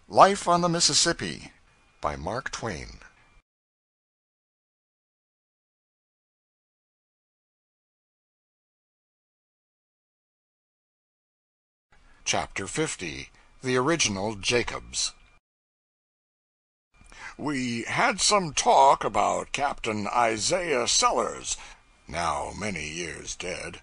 Life on the Mississippi by Mark Twain. Chapter 50. The Original Jacobs. We had some talk about Captain Isaiah Sellers, now many years dead.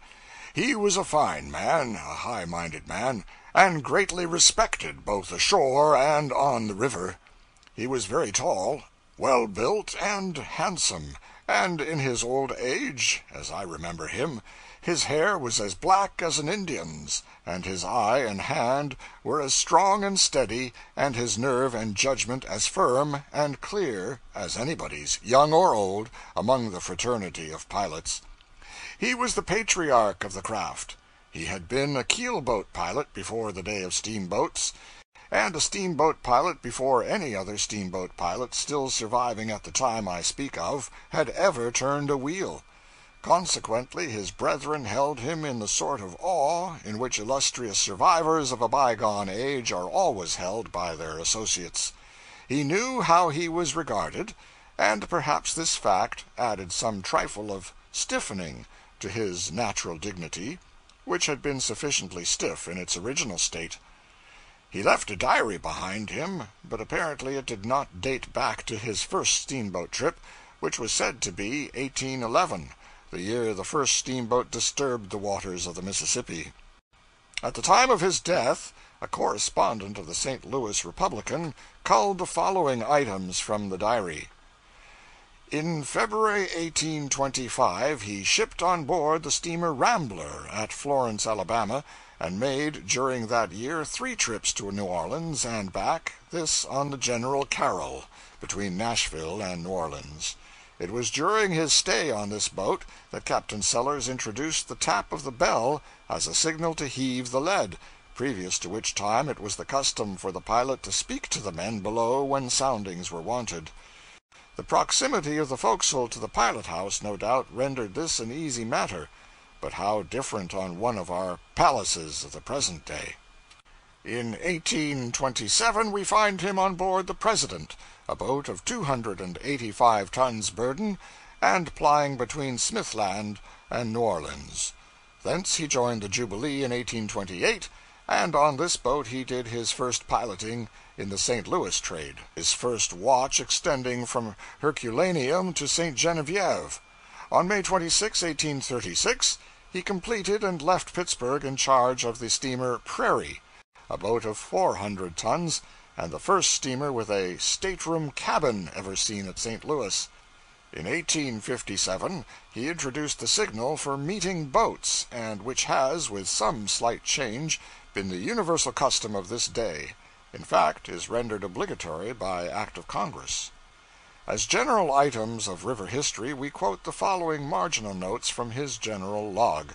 He was a fine man, a high-minded man, and greatly respected both ashore and on the river. He was very tall, well-built, and handsome, and in his old age, as I remember him, his hair was as black as an Indian's, and his eye and hand were as strong and steady, and his nerve and judgment as firm and clear as anybody's, young or old, among the fraternity of pilots. He was the patriarch of the craft. He had been a keelboat pilot before the day of steamboats, and a steamboat pilot before any other steamboat pilot still surviving at the time I speak of had ever turned a wheel. Consequently, his brethren held him in the sort of awe in which illustrious survivors of a bygone age are always held by their associates. He knew how he was regarded, and perhaps this fact added some trifle of stiffening to his natural dignity, which had been sufficiently stiff in its original state. He left a diary behind him, but apparently it did not date back to his first steamboat trip, which was said to be 1811, the year the first steamboat disturbed the waters of the Mississippi. At the time of his death, a correspondent of the St. Louis Republican culled the following items from the diary. In February 1825 he shipped on board the steamer Rambler at Florence, Alabama, and made during that year 3 trips to New Orleans and back, this on the General Carroll, between Nashville and New Orleans. It was during his stay on this boat that Captain Sellers introduced the tap of the bell as a signal to heave the lead, previous to which time it was the custom for the pilot to speak to the men below when soundings were wanted. The proximity of the forecastle to the pilot-house no doubt rendered this an easy matter, but how different on one of our palaces of the present day. In 1827 we find him on board the President, a boat of 285 tons burden, and plying between Smithland and New Orleans. Thence he joined the Jubilee in 1828, and on this boat he did his first piloting in the St. Louis trade, his first watch extending from Herculaneum to St. Genevieve. On May 26, 1836, he completed and left Pittsburgh in charge of the steamer Prairie, a boat of 400 tons, and the first steamer with a stateroom cabin ever seen at St. Louis. In 1857 he introduced the signal for meeting boats, and which has, with some slight change, been the universal custom of this day, in fact is rendered obligatory by act of Congress. As general items of river history we quote the following marginal notes from his general log.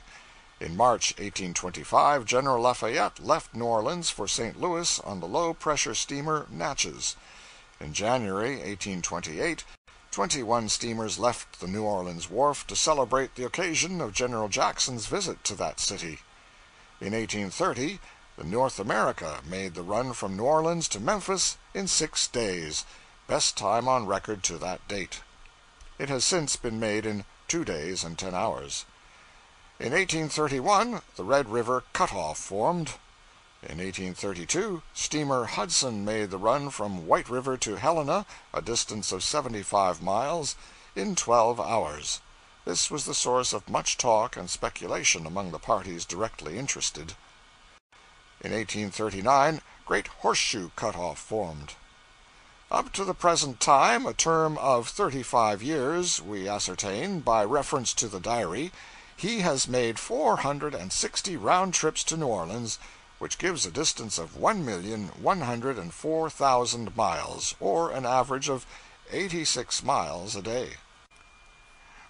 In March 1825, General Lafayette left New Orleans for St. Louis on the low-pressure steamer Natchez. In January 1828, 21 steamers left the New Orleans wharf to celebrate the occasion of General Jackson's visit to that city. In 1830, the North America made the run from New Orleans to Memphis in 6 days, best time on record to that date. It has since been made in 2 days and 10 hours. In 1831, the Red River Cut-Off formed. In 1832, steamer Hudson made the run from White River to Helena, a distance of 75 miles, in 12 hours. This was the source of much talk and speculation among the parties directly interested. In 1839, Great Horseshoe Cut-Off formed. Up to the present time, a term of 35 years, we ascertain, by reference to the diary, he has made 460 round trips to New Orleans, which gives a distance of 1,104,000 miles, or an average of 86 miles a day.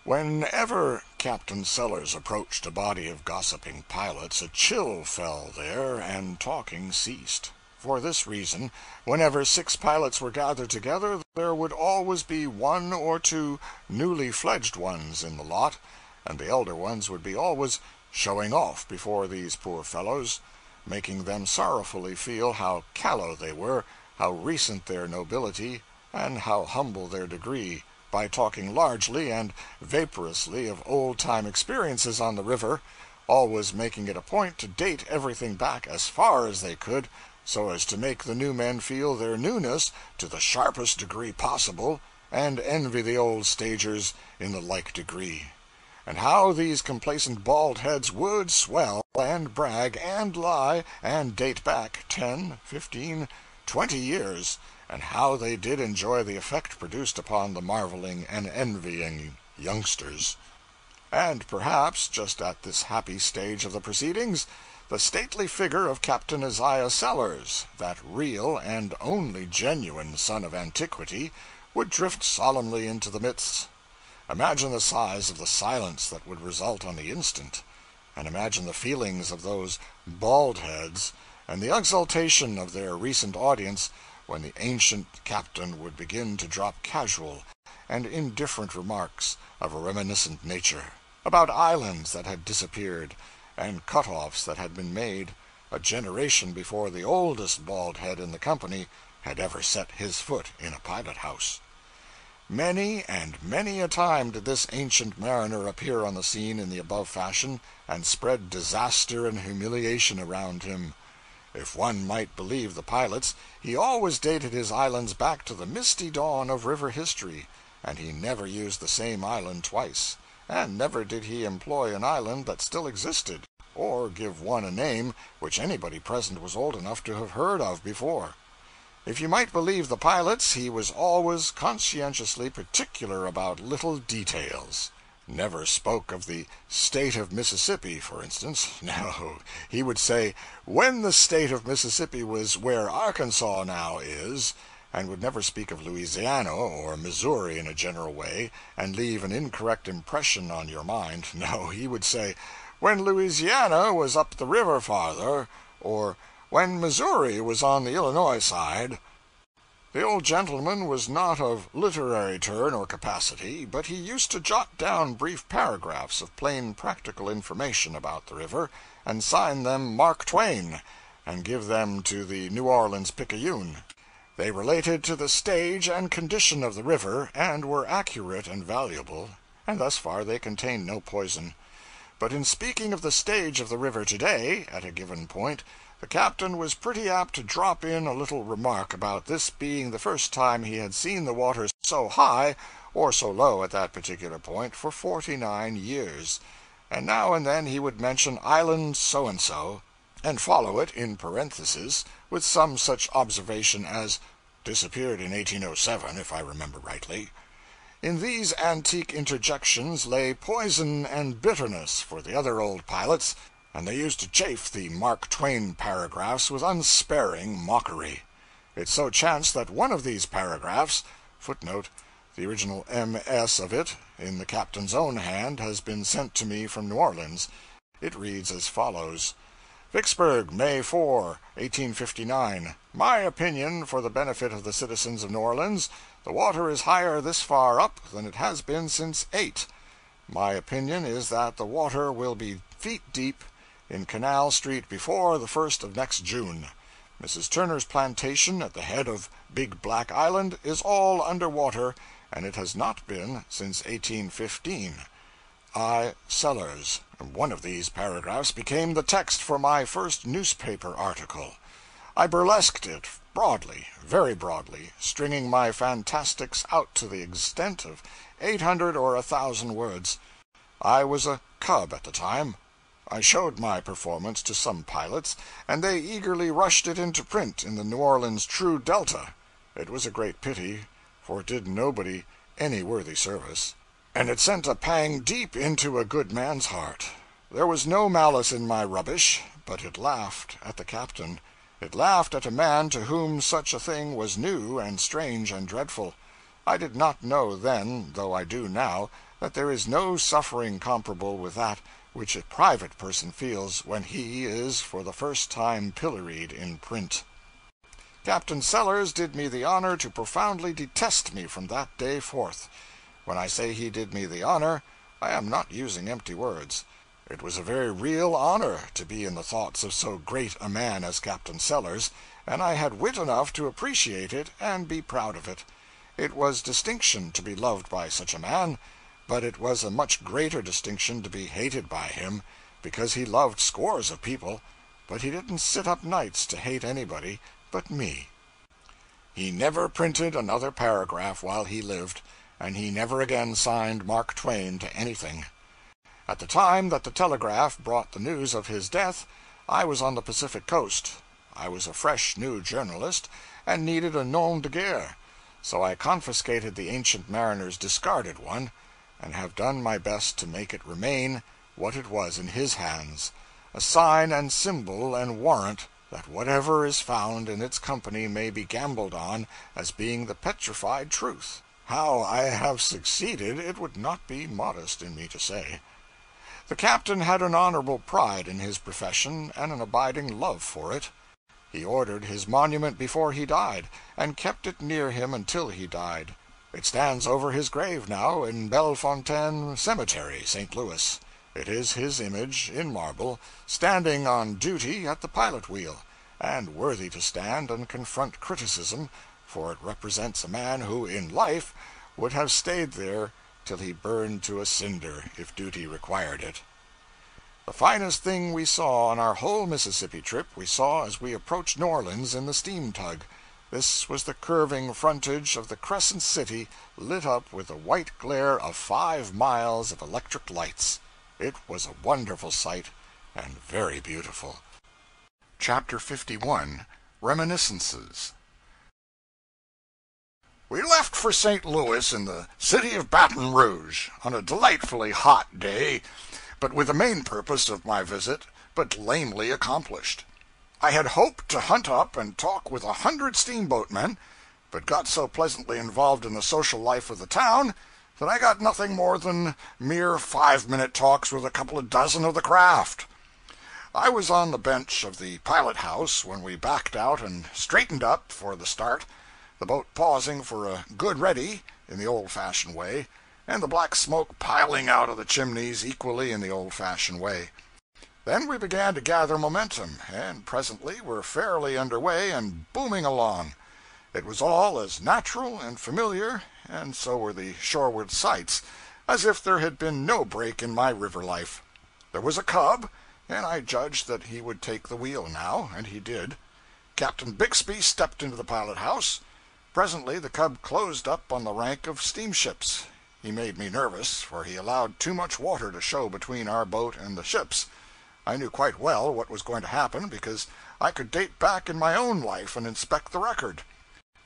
Whenever Captain Sellers approached a body of gossiping pilots, a chill fell there, and talking ceased. For this reason, whenever 6 pilots were gathered together, there would always be 1 or 2 newly fledged ones in the lot, and the elder ones would be always showing off before these poor fellows. making them sorrowfully feel how callow they were, how recent their nobility, and how humble their degree, by talking largely and vaporously of old-time experiences on the river, always making it a point to date everything back as far as they could, so as to make the new men feel their newness to the sharpest degree possible, and envy the old stagers in the like degree. And how these complacent bald heads would swell, and brag, and lie, and date back 10, 15, 20 years, and how they did enjoy the effect produced upon the marveling and envying youngsters. And perhaps, just at this happy stage of the proceedings, the stately figure of Captain Isaiah Sellers, that real and only genuine son of antiquity, would drift solemnly into the midst. Imagine the size of the silence that would result on the instant, and imagine the feelings of those bald heads, and the exultation of their recent audience, when the ancient captain would begin to drop casual and indifferent remarks of a reminiscent nature, about islands that had disappeared, and cut-offs that had been made, a generation before the oldest bald head in the company had ever set his foot in a pilot-house. Many and many a time did this ancient mariner appear on the scene in the above fashion, and spread disaster and humiliation around him. If one might believe the pilots, he always dated his islands back to the misty dawn of river history, and he never used the same island twice, and never did he employ an island that still existed, or give one a name which anybody present was old enough to have heard of before. If you might believe the pilots, he was always conscientiously particular about little details. Never spoke of the state of Mississippi, for instance. No, he would say, when the state of Mississippi was where Arkansas now is, and would never speak of Louisiana or Missouri in a general way, and leave an incorrect impression on your mind. No, he would say, when Louisiana was up the river farther, or when Missouri was on the Illinois side. The old gentleman was not of literary turn or capacity, but he used to jot down brief paragraphs of plain practical information about the river, and sign them Mark Twain, and give them to the New Orleans Picayune. They related to the stage and condition of the river, and were accurate and valuable, and thus far they contained no poison. But in speaking of the stage of the river today, at a given point, the captain was pretty apt to drop in a little remark about this being the first time he had seen the water so high or so low at that particular point for 49 years, and now and then he would mention island so-and-so, and follow it, in parenthesis, with some such observation as, disappeared in 1807, if I remember rightly. In these antique interjections lay poison and bitterness for the other old pilots, and they used to chafe the Mark Twain paragraphs with unsparing mockery. It so chanced that one of these paragraphs, footnote, the original MS of it, in the captain's own hand, has been sent to me from New Orleans. It reads as follows: Vicksburg, May 4, 1859. My opinion, for the benefit of the citizens of New Orleans, the water is higher this far up than it has been since 8. My opinion is that the water will be feet deep in Canal Street before the 1st of next June. Mrs. Turner's plantation at the head of Big Black Island is all under water, and it has not been since 1815. I. Sellers. One of these paragraphs became the text for my first newspaper article. I burlesqued it broadly, very broadly, stringing my fantastics out to the extent of 800 or 1,000 words. I was a cub at the time. I showed my performance to some pilots, and they eagerly rushed it into print in the New Orleans True Delta. It was a great pity, for it did nobody any worthy service, and it sent a pang deep into a good man's heart. There was no malice in my rubbish, but it laughed at the captain. It laughed at a man to whom such a thing was new and strange and dreadful. I did not know then, though I do now, that there is no suffering comparable with that which a private person feels when he is for the first time pilloried in print. Captain Sellers did me the honor to profoundly detest me from that day forth. When I say he did me the honor, I am not using empty words. It was a very real honor to be in the thoughts of so great a man as Captain Sellers, and I had wit enough to appreciate it and be proud of it. It was distinction to be loved by such a man, but it was a much greater distinction to be hated by him, because he loved scores of people, but he didn't sit up nights to hate anybody but me. He never printed another paragraph while he lived, and he never again signed Mark Twain to anything. At the time that the telegraph brought the news of his death, I was on the Pacific coast. I was a fresh new journalist, and needed a nom de guerre, so I confiscated the ancient mariner's discarded one, and have done my best to make it remain what it was in his hands, a sign and symbol and warrant that whatever is found in its company may be gambled on as being the petrified truth. How I have succeeded it would not be modest in me to say. The captain had an honorable pride in his profession and an abiding love for it. He ordered his monument before he died, and kept it near him until he died. It stands over his grave now in Bellefontaine Cemetery, St. Louis. It is his image, in marble, standing on duty at the pilot wheel, and worthy to stand and confront criticism, for it represents a man who, in life, would have stayed there till he burned to a cinder, if duty required it. The finest thing we saw on our whole Mississippi trip we saw as we approached New Orleans in the steam tug. This was the curving frontage of the Crescent City, lit up with the white glare of 5 miles of electric lights. It was a wonderful sight, and very beautiful. Chapter 51, Reminiscences. We left for St. Louis in the city of Baton Rouge on a delightfully hot day, but with the main purpose of my visit but lamely accomplished. I had hoped to hunt up and talk with 100 steamboatmen, but got so pleasantly involved in the social life of the town that I got nothing more than mere 5-minute talks with a couple of dozen of the craft. I was on the bench of the pilot house when we backed out and straightened up for the start, the boat pausing for a good ready in the old-fashioned way, and the black smoke piling out of the chimneys equally in the old-fashioned way. Then we began to gather momentum, and presently were fairly under way and booming along. It was all as natural and familiar, and so were the shoreward sights, as if there had been no break in my river life. There was a cub, and I judged that he would take the wheel now, and he did. Captain Bixby stepped into the pilot house. Presently the cub closed up on the rank of steamships. He made me nervous, for he allowed too much water to show between our boat and the ships. I knew quite well what was going to happen, because I could date back in my own life and inspect the record.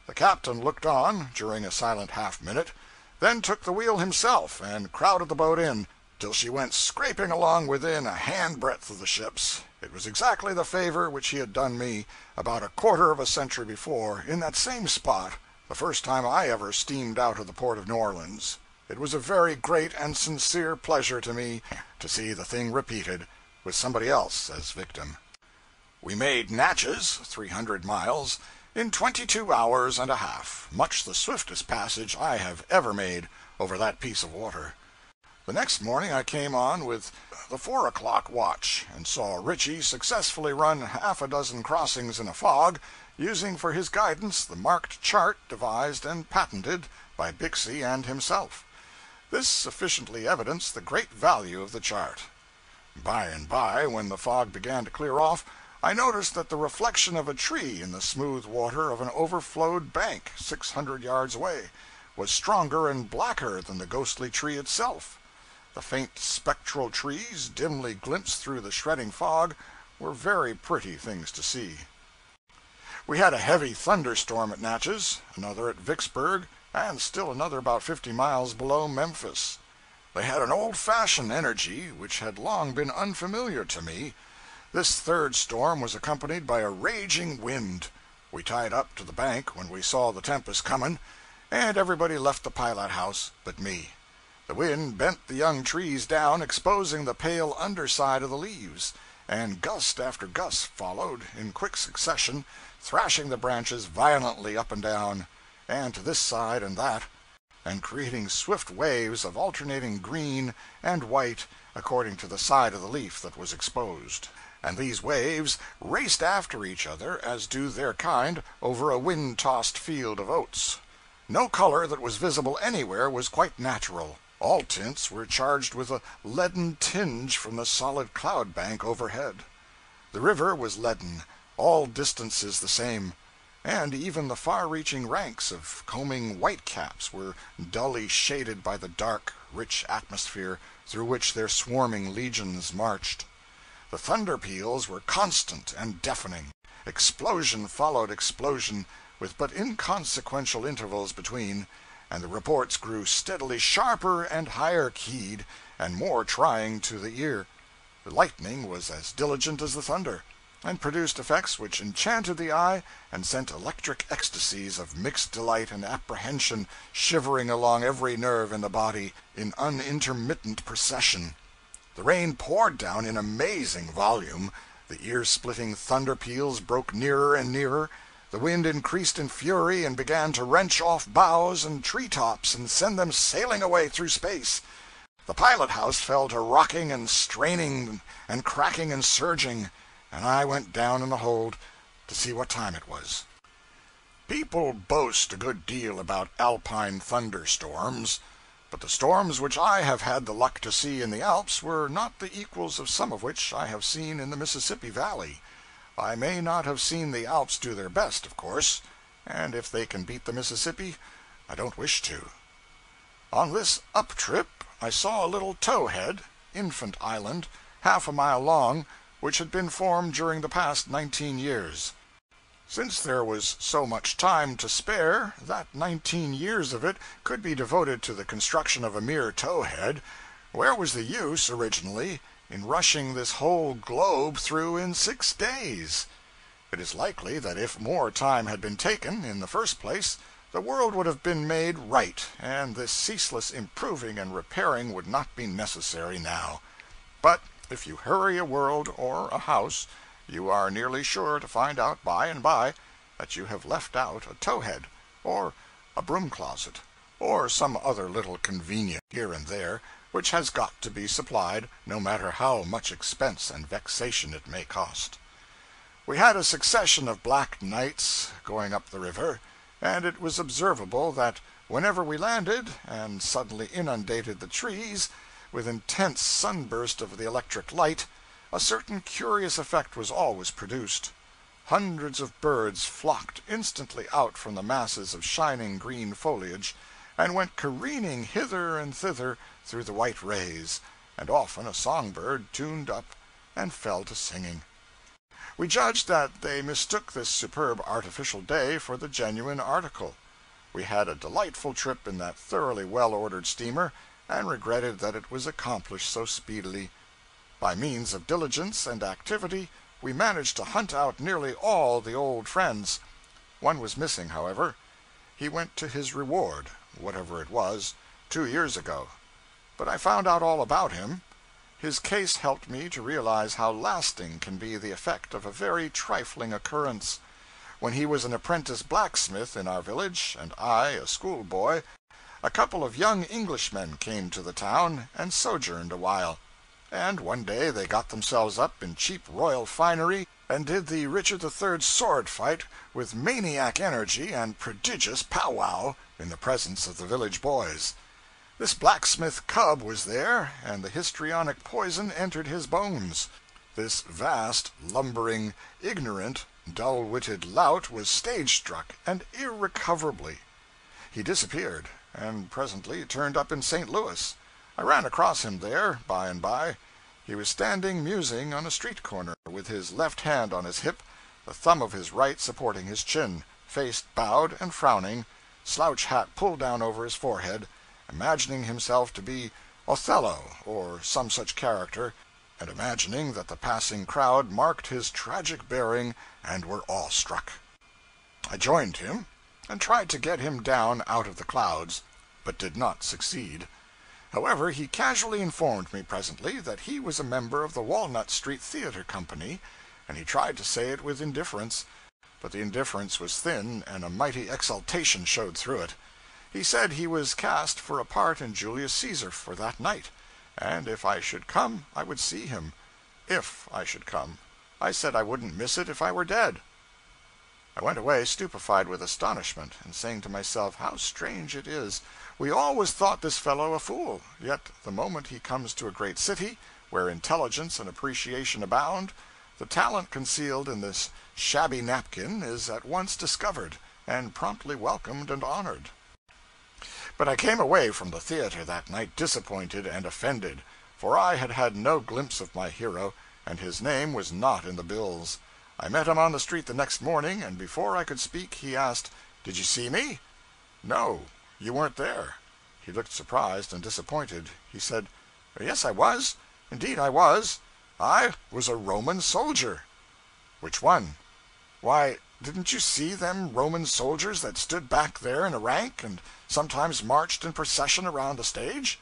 The captain looked on during a silent half-minute, then took the wheel himself and crowded the boat in, till she went scraping along within a hand-breadth of the ships. It was exactly the favor which he had done me about a quarter of a century before, in that same spot, the first time I ever steamed out of the port of New Orleans. It was a very great and sincere pleasure to me to see the thing repeated, with somebody else as victim. We made Natchez, 300 miles, in 22 hours and a half, much the swiftest passage I have ever made over that piece of water. The next morning I came on with the 4 o'clock watch, and saw Ritchie successfully run half a dozen crossings in a fog, using for his guidance the marked chart devised and patented by Bixby and himself. This sufficiently evidenced the great value of the chart. By and by, when the fog began to clear off, I noticed that the reflection of a tree in the smooth water of an overflowed bank 600 yards away was stronger and blacker than the ghostly tree itself. The faint spectral trees, dimly glimpsed through the shredding fog, were very pretty things to see. We had a heavy thunderstorm at Natchez, another at Vicksburg, and still another about 50 miles below Memphis. They had an old-fashioned energy which had long been unfamiliar to me. This third storm was accompanied by a raging wind. We tied up to the bank when we saw the tempest coming, and everybody left the pilot house but me. The wind bent the young trees down, exposing the pale underside of the leaves, and gust after gust followed, in quick succession, thrashing the branches violently up and down, and to this side and that. and creating swift waves of alternating green and white according to the side of the leaf that was exposed. And these waves raced after each other as do their kind over a wind-tossed field of oats. No color that was visible anywhere was quite natural. All tints were charged with a leaden tinge from the solid cloud bank overhead. The river was leaden, all distances the same, and even the far-reaching ranks of combing whitecaps were dully shaded by the dark, rich atmosphere through which their swarming legions marched. The thunder peals were constant and deafening. Explosion followed explosion, with but inconsequential intervals between, and the reports grew steadily sharper and higher keyed, and more trying to the ear. The lightning was as diligent as the thunder, and produced effects which enchanted the eye and sent electric ecstasies of mixed delight and apprehension shivering along every nerve in the body in unintermittent procession. The rain poured down in amazing volume, the ear-splitting thunder peals broke nearer and nearer, the wind increased in fury and began to wrench off boughs and tree-tops and send them sailing away through space. The pilot-house fell to rocking and straining and cracking and surging, and I went down in the hold to see what time it was. People boast a good deal about Alpine thunderstorms, but the storms which I have had the luck to see in the Alps were not the equals of some of which I have seen in the Mississippi Valley. I may not have seen the Alps do their best, of course, and if they can beat the Mississippi, I don't wish to. On this up trip I saw a little towhead, Infant Island, half a mile long, which had been formed during the past 19 years. Since there was so much time to spare, that 19 years of it could be devoted to the construction of a mere towhead, where was the use, originally, in rushing this whole globe through in 6 days? It is likely that if more time had been taken, in the first place, the world would have been made right, and this ceaseless improving and repairing would not be necessary now. But if you hurry a world or a house, you are nearly sure to find out by and by that you have left out a towhead, or a broom-closet, or some other little convenience here and there, which has got to be supplied, no matter how much expense and vexation it may cost. We had a succession of black nights going up the river, and it was observable that whenever we landed, and suddenly inundated the trees with intense sunburst of the electric light, a certain curious effect was always produced. Hundreds of birds flocked instantly out from the masses of shining green foliage, and went careening hither and thither through the white rays, and often a songbird tuned up and fell to singing. We judged that they mistook this superb artificial day for the genuine article. We had a delightful trip in that thoroughly well-ordered steamer, and regretted that it was accomplished so speedily. By means of diligence and activity, we managed to hunt out nearly all the old friends. One was missing, however. He went to his reward, whatever it was, 2 years ago. But I found out all about him. His case helped me to realize how lasting can be the effect of a very trifling occurrence. When he was an apprentice blacksmith in our village, and I a schoolboy, a couple of young Englishmen came to the town and sojourned a while. And one day they got themselves up in cheap royal finery and did the Richard III sword fight with maniac energy and prodigious powwow in the presence of the village boys. This blacksmith cub was there, and the histrionic poison entered his bones. This vast, lumbering, ignorant, dull-witted lout was stage-struck, and irrecoverably. He disappeared, and presently turned up in St. Louis. I ran across him there, by and by. He was standing musing on a street corner, with his left hand on his hip, the thumb of his right supporting his chin, face bowed and frowning, slouch hat pulled down over his forehead, imagining himself to be Othello, or some such character, and imagining that the passing crowd marked his tragic bearing and were awestruck. I joined him, and tried to get him down out of the clouds, but did not succeed. However, he casually informed me presently that he was a member of the Walnut Street Theater Company, and he tried to say it with indifference, but the indifference was thin and a mighty exultation showed through it. He said he was cast for a part in Julius Caesar for that night, and if I should come I would see him. If I should come. I said I wouldn't miss it if I were dead. I went away stupefied with astonishment, and saying to myself, how strange it is. We always thought this fellow a fool, yet the moment he comes to a great city, where intelligence and appreciation abound, the talent concealed in this shabby napkin is at once discovered, and promptly welcomed and honored. But I came away from the theater that night disappointed and offended, for I had had no glimpse of my hero, and his name was not in the bills. I met him on the street the next morning, and before I could speak he asked, "Did you see me?" "No, you weren't there." He looked surprised and disappointed. He said, "Yes, I was. Indeed, I was. I was a Roman soldier." "Which one?" "Why, didn't you see them Roman soldiers that stood back there in a rank, and sometimes marched in procession around the stage?"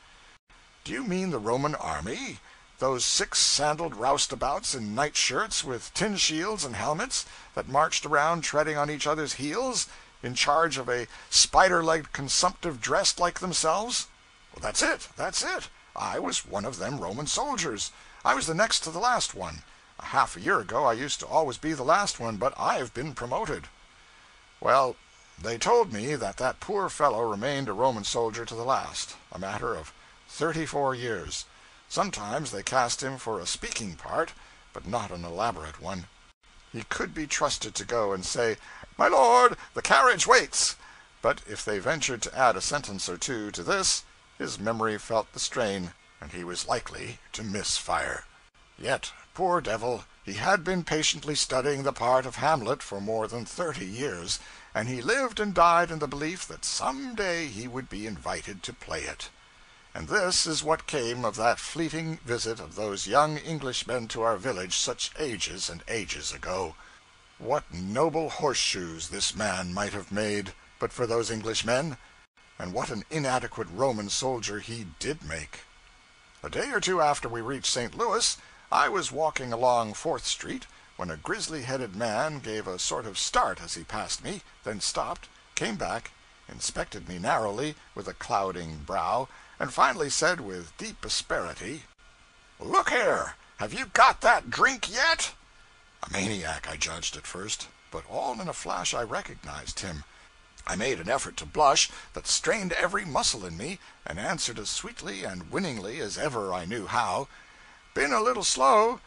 "Do you mean the Roman army? Those six-sandaled roustabouts in night-shirts, with tin shields and helmets, that marched around treading on each other's heels, in charge of a spider-legged consumptive dressed like themselves?" "Well, that's it. I was one of them Roman soldiers. I was the next to the last one. Half a year ago I used to always be the last one, but I've been promoted." "Well, they told me that poor fellow remained a Roman soldier to the last, a matter of 34 years. Sometimes they cast him for a speaking part, but not an elaborate one. He could be trusted to go and say, 'My lord, the carriage waits,' but if they ventured to add a sentence or two to this, his memory felt the strain, and he was likely to miss fire. Yet, poor devil, he had been patiently studying the part of Hamlet for more than 30 years, and he lived and died in the belief that some day he would be invited to play it. And this is what came of that fleeting visit of those young Englishmen to our village such ages and ages ago. What noble horseshoes this man might have made, but for those Englishmen, and what an inadequate Roman soldier he did make. A day or two after we reached St. Louis, I was walking along 4th Street, when a grizzly-headed man gave a sort of start as he passed me, then stopped, came back, inspected me narrowly, with a clouding brow, and finally said with deep asperity, "Look here, have you got that drink yet?" A maniac, I judged at first, but all in a flash I recognized him. I made an effort to blush that strained every muscle in me, and answered as sweetly and winningly as ever I knew how, "Been a little slow,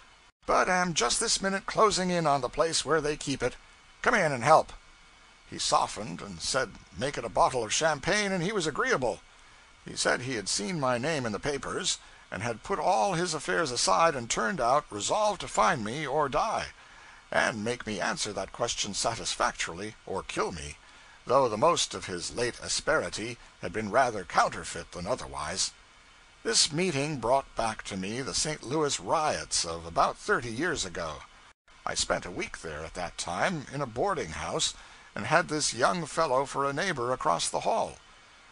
but am just this minute closing in on the place where they keep it. Come in and help." He softened and said make it a bottle of champagne, and he was agreeable. He said he had seen my name in the papers, and had put all his affairs aside and turned out, resolved to find me or die, and make me answer that question satisfactorily or kill me, though the most of his late asperity had been rather counterfeit than otherwise. This meeting brought back to me the St. Louis riots of about 30 years ago. I spent a week there at that time, in a boarding house, and had this young fellow for a neighbor across the hall.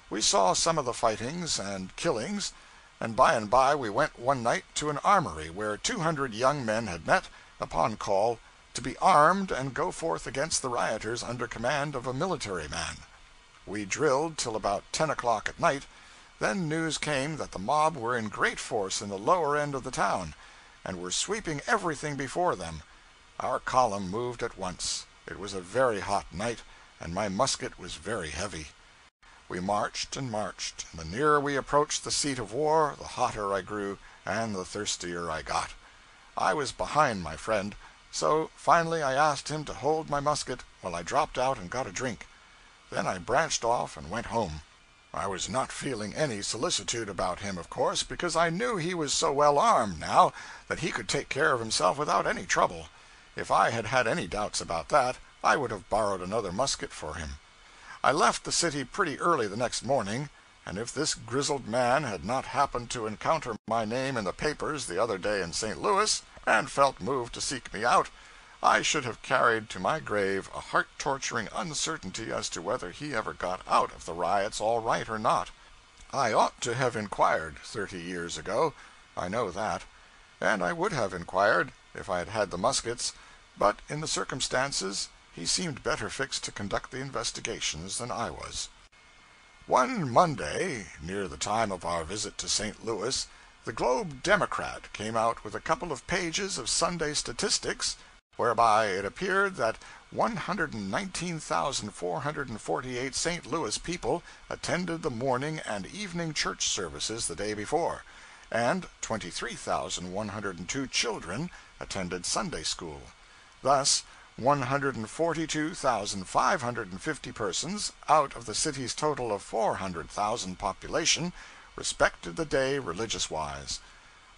We saw some of the fightings and killings, and by we went one night to an armory where 200 young men had met, upon call, to be armed and go forth against the rioters under command of a military man. We drilled till about 10 o'clock at night. Then news came that the mob were in great force in the lower end of the town, and were sweeping everything before them. Our column moved at once. It was a very hot night, and my musket was very heavy. We marched and marched, and the nearer we approached the seat of war, the hotter I grew, and the thirstier I got. I was behind my friend, so finally I asked him to hold my musket while I dropped out and got a drink. Then I branched off and went home. I was not feeling any solicitude about him, of course, because I knew he was so well armed now that he could take care of himself without any trouble. If I had had any doubts about that, I would have borrowed another musket for him. I left the city pretty early the next morning, and if this grizzled man had not happened to encounter my name in the papers the other day in St. Louis, and felt moved to seek me out, I should have carried to my grave a heart-torturing uncertainty as to whether he ever got out of the riots all right or not. I ought to have inquired 30 years ago, I know that, and I would have inquired if I had had the muskets, but in the circumstances he seemed better fixed to conduct the investigations than I was. One Monday, near the time of our visit to St. Louis, the Globe Democrat came out with a couple of pages of Sunday statistics, whereby it appeared that 119,448 St. Louis people attended the morning and evening church services the day before, and 23,102 children attended Sunday school. Thus, 142,550 persons out of the city's total of 400,000 population respected the day religious-wise.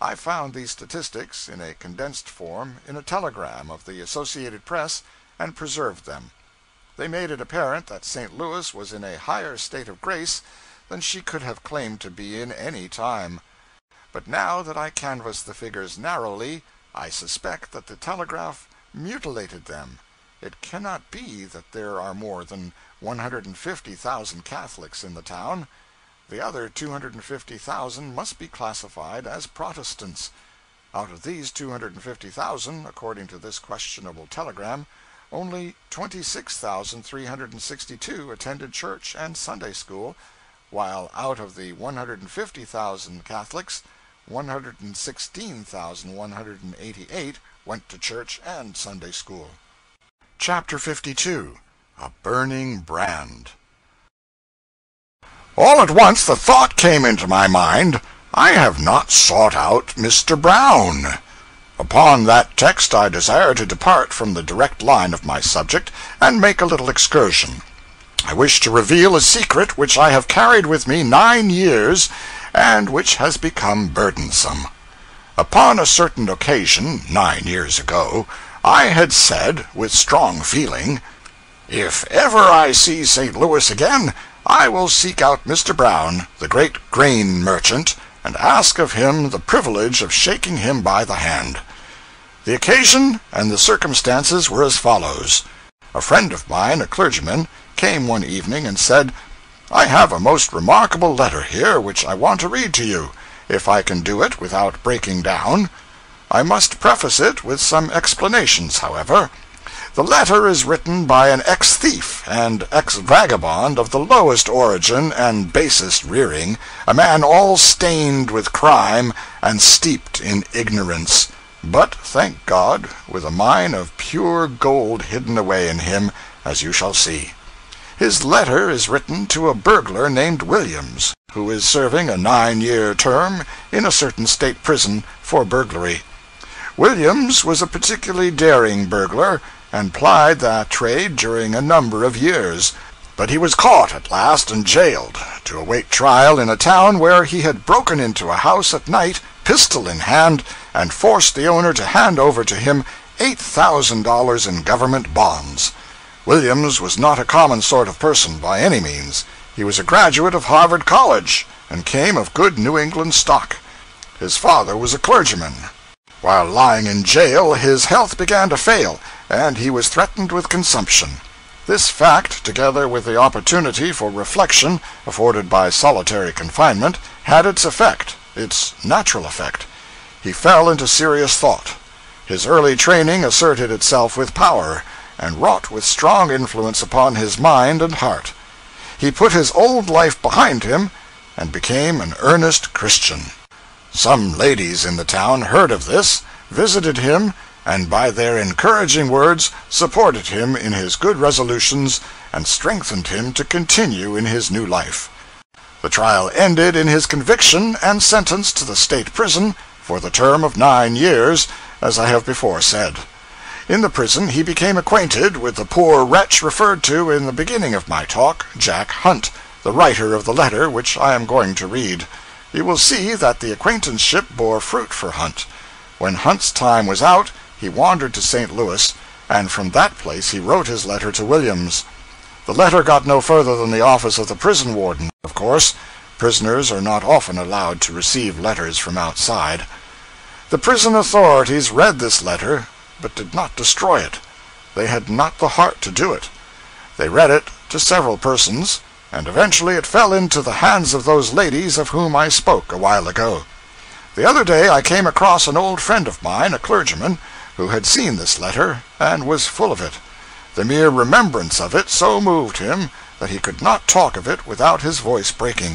I found these statistics in a condensed form in a telegram of the Associated Press and preserved them. They made it apparent that St. Louis was in a higher state of grace than she could have claimed to be in any time. But now that I canvass the figures narrowly, I suspect that the telegraph mutilated them. It cannot be that there are more than 150,000 Catholics in the town. The other 250,000 must be classified as Protestants. Out of these 250,000, according to this questionable telegram, only 26,362 attended church and Sunday school, while out of the 150,000 Catholics, 116,188 went to church and Sunday school. Chapter 52. A Burning Brand. All at once the thought came into my mind, I have not sought out Mr. Brown. Upon that text I desire to depart from the direct line of my subject and make a little excursion. I wish to reveal a secret which I have carried with me 9 years, and which has become burdensome. Upon a certain occasion, 9 years ago, I had said, with strong feeling, "If ever I see St. Louis again, I will seek out Mr. Brown, the great grain merchant, and ask of him the privilege of shaking him by the hand." The occasion and the circumstances were as follows. A friend of mine, a clergyman, came one evening and said, "I have a most remarkable letter here which I want to read to you, if I can do it without breaking down. I must preface it with some explanations, however. The letter is written by an ex-thief and ex-vagabond of the lowest origin and basest rearing, a man all stained with crime and steeped in ignorance, but, thank God, with a mine of pure gold hidden away in him, as you shall see. His letter is written to a burglar named Williams, who is serving a 9-year term in a certain state prison for burglary. Williams was a particularly daring burglar, and plied that trade during a number of years, but he was caught at last and jailed, to await trial in a town where he had broken into a house at night, pistol in hand, and forced the owner to hand over to him $8,000 in government bonds. Williams was not a common sort of person by any means. He was a graduate of Harvard College, and came of good New England stock. His father was a clergyman. While lying in jail, his health began to fail, and he was threatened with consumption. This fact, together with the opportunity for reflection afforded by solitary confinement, had its effect, its natural effect. He fell into serious thought. His early training asserted itself with power, and wrought with strong influence upon his mind and heart. He put his old life behind him, and became an earnest Christian. Some ladies in the town heard of this, visited him, and by their encouraging words supported him in his good resolutions and strengthened him to continue in his new life. The trial ended in his conviction and sentence to the state prison for the term of 9 years, as I have before said. In the prison he became acquainted with the poor wretch referred to in the beginning of my talk, Jack Hunt, the writer of the letter which I am going to read. You will see that the acquaintanceship bore fruit for Hunt. When Hunt's time was out, he wandered to St. Louis, and from that place he wrote his letter to Williams. The letter got no further than the office of the prison warden, of course. Prisoners are not often allowed to receive letters from outside. The prison authorities read this letter, but did not destroy it. They had not the heart to do it. They read it to several persons, and eventually it fell into the hands of those ladies of whom I spoke a while ago. The other day I came across an old friend of mine, a clergyman, who had seen this letter, and was full of it. The mere remembrance of it so moved him that he could not talk of it without his voice breaking.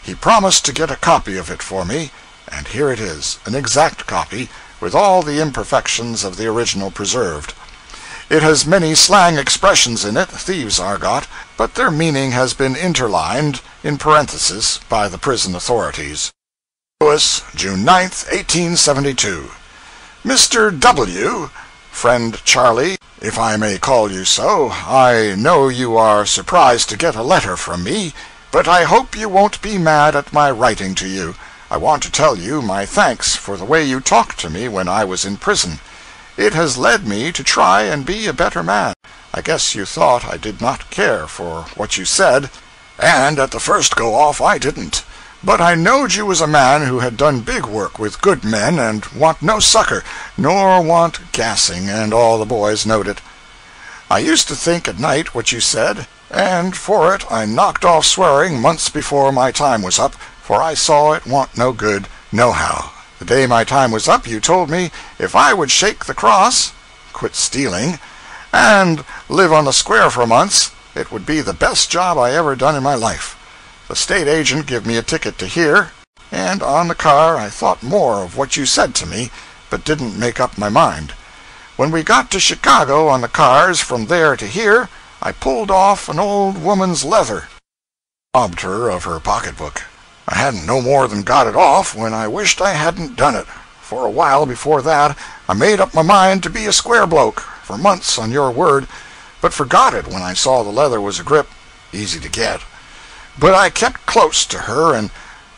He promised to get a copy of it for me, and here it is, an exact copy, with all the imperfections of the original preserved. It has many slang expressions in it, thieves' argot, but their meaning has been interlined, in parenthesis, by the prison authorities. Louis, June 9, 1872. Mr. W., friend Charlie, if I may call you so, I know you are surprised to get a letter from me, but I hope you won't be mad at my writing to you. I want to tell you my thanks for the way you talked to me when I was in prison. It has led me to try and be a better man. I guess you thought I did not care for what you said, and at the first go-off I didn't. But I knowed you was a man who had done big work with good men and want no succor, nor want gassing, and all the boys knowed it. I used to think at night what you said, and for it I knocked off swearing months before my time was up, for I saw it want no good, nohow. The day my time was up, you told me if I would shake the cross, quit stealing, and live on the square for months, it would be the best job I ever done in my life. The state agent give me a ticket to here, and on the car I thought more of what you said to me, but didn't make up my mind. When we got to Chicago on the cars from there to here, I pulled off an old woman's leather, robbed her of her pocketbook. I hadn't no more than got it off when I wished I hadn't done it. For a while before that, I made up my mind to be a square bloke, for months on your word, but forgot it when I saw the leather was a grip, easy to get. But I kept close to her, and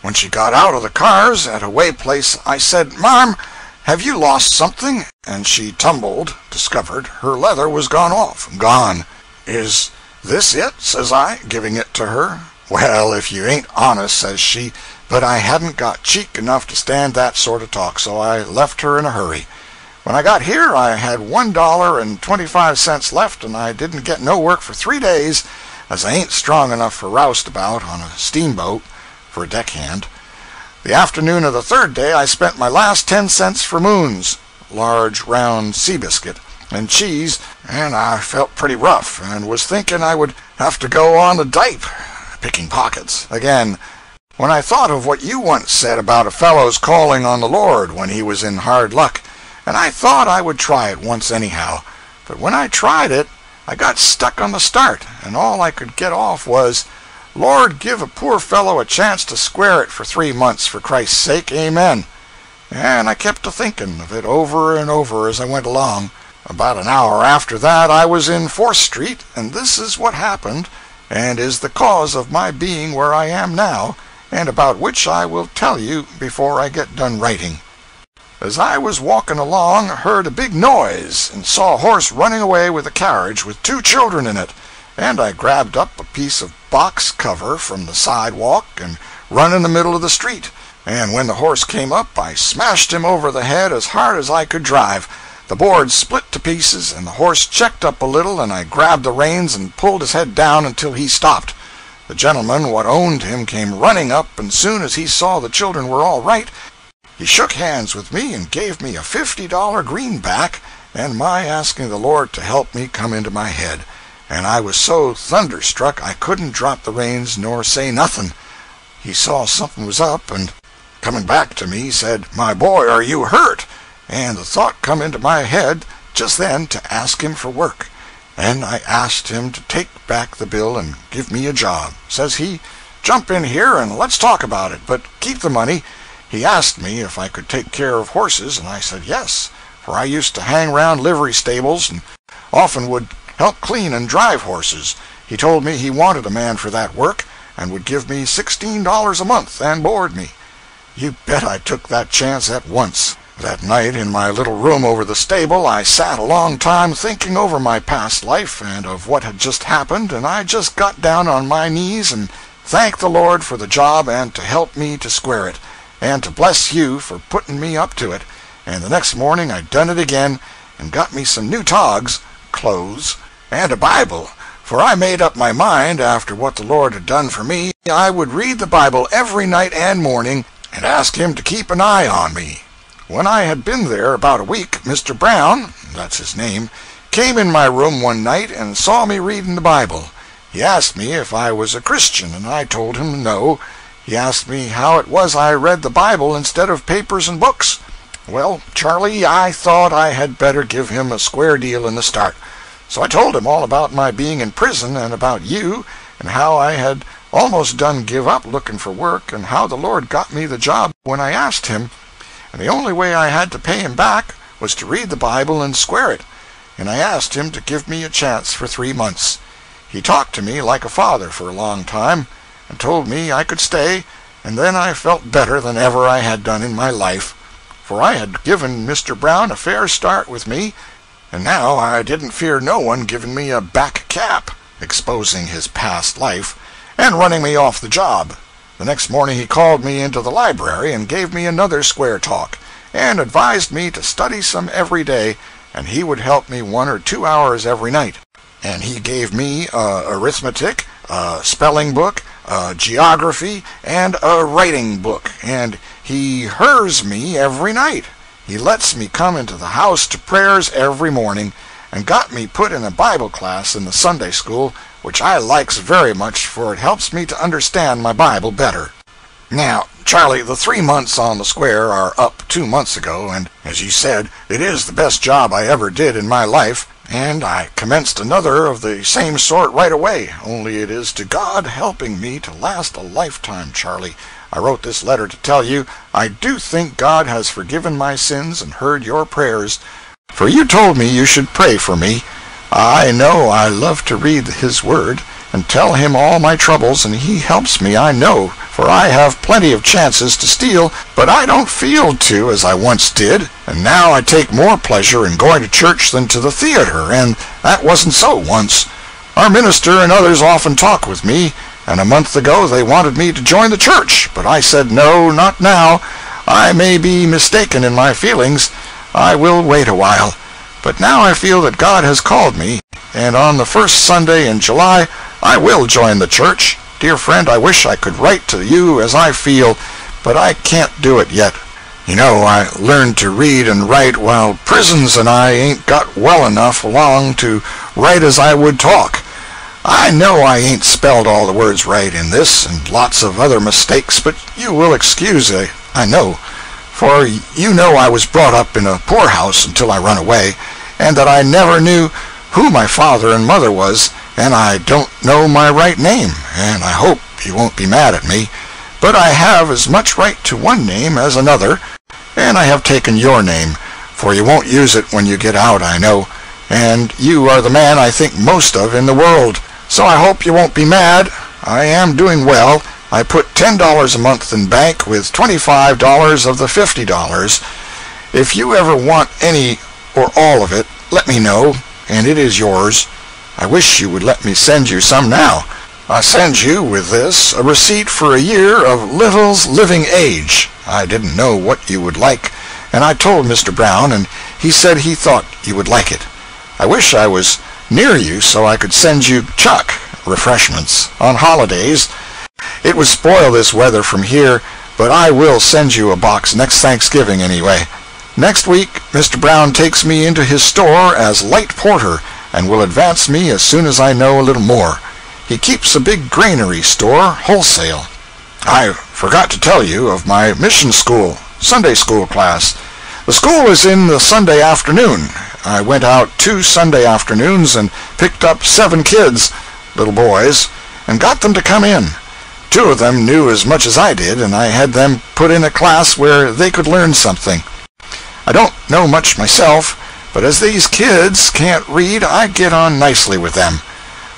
when she got out of the cars at a way place, I said, "Marm, have you lost something?" And she tumbled, discovered her leather was gone off. Gone. "Is this it?" says I, giving it to her. "Well, if you ain't honest," says she, but I hadn't got cheek enough to stand that sort of talk, so I left her in a hurry. When I got here, I had $1.25 left, and I didn't get no work for 3 days, as I ain't strong enough for roustabout on a steamboat for a deckhand. The afternoon of the third day, I spent my last 10 cents for moons, large round sea biscuit, and cheese, and I felt pretty rough, and was thinking I would have to go on the dipe, picking pockets, again, when I thought of what you once said about a fellow's calling on the Lord when he was in hard luck, and I thought I would try it once anyhow. But when I tried it, I got stuck on the start, and all I could get off was, "Lord, give a poor fellow a chance to square it for 3 months, for Christ's sake, amen." And I kept a-thinking of it over and over as I went along. About an hour after that I was in 4th Street, and this is what happened, and is the cause of my being where I am now, and about which I will tell you before I get done writing. As I was walking along, heard a big noise, and saw a horse running away with a carriage with 2 children in it, and I grabbed up a piece of box cover from the sidewalk and run in the middle of the street, and when the horse came up, I smashed him over the head as hard as I could drive. The board split to pieces, and the horse checked up a little, and I grabbed the reins and pulled his head down until he stopped. The gentleman what owned him came running up, and soon as he saw the children were all right, he shook hands with me and gave me a $50 greenback, and my asking the Lord to help me come into my head, and I was so thunderstruck I couldn't drop the reins nor say nothing. He saw something was up, and coming back to me, said, "My boy, are you hurt?" And the thought come into my head just then to ask him for work, and I asked him to take back the bill and give me a job. Says he, "Jump in here and let's talk about it, but keep the money." He asked me if I could take care of horses, and I said yes, for I used to hang round livery stables and often would help clean and drive horses. He told me he wanted a man for that work, and would give me $16 a month and board me. You bet I took that chance at once. That night, in my little room over the stable, I sat a long time thinking over my past life and of what had just happened, and I just got down on my knees and thanked the Lord for the job and to help me to square it, and to bless you for putting me up to it. And the next morning I done it again, and got me some new togs, clothes, and a Bible, for I made up my mind, after what the Lord had done for me, I would read the Bible every night and morning, and ask him to keep an eye on me. When I had been there about a week, Mr. Brown, that's his name, came in my room one night and saw me reading the Bible. He asked me if I was a Christian, and I told him no. He asked me how it was I read the Bible instead of papers and books. Well, Charlie, I thought I had better give him a square deal in the start. So I told him all about my being in prison and about you, and how I had almost done give up looking for work, and how the Lord got me the job when I asked him, and the only way I had to pay him back was to read the Bible and square it, and I asked him to give me a chance for 3 months. He talked to me like a father for a long time, and told me I could stay, and then I felt better than ever I had done in my life, for I had given Mr. Brown a fair start with me, and now I didn't fear no one giving me a back cap, exposing his past life, and running me off the job. The next morning he called me into the library and gave me another square talk, and advised me to study some every day, and he would help me 1 or 2 hours every night. And he gave me arithmetic, a spelling book, geography, and a writing book, and he hers me every night. He lets me come into the house to prayers every morning, and got me put in a Bible class in the Sunday school, which I likes very much, for it helps me to understand my Bible better. Now, Charlie, the 3 months on the square are up 2 months ago, and, as you said, it is the best job I ever did in my life, and I commenced another of the same sort right away, only it is to God helping me to last a lifetime, Charlie. I wrote this letter to tell you I do think God has forgiven my sins and heard your prayers, for you told me you should pray for me. I know I love to read His Word and tell Him all my troubles, and He helps me, I know, for I have plenty of chances to steal, but I don't feel to as I once did, and now I take more pleasure in going to church than to the theater, and that wasn't so once. Our minister and others often talk with me, and a month ago they wanted me to join the church, but I said no, not now. I may be mistaken in my feelings. I will wait a while. But now I feel that God has called me, and on the first Sunday in July I will join the church. Dear friend, I wish I could write to you as I feel, but I can't do it yet. You know, I learned to read and write while prisons and I ain't got well enough along to write as I would talk. I know I ain't spelled all the words right in this, and lots of other mistakes, but you will excuse it, I know. For you know I was brought up in a poorhouse until I run away, and that I never knew who my father and mother was, and I don't know my right name, and I hope you won't be mad at me. But I have as much right to one name as another, and I have taken your name, for you won't use it when you get out, I know, and you are the man I think most of in the world. So I hope you won't be mad. I am doing well. I put $10 a month in bank with $25 of the $50. If you ever want any or all of it, let me know, and it is yours. I wish you would let me send you some now. I send you with this a receipt for a year of Little's living age. I didn't know what you would like, and I told Mr. Brown, and he said he thought you would like it. I wish I was near you so I could send you chuck refreshments on holidays. It would spoil this weather from here, but I will send you a box next Thanksgiving anyway. Next week, Mr. Brown takes me into his store as light porter, and will advance me as soon as I know a little more. He keeps a big granary store, wholesale. I forgot to tell you of my mission school, Sunday school class. The school is in the Sunday afternoon. I went out 2 Sunday afternoons and picked up 7 kids, little boys, and got them to come in. 2 of them knew as much as I did, and I had them put in a class where they could learn something. I don't know much myself, but as these kids can't read, I get on nicely with them.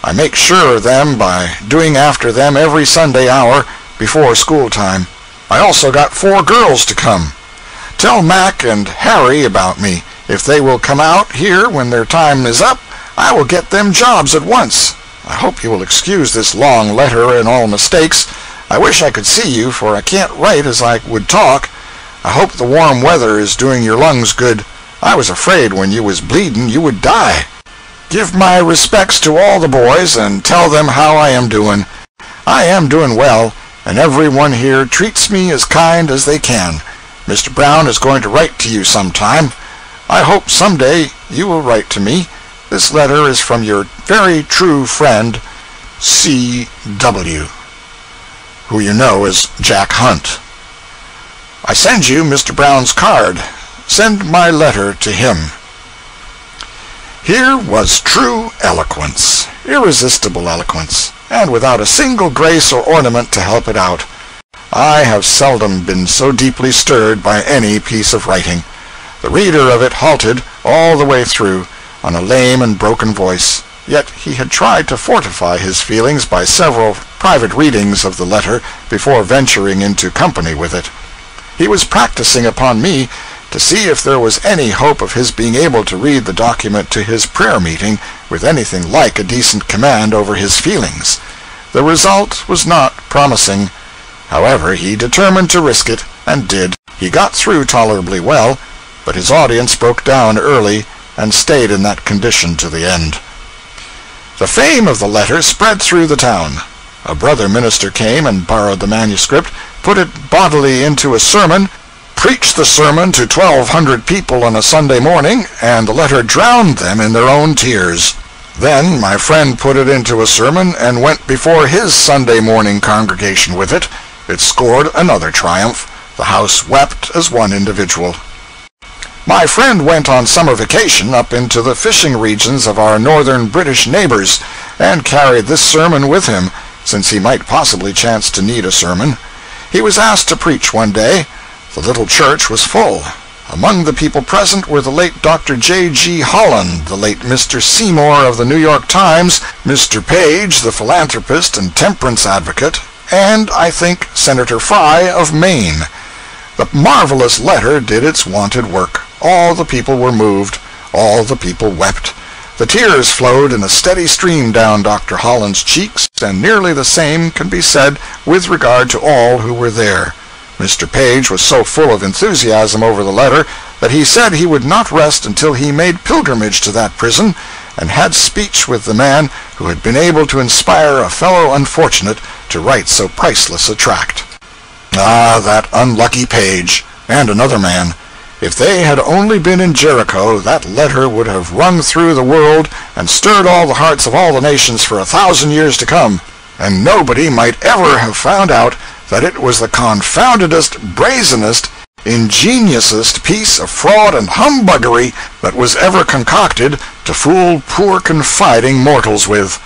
I make sure of them by doing after them every Sunday hour before school time. I also got 4 girls to come. Tell Mac and Harry about me. If they will come out here when their time is up, I will get them jobs at once. I hope you will excuse this long letter and all mistakes. I wish I could see you, for I can't write as I would talk. I hope the warm weather is doing your lungs good. I was afraid when you was bleeding you would die. Give my respects to all the boys, and tell them how I am doing. I am doing well, and everyone here treats me as kind as they can. Mr. Brown is going to write to you sometime. I hope someday you will write to me. This letter is from your very true friend, C.W., who you know as Jack Hunt. I send you Mr. Brown's card. Send my letter to him. Here was true eloquence, irresistible eloquence, and without a single grace or ornament to help it out. I have seldom been so deeply stirred by any piece of writing. The reader of it halted all the way through, on a lame and broken voice, yet he had tried to fortify his feelings by several private readings of the letter before venturing into company with it. He was practicing upon me to see if there was any hope of his being able to read the document to his prayer meeting with anything like a decent command over his feelings. The result was not promising. However, he determined to risk it, and did. He got through tolerably well, but his audience broke down early and stayed in that condition to the end. The fame of the letter spread through the town. A brother minister came and borrowed the manuscript, put it bodily into a sermon, preached the sermon to 1,200 people on a Sunday morning, and the letter drowned them in their own tears. Then my friend put it into a sermon and went before his Sunday morning congregation with it. It scored another triumph. The house wept as one individual. My friend went on summer vacation up into the fishing regions of our northern British neighbors, and carried this sermon with him, since he might possibly chance to need a sermon. He was asked to preach one day. The little church was full. Among the people present were the late Dr. J.G. Holland, the late Mr. Seymour of the New York Times, Mr. Page, the philanthropist and temperance advocate, and, I think, Senator Fry of Maine. The marvelous letter did its wonted work. All the people were moved. All the people wept. The tears flowed in a steady stream down Dr. Holland's cheeks, and nearly the same can be said with regard to all who were there. Mr. Page was so full of enthusiasm over the letter that he said he would not rest until he made pilgrimage to that prison, and had speech with the man who had been able to inspire a fellow unfortunate to write so priceless a tract. Ah, that unlucky Page, and another man. If they had only been in Jericho, that letter would have rung through the world and stirred all the hearts of all the nations for 1,000 years to come, and nobody might ever have found out that it was the confoundedest, brazenest, ingeniousest piece of fraud and humbuggery that was ever concocted to fool poor confiding mortals with.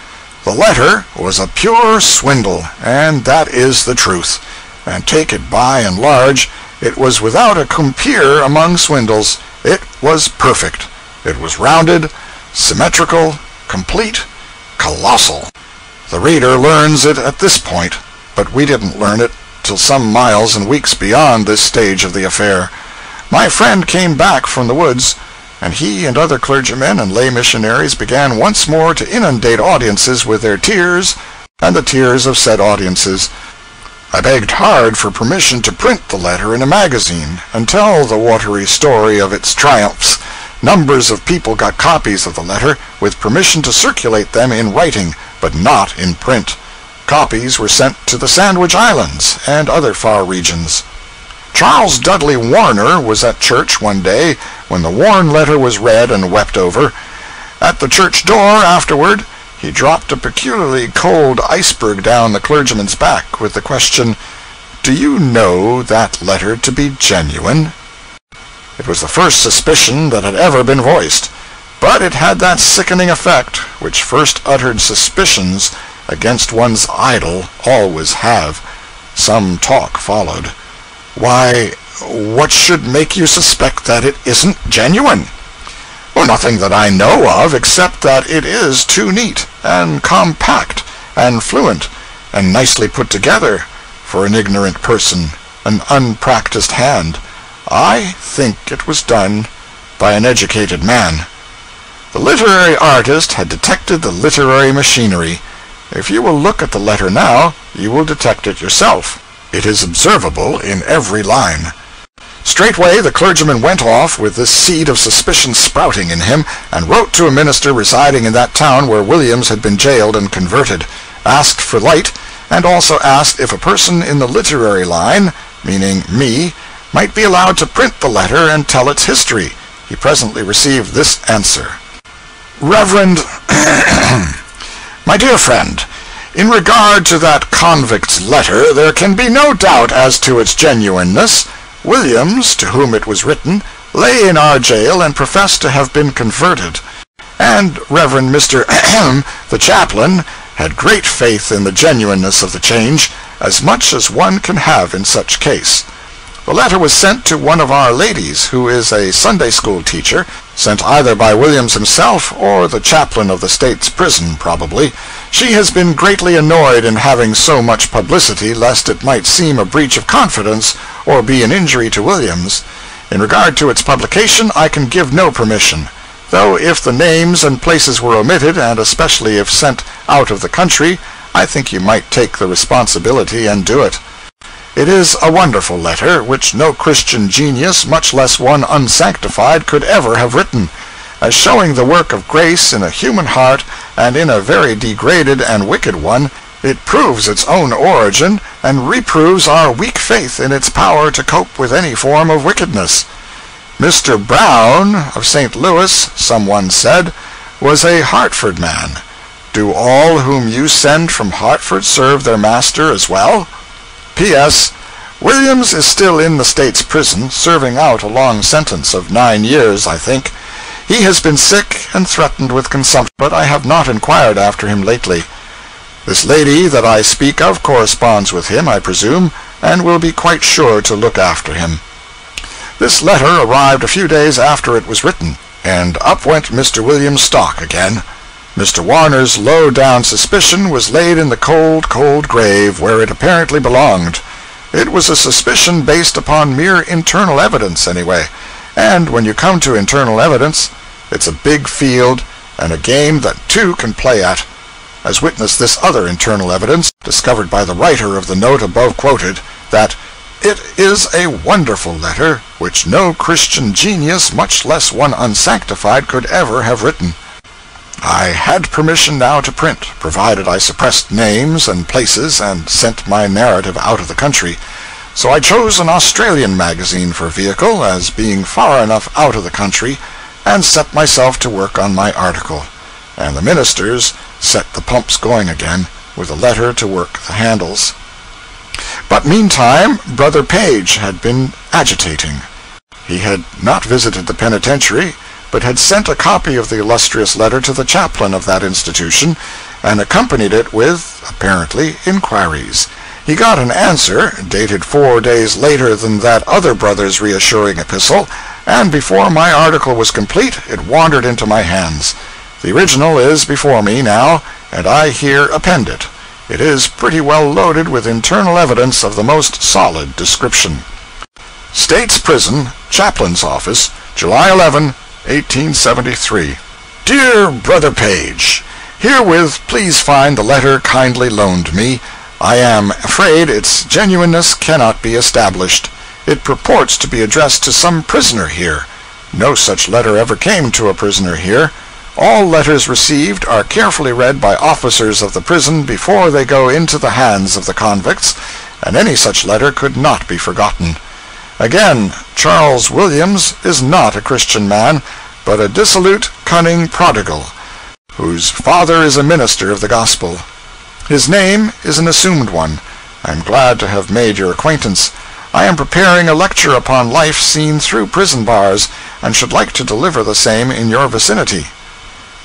The letter was a pure swindle, and that is the truth. And take it by and large, it was without a compeer among swindles. It was perfect. It was rounded, symmetrical, complete, colossal. The reader learns it at this point, but we didn't learn it till some miles and weeks beyond this stage of the affair. My friend came back from the woods, and he and other clergymen and lay missionaries began once more to inundate audiences with their tears and the tears of said audiences. I begged hard for permission to print the letter in a magazine and tell the watery story of its triumphs. Numbers of people got copies of the letter, with permission to circulate them in writing, but not in print. Copies were sent to the Sandwich Islands and other far regions. Charles Dudley Warner was at church one day when the Warren letter was read and wept over. At the church door afterward, he dropped a peculiarly cold iceberg down the clergyman's back with the question, "Do you know that letter to be genuine?" It was the first suspicion that had ever been voiced, but it had that sickening effect which first uttered suspicions against one's idol always have. Some talk followed. "Why, what should make you suspect that it isn't genuine?" "Well, nothing that I know of, except that it is too neat, and compact, and fluent, and nicely put together for an ignorant person, an unpracticed hand. I think it was done by an educated man." The literary artist had detected the literary machinery. If you will look at the letter now, you will detect it yourself. It is observable in every line. Straightway the clergyman went off with this seed of suspicion sprouting in him, and wrote to a minister residing in that town where Williams had been jailed and converted, asked for light, and also asked if a person in the literary line, meaning me, might be allowed to print the letter and tell its history. He presently received this answer: "Reverend, my dear friend, In regard to that convict's letter, there can be no doubt as to its genuineness. Williams, to whom it was written, lay in our jail and professed to have been converted, and Reverend Mr. the chaplain had great faith in the genuineness of the change, as much as one can have in such case. The letter was sent to one of our ladies, who is a Sunday school teacher, sent either by Williams himself or the chaplain of the state's prison, probably. She has been greatly annoyed in having so much publicity, lest it might seem a breach of confidence or be an injury to Williams. In regard to its publication, I can give no permission, though if the names and places were omitted, and especially if sent out of the country, I think you might take the responsibility and do it. It is a wonderful letter, which no Christian genius, much less one unsanctified, could ever have written, as showing the work of grace in a human heart, and in a very degraded and wicked one. It proves its own origin, and reproves our weak faith in its power to cope with any form of wickedness. Mr. Brown, of St. Louis, someone said, was a Hartford man. Do all whom you send from Hartford serve their master as well? P.S. Williams is still in the state's prison, serving out a long sentence of 9 years, I think. He has been sick and threatened with consumption, but I have not inquired after him lately. This lady that I speak of corresponds with him, I presume, and will be quite sure to look after him. This letter arrived a few days after it was written, and up went Mr. William's stock again. Mr. Warner's low-down suspicion was laid in the cold, cold grave where it apparently belonged. It was a suspicion based upon mere internal evidence, anyway, and when you come to internal evidence, it's a big field and a game that two can play at, as witness this other internal evidence, discovered by the writer of the note above quoted, that it is a wonderful letter, which no Christian genius, much less one unsanctified, could ever have written. I had permission now to print, provided I suppressed names and places and sent my narrative out of the country, so I chose an Australian magazine for vehicle, as being far enough out of the country, and set myself to work on my article, and the ministers set the pumps going again, with a letter to work the handles. But meantime, Brother Page had been agitating. He had not visited the penitentiary, but had sent a copy of the illustrious letter to the chaplain of that institution, and accompanied it with, apparently, inquiries. He got an answer, dated 4 days later than that other brother's reassuring epistle, and before my article was complete, it wandered into my hands. The original is before me now, and I here append it. It is pretty well loaded with internal evidence of the most solid description. State's Prison, Chaplain's Office, July 11, 1873. Dear Brother Page, herewith please find the letter kindly loaned me. I am afraid its genuineness cannot be established. It purports to be addressed to some prisoner here. No such letter ever came to a prisoner here. All letters received are carefully read by officers of the prison before they go into the hands of the convicts, and any such letter could not be forgotten. Again, Charles Williams is not a Christian man, but a dissolute, cunning prodigal, whose father is a minister of the gospel. His name is an assumed one. I am glad to have made your acquaintance. I am preparing a lecture upon life seen through prison bars, and should like to deliver the same in your vicinity.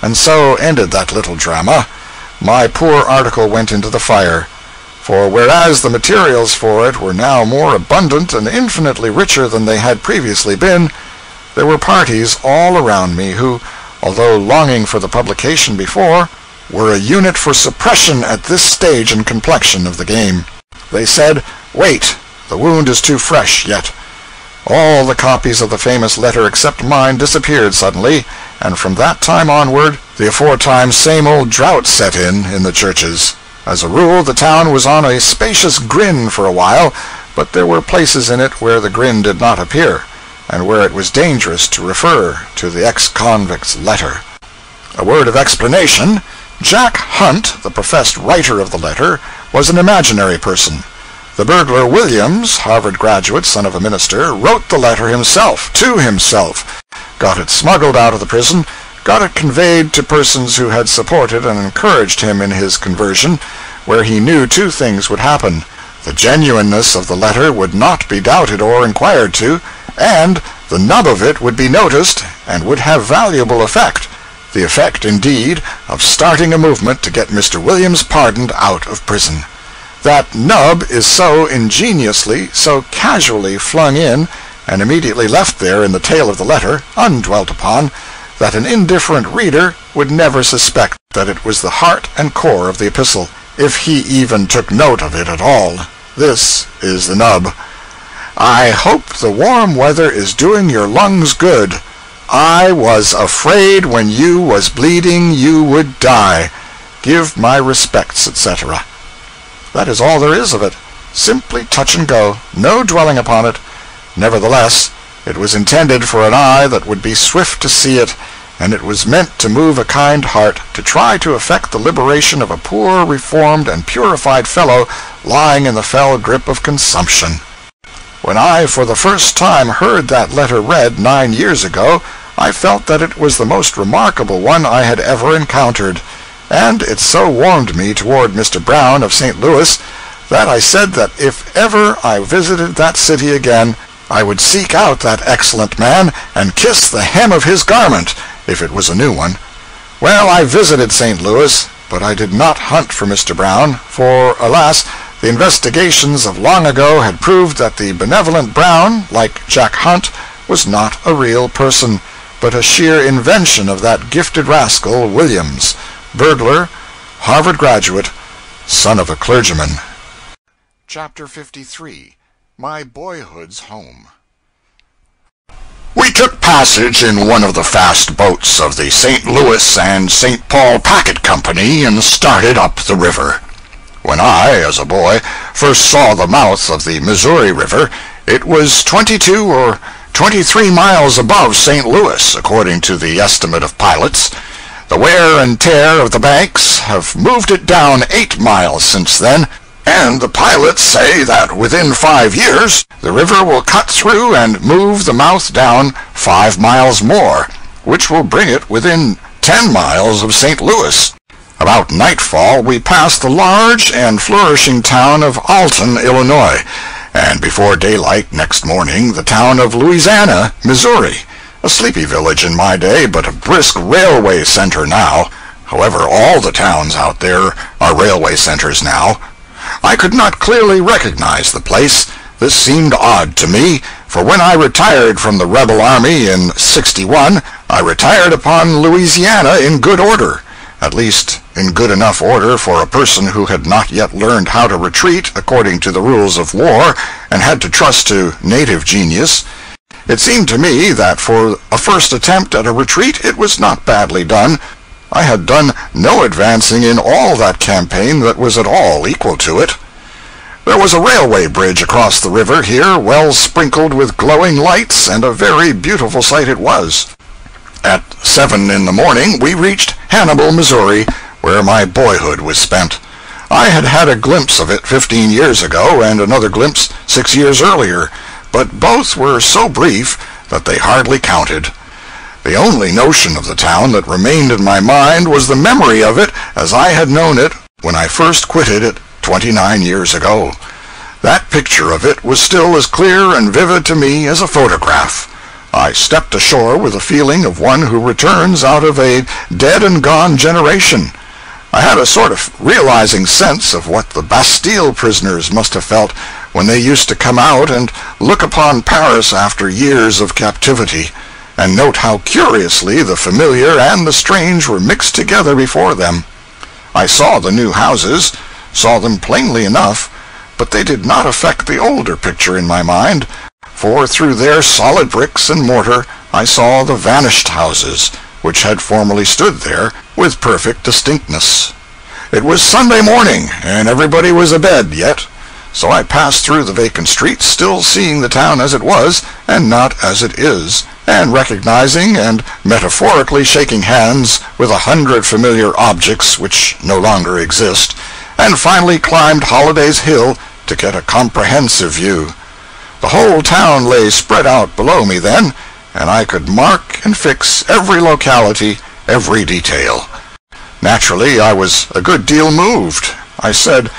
And so ended that little drama. My poor article went into the fire, for whereas the materials for it were now more abundant and infinitely richer than they had previously been, there were parties all around me who, although longing for the publication before, were a unit for suppression at this stage and complexion of the game. They said, "Wait, the wound is too fresh yet." All the copies of the famous letter except mine disappeared suddenly, and from that time onward the aforetime same old drought set in the churches. As a rule, the town was on a spacious grin for a while, but there were places in it where the grin did not appear, and where it was dangerous to refer to the ex-convict's letter. A word of explanation. Jack Hunt, the professed writer of the letter, was an imaginary person. The burglar Williams, Harvard graduate, son of a minister, wrote the letter himself, to himself, got it smuggled out of the prison, got it conveyed to persons who had supported and encouraged him in his conversion, where he knew two things would happen. The genuineness of the letter would not be doubted or inquired to, and the nub of it would be noticed and would have valuable effect. The effect, indeed, of starting a movement to get Mr. Williams pardoned out of prison. That nub is so ingeniously, so casually flung in, and immediately left there in the tail of the letter, undwelt upon, that an indifferent reader would never suspect that it was the heart and core of the epistle, if he even took note of it at all. This is the nub. I hope the warm weather is doing your lungs good. I was afraid when you was bleeding you would die. Give my respects, etc. That is all there is of it. Simply touch and go, no dwelling upon it. Nevertheless, it was intended for an eye that would be swift to see it, and it was meant to move a kind heart, to try to effect the liberation of a poor, reformed, and purified fellow lying in the fell grip of consumption. When I for the first time heard that letter read 9 years ago, I felt that it was the most remarkable one I had ever encountered, and it so warmed me toward Mr. Brown of St. Louis that I said that if ever I visited that city again, I would seek out that excellent man and kiss the hem of his garment, if it was a new one. Well, I visited St. Louis, but I did not hunt for Mr. Brown, for, alas, the investigations of long ago had proved that the benevolent Brown, like Jack Hunt, was not a real person, but a sheer invention of that gifted rascal Williams, burglar, Harvard graduate, son of a clergyman. Chapter 53. My Boyhood's Home. We took passage in one of the fast boats of the St. Louis and St. Paul Packet Company and started up the river. When I, as a boy, first saw the mouth of the Missouri River, it was 22 or 23 miles above St. Louis, according to the estimate of pilots. The wear and tear of the banks have moved it down 8 miles since then, and the pilots say that within 5 years the river will cut through and move the mouth down 5 miles more, which will bring it within 10 miles of St. Louis. About nightfall we passed the large and flourishing town of Alton, Illinois, and before daylight next morning the town of Louisiana, Missouri, a sleepy village in my day, but a brisk railway center now. However, all the towns out there are railway centers now. I could not clearly recognize the place. This seemed odd to me, for when I retired from the rebel army in '61, I retired upon Louisiana in good order, at least in good enough order for a person who had not yet learned how to retreat according to the rules of war and had to trust to native genius. It seemed to me that for a first attempt at a retreat it was not badly done. I had done no advancing in all that campaign that was at all equal to it. There was a railway bridge across the river here, well sprinkled with glowing lights, and a very beautiful sight it was. At 7 in the morning we reached Hannibal, Missouri, where my boyhood was spent. I had had a glimpse of it 15 years ago, and another glimpse 6 years earlier, but both were so brief that they hardly counted. The only notion of the town that remained in my mind was the memory of it as I had known it when I first quitted it 29 years ago. That picture of it was still as clear and vivid to me as a photograph. I stepped ashore with the feeling of one who returns out of a dead-and-gone generation. I had a sort of realizing sense of what the Bastille prisoners must have felt when they used to come out and look upon Paris after years of captivity, and note how curiously the familiar and the strange were mixed together before them. I saw the new houses, saw them plainly enough, but they did not affect the older picture in my mind, for through their solid bricks and mortar I saw the vanished houses, which had formerly stood there, with perfect distinctness. It was Sunday morning, and everybody was abed yet, so I passed through the vacant streets, still seeing the town as it was, and not as it is, and recognizing and metaphorically shaking hands with 100 familiar objects which no longer exist, and finally climbed Holliday's Hill to get a comprehensive view. The whole town lay spread out below me then, and I could mark and fix every locality, every detail. Naturally, I was a good deal moved. I said,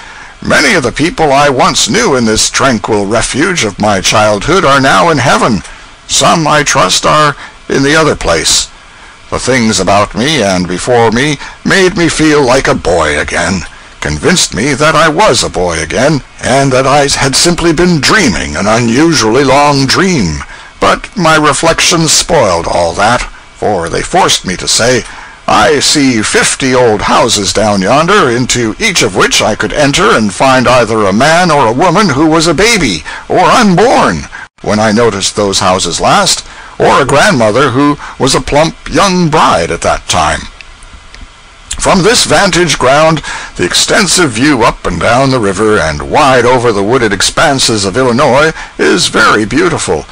"Many of the people I once knew in this tranquil refuge of my childhood are now in heaven. Some, I trust, are in the other place." The things about me and before me made me feel like a boy again, convinced me that I was a boy again, and that I had simply been dreaming an unusually long dream. But my reflections spoiled all that, for they forced me to say, "I see 50 old houses down yonder, into each of which I could enter and find either a man or a woman who was a baby, or unborn, when I noticed those houses last, or a grandmother who was a plump young bride at that time." From this vantage ground, the extensive view up and down the river and wide over the wooded expanses of Illinois is very beautiful,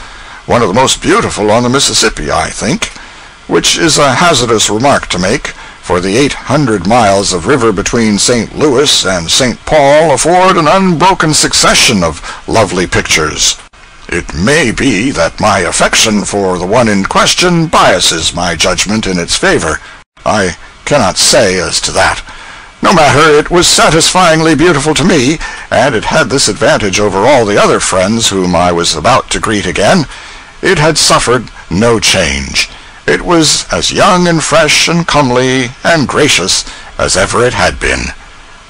one of the most beautiful on the Mississippi, I think, which is a hazardous remark to make, for the 800 miles of river between St. Louis and St. Paul afford an unbroken succession of lovely pictures. It may be that my affection for the one in question biases my judgment in its favor. I cannot say as to that. No matter, it was satisfyingly beautiful to me, and it had this advantage over all the other friends whom I was about to greet again: it had suffered no change. It was as young and fresh and comely and gracious as ever it had been,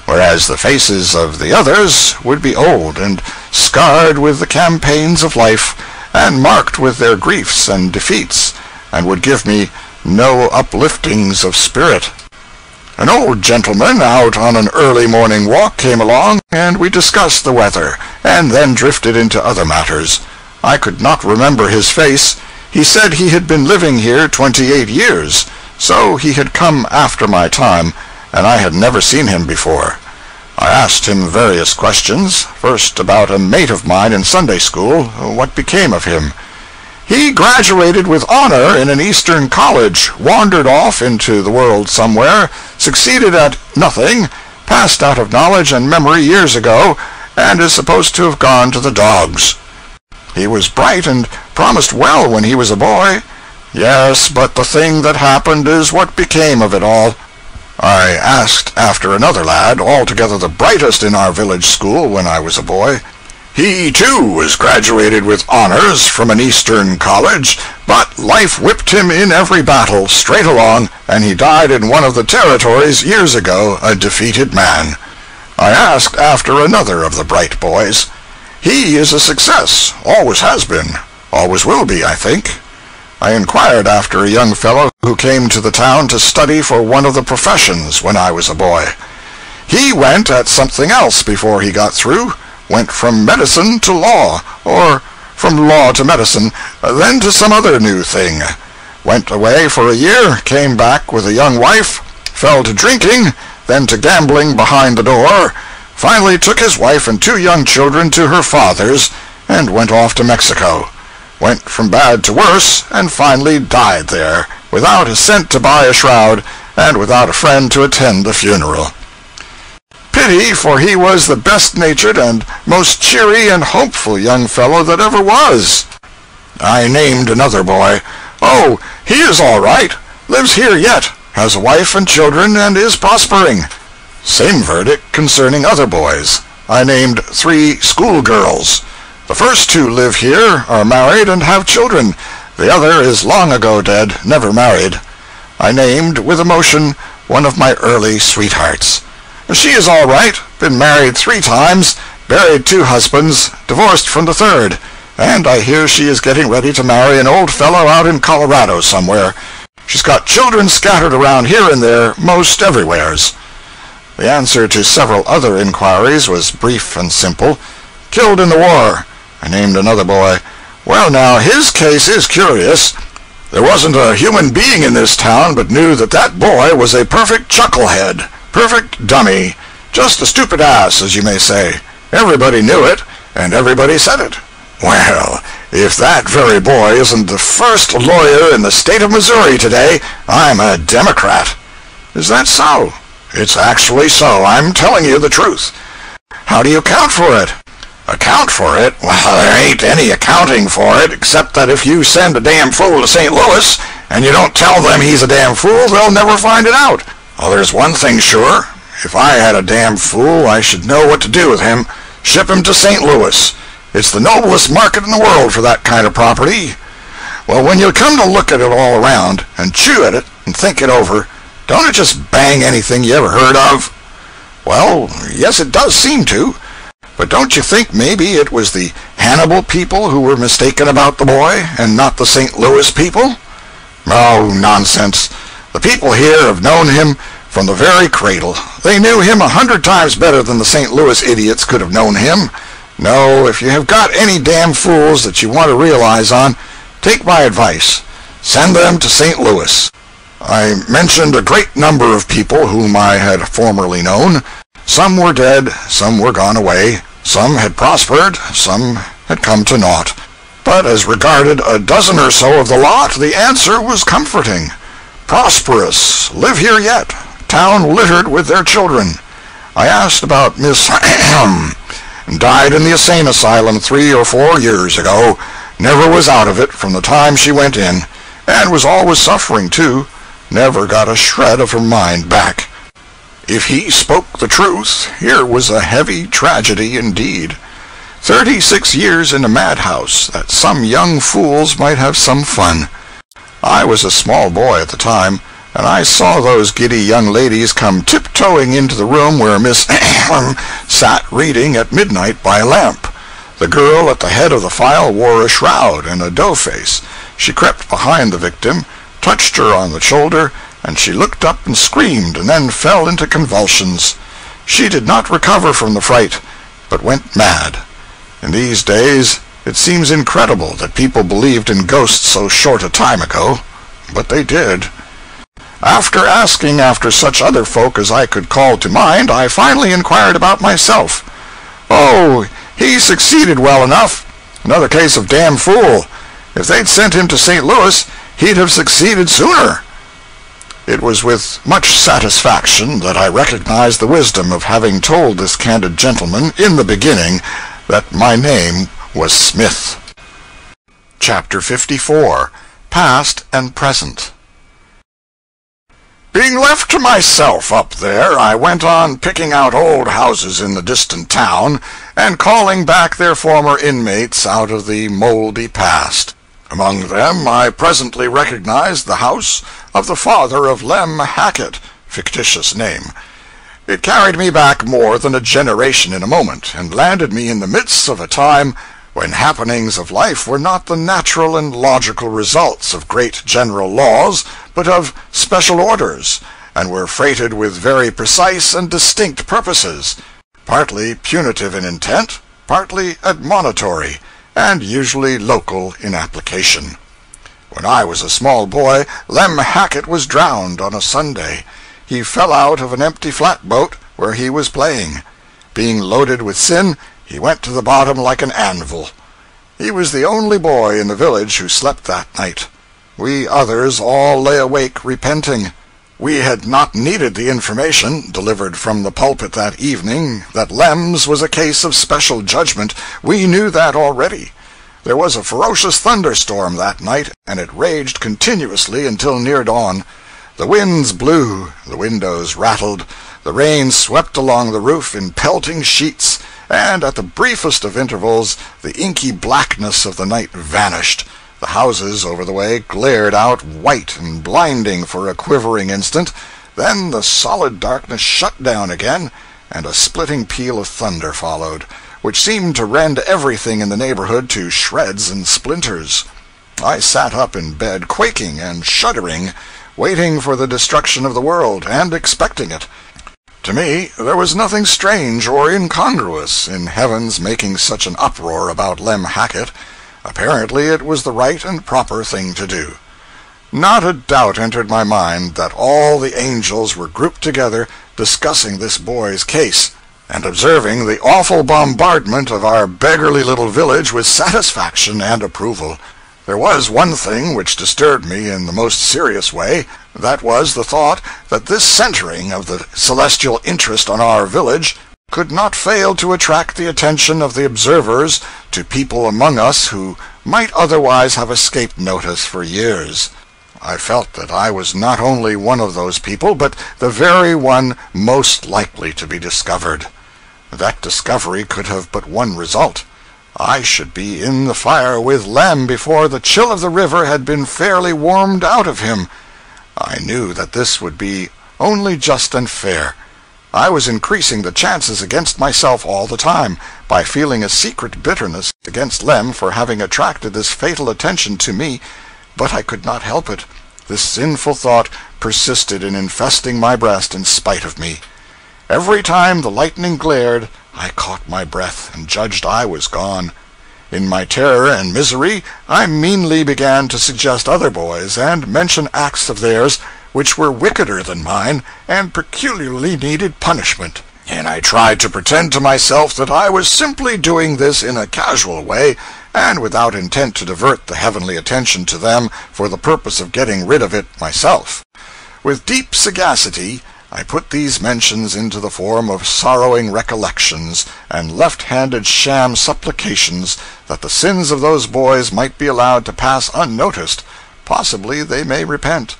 whereas the faces of the others would be old and scarred with the campaigns of life, and marked with their griefs and defeats, and would give me no upliftings of spirit. An old gentleman out on an early morning walk came along, and we discussed the weather, and then drifted into other matters. I could not remember his face. He said he had been living here 28 years, so he had come after my time, and I had never seen him before. I asked him various questions, first about a mate of mine in Sunday school, what became of him. He graduated with honor in an Eastern college, wandered off into the world somewhere, succeeded at nothing, passed out of knowledge and memory years ago, and is supposed to have gone to the dogs. He was bright and promised well when he was a boy. Yes, but the thing that happened is what became of it all. I asked after another lad, altogether the brightest in our village school when I was a boy. He, too, was graduated with honors from an Eastern college, but life whipped him in every battle, straight along, and he died in one of the territories years ago, a defeated man. I asked after another of the bright boys. He is a success, always has been, always will be, I think. I inquired after a young fellow who came to the town to study for one of the professions when I was a boy. He went at something else before he got through, went from medicine to law, or from law to medicine, then to some other new thing. Went away for a year, came back with a young wife, fell to drinking, then to gambling behind the door, finally took his wife and 2 young children to her father's, and went off to Mexico. Went from bad to worse, and finally died there, without a cent to buy a shroud, and without a friend to attend the funeral. Pity, for he was the best-natured and most cheery and hopeful young fellow that ever was. I named another boy. Oh, he is all right, lives here yet, has a wife and children, and is prospering. Same verdict concerning other boys. I named 3 schoolgirls. The first 2 live here, are married, and have children. The other is long ago dead, never married. I named, with emotion, one of my early sweethearts. She is all right, been married 3 times, buried 2 husbands, divorced from the 3rd, and I hear she is getting ready to marry an old fellow out in Colorado somewhere. She's got children scattered around here and there, most everywheres. The answer to several other inquiries was brief and simple. Killed in the war. I named another boy. Well, now, his case is curious. There wasn't a human being in this town but knew that that boy was a perfect chucklehead, perfect dummy, just a stupid ass, as you may say. Everybody knew it, and everybody said it. Well, if that very boy isn't the first lawyer in the state of Missouri today, I'm a Democrat. Is that so? It's actually so. I'm telling you the truth. How do you account for it? Account for it? Well, there ain't any accounting for it, except that if you send a damn fool to St. Louis, and you don't tell them he's a damn fool, they'll never find it out. Well, there's one thing sure. If I had a damn fool, I should know what to do with him. Ship him to St. Louis. It's the noblest market in the world for that kind of property. Well, when you come to look at it all around, and chew at it, and think it over, don't it just bang anything you ever heard of? Well, yes, it does seem to. But don't you think maybe it was the Hannibal people who were mistaken about the boy, and not the St. Louis people? Oh, nonsense. The people here have known him from the very cradle. They knew him 100 times better than the St. Louis idiots could have known him. No, if you have got any damn fools that you want to realize on, take my advice. Send them to St. Louis. I mentioned a great number of people whom I had formerly known. Some were dead, some were gone away, some had prospered, some had come to naught. But as regarded a dozen or so of the lot, the answer was comforting. Prosperous, live here yet, town littered with their children. I asked about Miss died in the insane asylum 3 or 4 years ago, never was out of it from the time she went in, and was always suffering too, never got a shred of her mind back. If he spoke the truth, here was a heavy tragedy indeed. 36 years in a madhouse, that some young fools might have some fun. I was a small boy at the time, and I saw those giddy young ladies come tiptoeing into the room where Miss sat reading at midnight by a lamp. The girl at the head of the file wore a shroud and a dough-face. She crept behind the victim, touched her on the shoulder, and she looked up and screamed, and then fell into convulsions. She did not recover from the fright, but went mad. In these days, it seems incredible that people believed in ghosts so short a time ago, but they did. After asking after such other folk as I could call to mind, I finally inquired about myself. Oh, he succeeded well enough. Another case of damn fool. If they'd sent him to St. Louis, he'd have succeeded sooner. It was with much satisfaction that I recognized the wisdom of having told this candid gentleman in the beginning that my name was Smith. Chapter 54. Past and Present. Being left to myself up there, I went on picking out old houses in the distant town, and calling back their former inmates out of the moldy past. Among them I presently recognized the house of the father of Lem Hackett, fictitious name. It carried me back more than a generation in a moment, and landed me in the midst of a time when happenings of life were not the natural and logical results of great general laws, but of special orders, and were freighted with very precise and distinct purposes, partly punitive in intent, partly admonitory, and usually local in application. When I was a small boy, Lem Hackett was drowned on a Sunday. He fell out of an empty flatboat where he was playing. Being loaded with sin, he went to the bottom like an anvil. He was the only boy in the village who slept that night. We others all lay awake repenting. We had not needed the information, delivered from the pulpit that evening, that Lem's was a case of special judgment. We knew that already. There was a ferocious thunderstorm that night, and it raged continuously until near dawn. The winds blew, the windows rattled, the rain swept along the roof in pelting sheets, and at the briefest of intervals the inky blackness of the night vanished. The houses over the way glared out white and blinding for a quivering instant, then the solid darkness shut down again, and a splitting peal of thunder followed, which seemed to rend everything in the neighborhood to shreds and splinters. I sat up in bed, quaking and shuddering, waiting for the destruction of the world, and expecting it. To me, there was nothing strange or incongruous in heaven's making such an uproar about Lem Hackett. Apparently it was the right and proper thing to do. Not a doubt entered my mind that all the angels were grouped together discussing this boy's case, and observing the awful bombardment of our beggarly little village with satisfaction and approval. There was one thing which disturbed me in the most serious way. That was the thought that this centering of the celestial interest on our village could not fail to attract the attention of the observers to people among us who might otherwise have escaped notice for years. I felt that I was not only one of those people, but the very one most likely to be discovered. That discovery could have but one result. I should be in the fire with Lem before the chill of the river had been fairly warmed out of him. I knew that this would be only just and fair. I was increasing the chances against myself all the time, by feeling a secret bitterness against Lem for having attracted this fatal attention to me, but I could not help it. This sinful thought persisted in infesting my breast in spite of me. Every time the lightning glared, I caught my breath and judged I was gone. In my terror and misery, I meanly began to suggest other boys, and mention acts of theirs which were wickeder than mine, and peculiarly needed punishment. And I tried to pretend to myself that I was simply doing this in a casual way, and without intent to divert the heavenly attention to them for the purpose of getting rid of it myself. With deep sagacity, I put these mentions into the form of sorrowing recollections and left-handed sham supplications that the sins of those boys might be allowed to pass unnoticed. Possibly they may repent.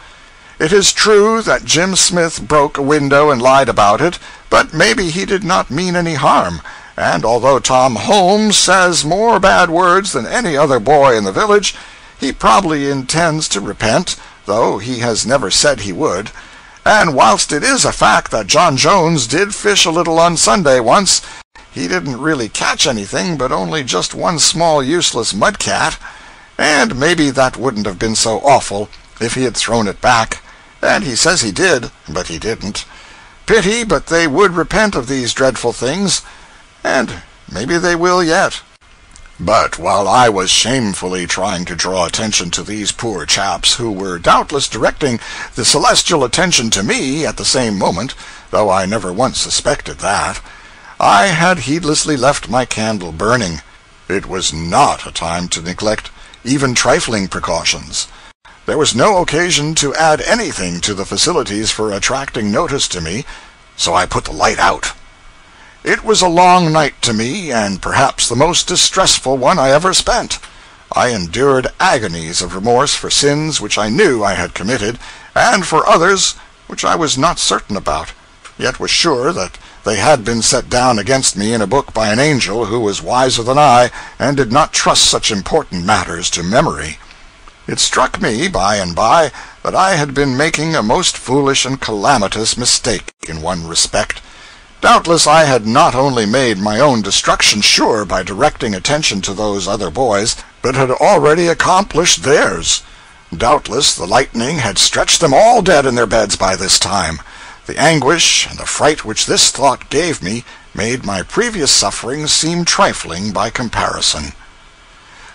It is true that Jim Smith broke a window and lied about it, but maybe he did not mean any harm, and although Tom Holmes says more bad words than any other boy in the village, he probably intends to repent, though he has never said he would. And whilst it is a fact that John Jones did fish a little on Sunday once, he didn't really catch anything but only just one small useless mudcat, and maybe that wouldn't have been so awful if he had thrown it back. And he says he did, but he didn't. Pity, but they would repent of these dreadful things, and maybe they will yet. But while I was shamefully trying to draw attention to these poor chaps, who were doubtless directing the celestial attention to me at the same moment, though I never once suspected that, I had heedlessly left my candle burning. It was not a time to neglect even trifling precautions. There was no occasion to add anything to the facilities for attracting notice to me, so I put the light out. It was a long night to me, and perhaps the most distressful one I ever spent. I endured agonies of remorse for sins which I knew I had committed, and for others which I was not certain about, yet was sure that they had been set down against me in a book by an angel who was wiser than I, and did not trust such important matters to memory. It struck me, by and by, that I had been making a most foolish and calamitous mistake in one respect. Doubtless I had not only made my own destruction sure by directing attention to those other boys, but had already accomplished theirs. Doubtless the lightning had stretched them all dead in their beds by this time. The anguish and the fright which this thought gave me made my previous sufferings seem trifling by comparison.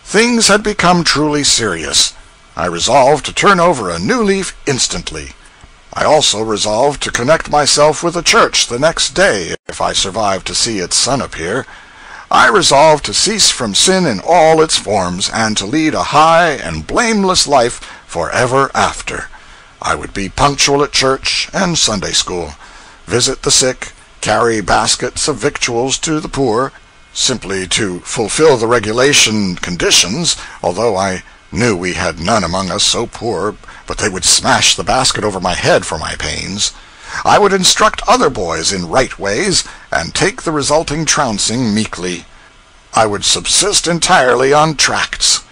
Things had become truly serious. I resolved to turn over a new leaf instantly. I also resolved to connect myself with the church the next day, if I survived to see its sun appear. I resolved to cease from sin in all its forms, and to lead a high and blameless life forever after. I would be punctual at church and Sunday school, visit the sick, carry baskets of victuals to the poor, simply to fulfill the regulation conditions, although I knew we had none among us so poor but they would smash the basket over my head for my pains. I would instruct other boys in right ways, and take the resulting trouncing meekly. I would subsist entirely on tracts.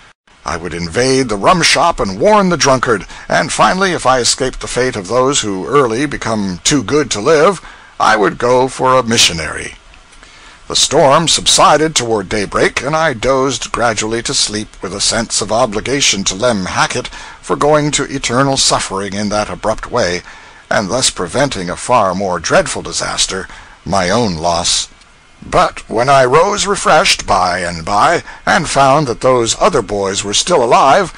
I would invade the rum shop and warn the drunkard, and finally, if I escaped the fate of those who early become too good to live, I would go for a missionary. The storm subsided toward daybreak, and I dozed gradually to sleep with a sense of obligation to Lem Hackett for going to eternal suffering in that abrupt way, and thus preventing a far more dreadful disaster, my own loss. But when I rose refreshed by and by, and found that those other boys were still alive,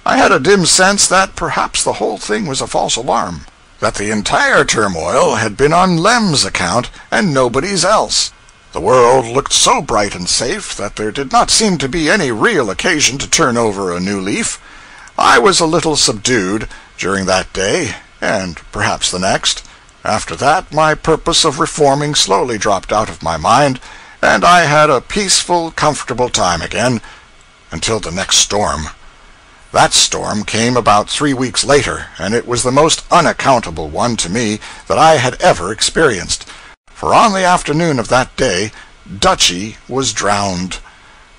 I had a dim sense that perhaps the whole thing was a false alarm, that the entire turmoil had been on Lem's account and nobody's else. The world looked so bright and safe that there did not seem to be any real occasion to turn over a new leaf. I was a little subdued during that day, and perhaps the next. After that, my purpose of reforming slowly dropped out of my mind, and I had a peaceful, comfortable time again, until the next storm. That storm came about 3 weeks later, and it was the most unaccountable one to me that I had ever experienced. For on the afternoon of that day, Dutchy was drowned.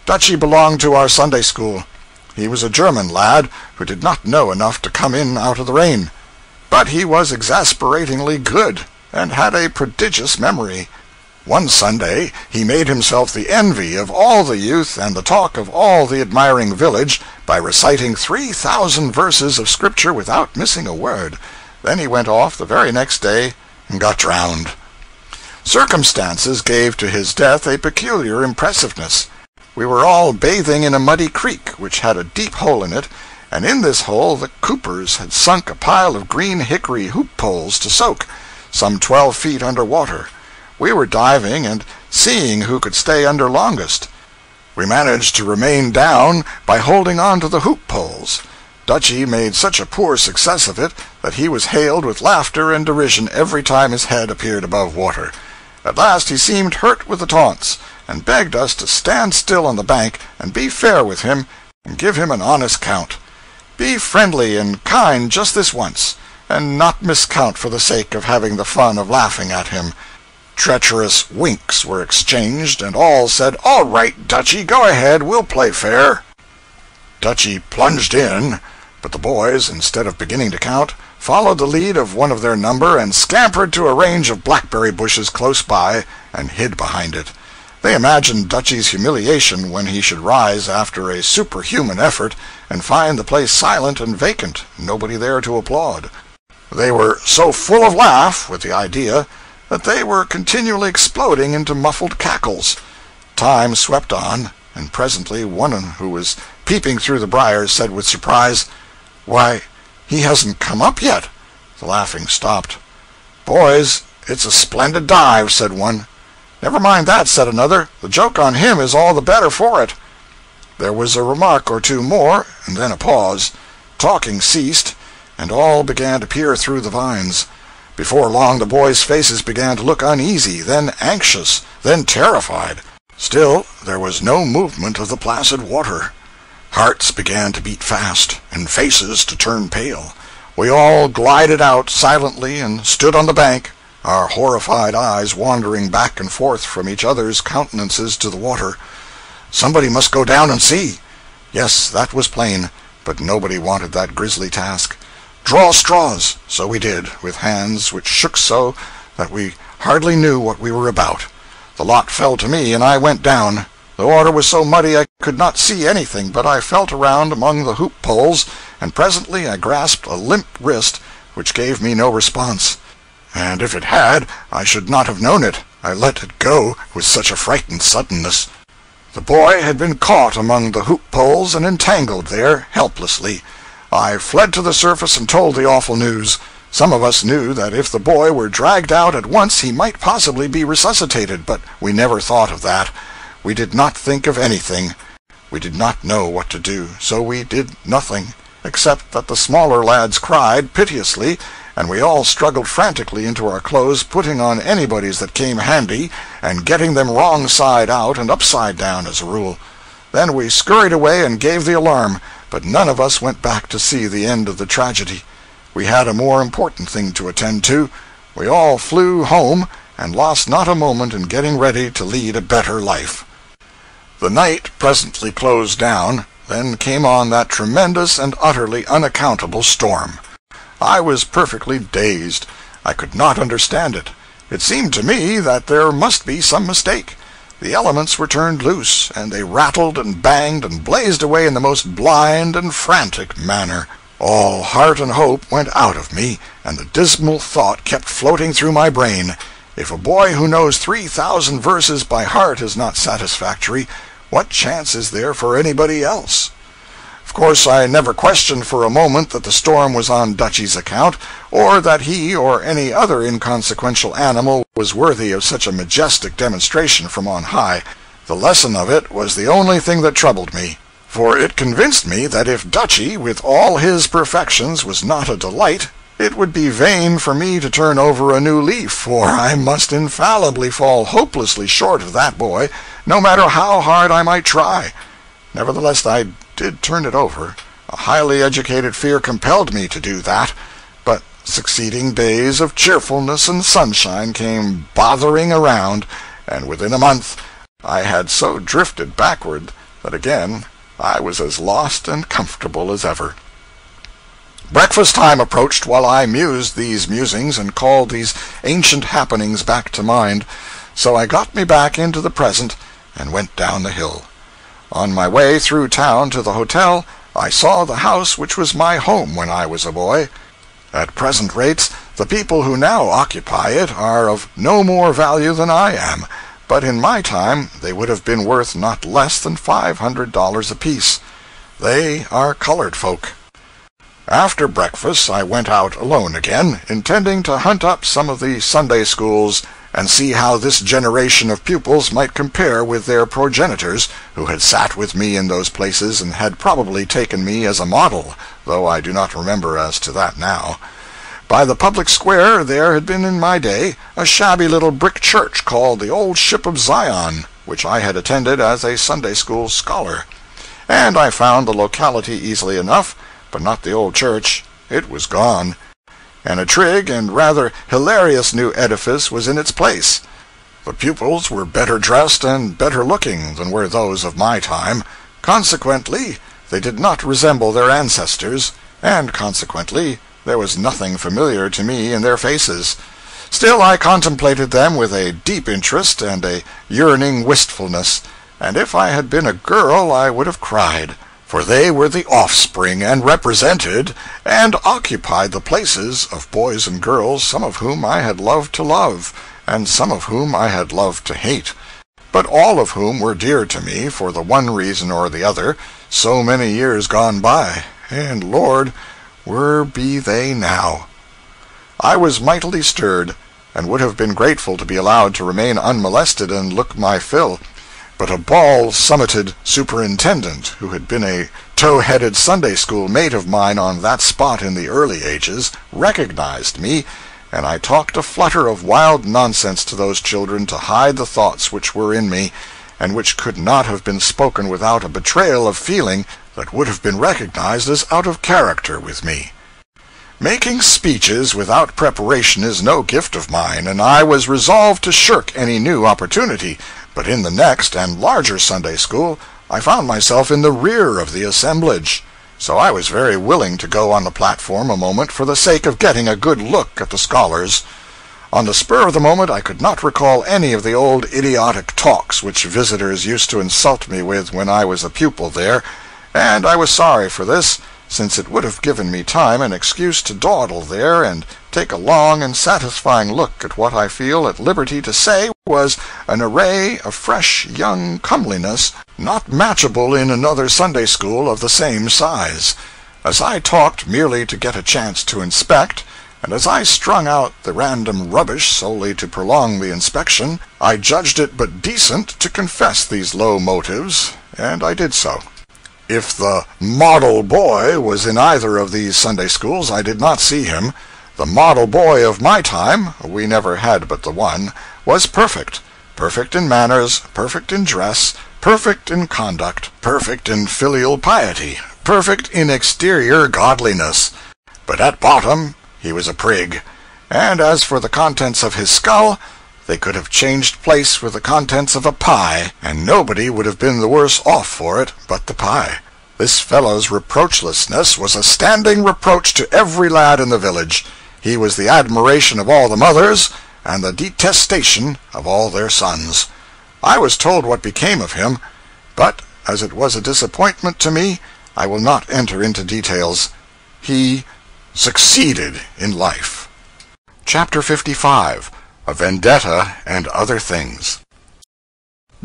Dutchy belonged to our Sunday school. He was a German lad who did not know enough to come in out of the rain. But he was exasperatingly good, and had a prodigious memory. One Sunday he made himself the envy of all the youth and the talk of all the admiring village by reciting 3,000 verses of Scripture without missing a word. Then he went off the very next day and got drowned. Circumstances gave to his death a peculiar impressiveness. We were all bathing in a muddy creek which had a deep hole in it, and in this hole the coopers had sunk a pile of green hickory hoop poles to soak, some 12 feet under water. We were diving and seeing who could stay under longest. We managed to remain down by holding on to the hoop poles. Dutchy made such a poor success of it that he was hailed with laughter and derision every time his head appeared above water. At last he seemed hurt with the taunts, and begged us to stand still on the bank and be fair with him and give him an honest count. Be friendly and kind just this once, and not miscount for the sake of having the fun of laughing at him. Treacherous winks were exchanged, and all said, "All right, Dutchy, go ahead, we'll play fair." Dutchy plunged in, but the boys, instead of beginning to count, followed the lead of one of their number and scampered to a range of blackberry bushes close by and hid behind it. They imagined Dutchy's humiliation when he should rise after a superhuman effort and find the place silent and vacant, nobody there to applaud. They were so full of laugh with the idea that they were continually exploding into muffled cackles. Time swept on, and presently one who was peeping through the briars said with surprise, "Why, he hasn't come up yet." The laughing stopped. "Boys, it's a splendid dive," said one. "Never mind that," said another. "The joke on him is all the better for it." There was a remark or two more, and then a pause. Talking ceased, and all began to peer through the vines. Before long the boys' faces began to look uneasy, then anxious, then terrified. Still there was no movement of the placid water. Hearts began to beat fast, and faces to turn pale. We all glided out silently and stood on the bank, our horrified eyes wandering back and forth from each other's countenances to the water. Somebody must go down and see. Yes, that was plain, but nobody wanted that grisly task. Draw straws. So we did, with hands which shook so that we hardly knew what we were about. The lot fell to me, and I went down. The water was so muddy I could not see anything, but I felt around among the hoop poles, and presently I grasped a limp wrist which gave me no response. And if it had, I should not have known it. I let it go with such a frightened suddenness. The boy had been caught among the hoop poles and entangled there, helplessly. I fled to the surface and told the awful news. Some of us knew that if the boy were dragged out at once he might possibly be resuscitated, but we never thought of that. We did not think of anything. We did not know what to do, so we did nothing, except that the smaller lads cried piteously, and we all struggled frantically into our clothes, putting on anybody's that came handy, and getting them wrong side out and upside down as a rule. Then we scurried away and gave the alarm, but none of us went back to see the end of the tragedy. We had a more important thing to attend to. We all flew home, and lost not a moment in getting ready to lead a better life. The night presently closed down, then came on that tremendous and utterly unaccountable storm. I was perfectly dazed. I could not understand it. It seemed to me that there must be some mistake. The elements were turned loose, and they rattled and banged and blazed away in the most blind and frantic manner. All heart and hope went out of me, and the dismal thought kept floating through my brain, if a boy who knows 3,000 verses by heart is not satisfactory, what chance is there for anybody else? Of course, I never questioned for a moment that the storm was on Dutchy's account, or that he or any other inconsequential animal was worthy of such a majestic demonstration from on high. The lesson of it was the only thing that troubled me, for it convinced me that if Dutchy, with all his perfections, was not a delight, it would be vain for me to turn over a new leaf, for I must infallibly fall hopelessly short of that boy, no matter how hard I might try. Nevertheless, I did turn it over, A highly educated fear compelled me to do that, but succeeding days of cheerfulness and sunshine came bothering around, and within a month I had so drifted backward that again I was as lost and comfortable as ever. Breakfast time approached while I mused these musings and called these ancient happenings back to mind, so I got me back into the present and went down the hill. On my way through town to the hotel, I saw the house which was my home when I was a boy. At present rates, the people who now occupy it are of no more value than I am, but in my time they would have been worth not less than $500 apiece. They are colored folk. After breakfast I went out alone again, intending to hunt up some of the Sunday schools and see how this generation of pupils might compare with their progenitors, who had sat with me in those places and had probably taken me as a model, though I do not remember as to that now. By the public square there had been in my day a shabby little brick church called the Old Ship of Zion, which I had attended as a Sunday school scholar. And I found the locality easily enough, but not the old church. It was gone, and a trig and rather hilarious new edifice was in its place. The pupils were better dressed and better looking than were those of my time. Consequently, they did not resemble their ancestors, and consequently there was nothing familiar to me in their faces. Still, I contemplated them with a deep interest and a yearning wistfulness, and if I had been a girl I would have cried, for they were the offspring, and represented, and occupied the places of boys and girls, some of whom I had loved to love, and some of whom I had loved to hate, but all of whom were dear to me for the one reason or the other, so many years gone by, and, Lord, where be they now? I was mightily stirred, and would have been grateful to be allowed to remain unmolested and look my fill. But a bald-summited superintendent, who had been a tow-headed Sunday school mate of mine on that spot in the early ages, recognized me, and I talked a flutter of wild nonsense to those children to hide the thoughts which were in me, and which could not have been spoken without a betrayal of feeling that would have been recognized as out of character with me. Making speeches without preparation is no gift of mine, and I was resolved to shirk any new opportunity. But in the next and larger Sunday school I found myself in the rear of the assemblage, so I was very willing to go on the platform a moment for the sake of getting a good look at the scholars. On the spur of the moment I could not recall any of the old idiotic talks which visitors used to insult me with when I was a pupil there, and I was sorry for this, since it would have given me time and excuse to dawdle there and take a long and satisfying look at what I feel at liberty to say was an array of fresh young comeliness not matchable in another Sunday school of the same size. As I talked merely to get a chance to inspect, and as I strung out the random rubbish solely to prolong the inspection, I judged it but decent to confess these low motives, and I did so. If the model boy was in either of these Sunday schools, I did not see him. The model boy of my time, we never had but the one, was perfect. Perfect in manners, perfect in dress, perfect in conduct, perfect in filial piety, perfect in exterior godliness. But at bottom he was a prig, and as for the contents of his skull, they could have changed place with the contents of a pie, and nobody would have been the worse off for it but the pie. This fellow's reproachlessness was a standing reproach to every lad in the village. He was the admiration of all the mothers, and the detestation of all their sons. I was told what became of him, but as it was a disappointment to me, I will not enter into details. He succeeded in life. Chapter 55. A Vendetta and Other Things.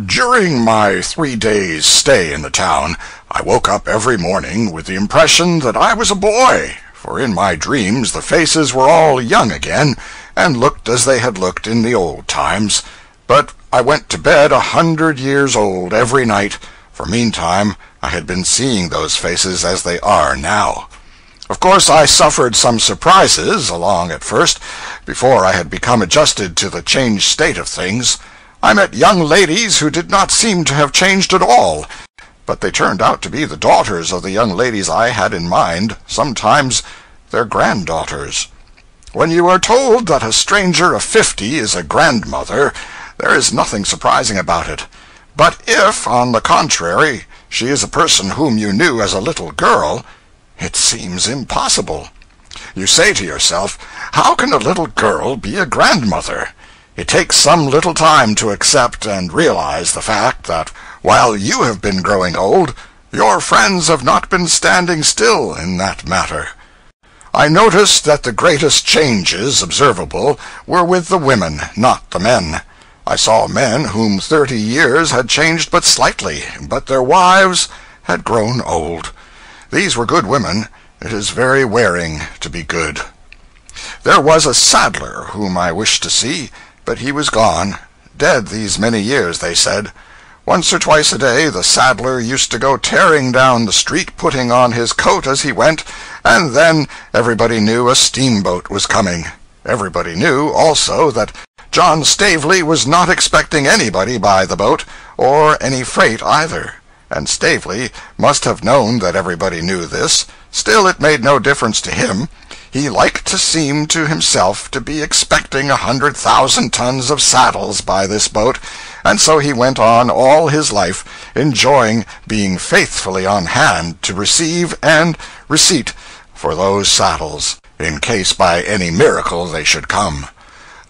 During my 3 days' stay in the town, I woke up every morning with the impression that I was a boy, for in my dreams the faces were all young again, and looked as they had looked in the old times. But I went to bed 100 years old every night, for meantime I had been seeing those faces as they are now. Of course I suffered some surprises along at first, before I had become adjusted to the changed state of things. I met young ladies who did not seem to have changed at all. but they turned out to be the daughters of the young ladies I had in mind, sometimes their granddaughters. When you are told that a stranger of 50 is a grandmother, there is nothing surprising about it. But if, on the contrary, she is a person whom you knew as a little girl, it seems impossible. You say to yourself, how can a little girl be a grandmother? It takes some little time to accept and realize the fact that while you have been growing old, your friends have not been standing still in that matter. I noticed that the greatest changes observable were with the women, not the men. I saw men whom 30 years had changed but slightly, but their wives had grown old. These were good women. It is very wearing to be good. There was a saddler whom I wished to see, but he was gone, dead these many years, they said. Once or twice a day the saddler used to go tearing down the street, putting on his coat as he went, and then everybody knew a steamboat was coming. Everybody knew, also, that John Stavely was not expecting anybody by the boat, or any freight either. And Stavely must have known that everybody knew this. Still, it made no difference to him. He liked to seem to himself to be expecting 100,000 tons of saddles by this boat, and so he went on all his life, enjoying being faithfully on hand to receive and receipt for those saddles, in case by any miracle they should come.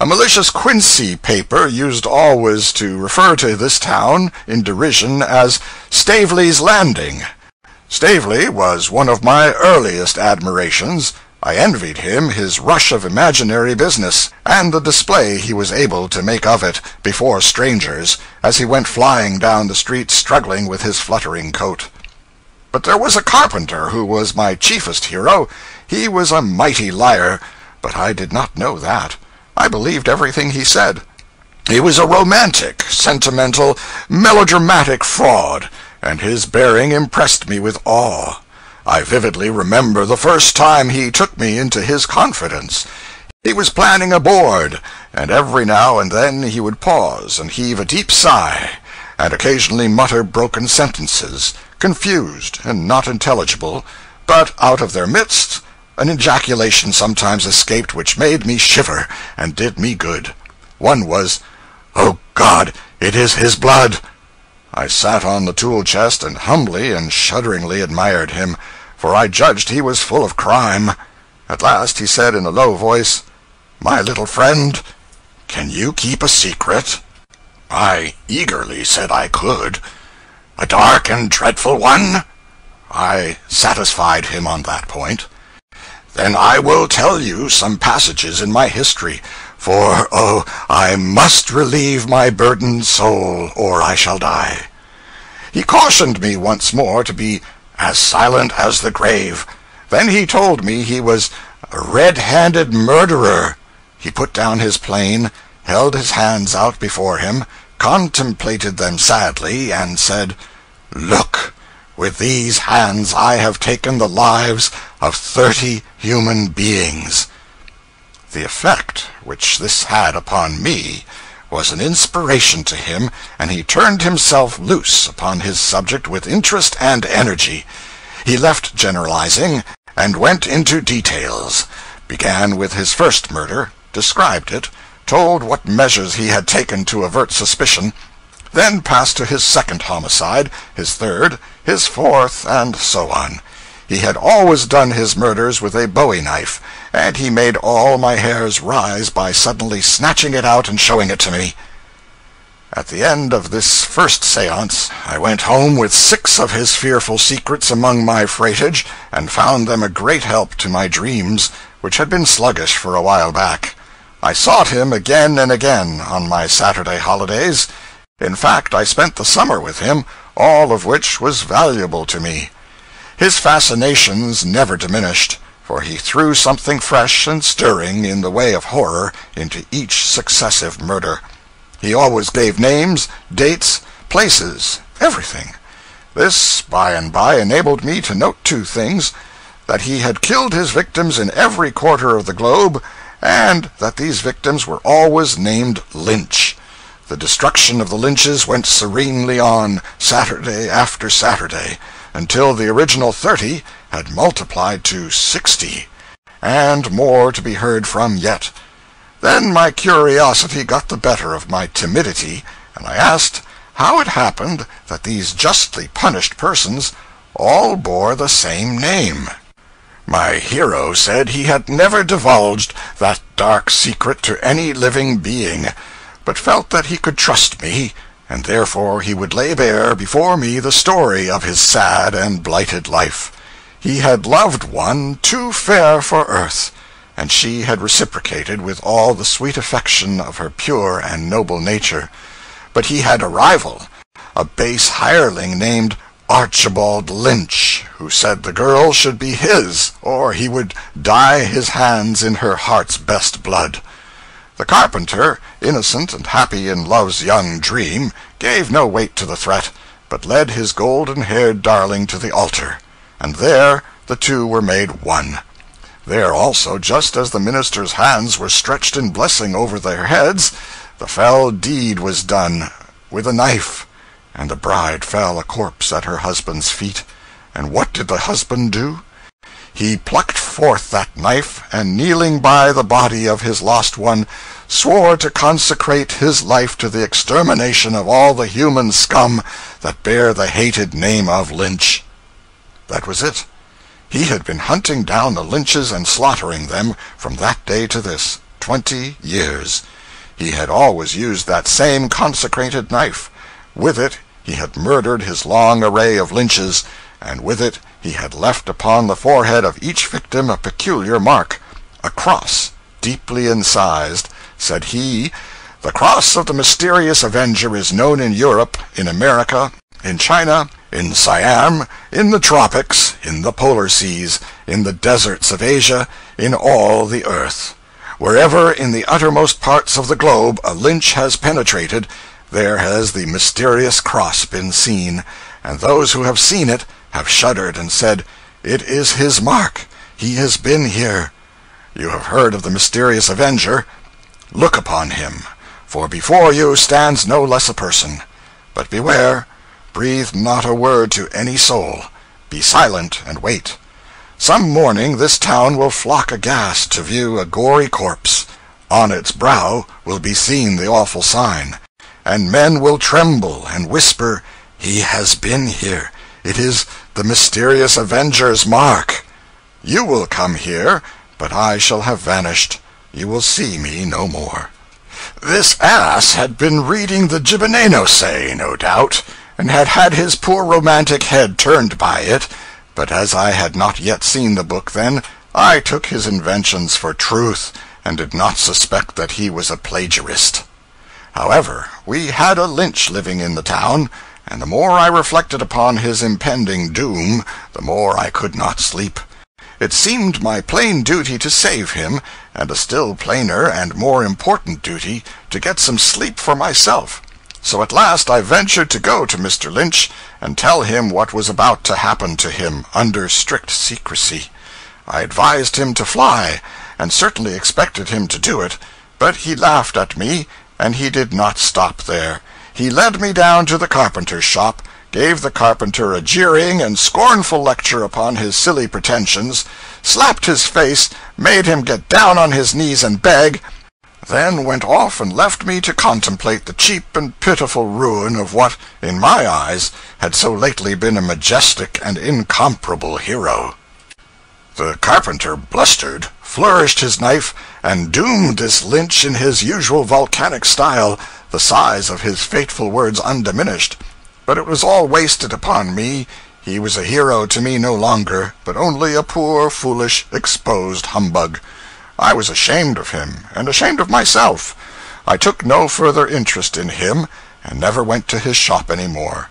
A malicious Quincy paper used always to refer to this town in derision as Stavely's Landing. Stavely was one of my earliest admirations. I envied him his rush of imaginary business, and the display he was able to make of it before strangers, as he went flying down the street struggling with his fluttering coat. But there was a carpenter who was my chiefest hero. He was a mighty liar, but I did not know that. I believed everything he said. He was a romantic, sentimental, melodramatic fraud, and his bearing impressed me with awe. I vividly remember the first time he took me into his confidence. He was planning a board, and every now and then he would pause and heave a deep sigh, and occasionally mutter broken sentences, confused and not intelligible, but out of their midst an ejaculation sometimes escaped which made me shiver and did me good. One was, "Oh God, it is his blood!" I sat on the tool chest and humbly and shudderingly admired him, for I judged he was full of crime. At last he said in a low voice, "My little friend, can you keep a secret?" I eagerly said I could. "A dark and dreadful one?" I satisfied him on that point. "Then I will tell you some passages in my history, for, oh, I must relieve my burdened soul, or I shall die." He cautioned me once more to be as silent as the grave. Then he told me he was a red-handed murderer. He put down his plane, held his hands out before him, contemplated them sadly, and said, "Look, with these hands I have taken the lives of 30 human beings." The effect which this had upon me was an inspiration to him, and he turned himself loose upon his subject with interest and energy. He left generalizing, and went into details, began with his first murder, described it, told what measures he had taken to avert suspicion, then passed to his second homicide, his third, his fourth, and so on. He had always done his murders with a bowie knife, and he made all my hairs rise by suddenly snatching it out and showing it to me. At the end of this first séance, I went home with 6 of his fearful secrets among my freightage, and found them a great help to my dreams, which had been sluggish for a while back. I sought him again and again on my Saturday holidays. In fact, I spent the summer with him, all of which was valuable to me. His fascinations never diminished, for he threw something fresh and stirring in the way of horror into each successive murder. He always gave names, dates, places, everything. This, by and by, enabled me to note 2 things: that he had killed his victims in every quarter of the globe, and that these victims were always named Lynch. The destruction of the Lynches went serenely on, Saturday after Saturday, until the original 30 had multiplied to 60, and more to be heard from yet. Then my curiosity got the better of my timidity, and I asked how it happened that these justly punished persons all bore the same name. My hero said he had never divulged that dark secret to any living being, but felt that he could trust me, and therefore he would lay bare before me the story of his sad and blighted life. He had loved one too fair for earth, and she had reciprocated with all the sweet affection of her pure and noble nature. But he had a rival, a base hireling named Archibald Lynch, who said the girl should be his, or he would dye his hands in her heart's best blood. The carpenter, innocent and happy in love's young dream, gave no weight to the threat, but led his golden-haired darling to the altar, and there the two were made one. There also, just as the minister's hands were stretched in blessing over their heads, the fell deed was done with a knife, and the bride fell a corpse at her husband's feet. And what did the husband do? He plucked forth that knife, and kneeling by the body of his lost one, swore to consecrate his life to the extermination of all the human scum that bear the hated name of Lynch. That was it. He had been hunting down the Lynches and slaughtering them from that day to this, 20 years. He had always used that same consecrated knife. With it he had murdered his long array of Lynches, and with it he had left upon the forehead of each victim a peculiar mark, a cross, deeply incised. Said he, "The cross of the mysterious avenger is known in Europe, in America, in China, in Siam, in the tropics, in the polar seas, in the deserts of Asia, in all the earth. Wherever in the uttermost parts of the globe a Lynch has penetrated, there has the mysterious cross been seen, and those who have seen it have shuddered and said, 'It is his mark. He has been here.' You have heard of the mysterious avenger. Look upon him, for before you stands no less a person. But beware, breathe not a word to any soul. Be silent and wait. Some morning this town will flock aghast to view a gory corpse. On its brow will be seen the awful sign, and men will tremble and whisper, 'He has been here. It is the mysterious avenger's mark.' You will come here, but I shall have vanished. You will see me no more." This ass had been reading the Gibbenenose, no doubt, and had had his poor romantic head turned by it, but as I had not yet seen the book then, I took his inventions for truth, and did not suspect that he was a plagiarist. However, we had a Lynch living in the town, and the more I reflected upon his impending doom, the more I could not sleep. It seemed my plain duty to save him, and a still plainer and more important duty to get some sleep for myself. So at last I ventured to go to Mr. Lynch and tell him what was about to happen to him, under strict secrecy. I advised him to fly, and certainly expected him to do it, but he laughed at me, and he did not stop there. He led me down to the carpenter's shop, gave the carpenter a jeering and scornful lecture upon his silly pretensions, slapped his face, made him get down on his knees and beg, then went off and left me to contemplate the cheap and pitiful ruin of what, in my eyes, had so lately been a majestic and incomparable hero. The carpenter blustered, flourished his knife, and doomed this Lynch in his usual volcanic style, the size of his fateful words undiminished. But it was all wasted upon me. He was a hero to me no longer, but only a poor, foolish, exposed humbug. I was ashamed of him, and ashamed of myself. I took no further interest in him, and never went to his shop any more.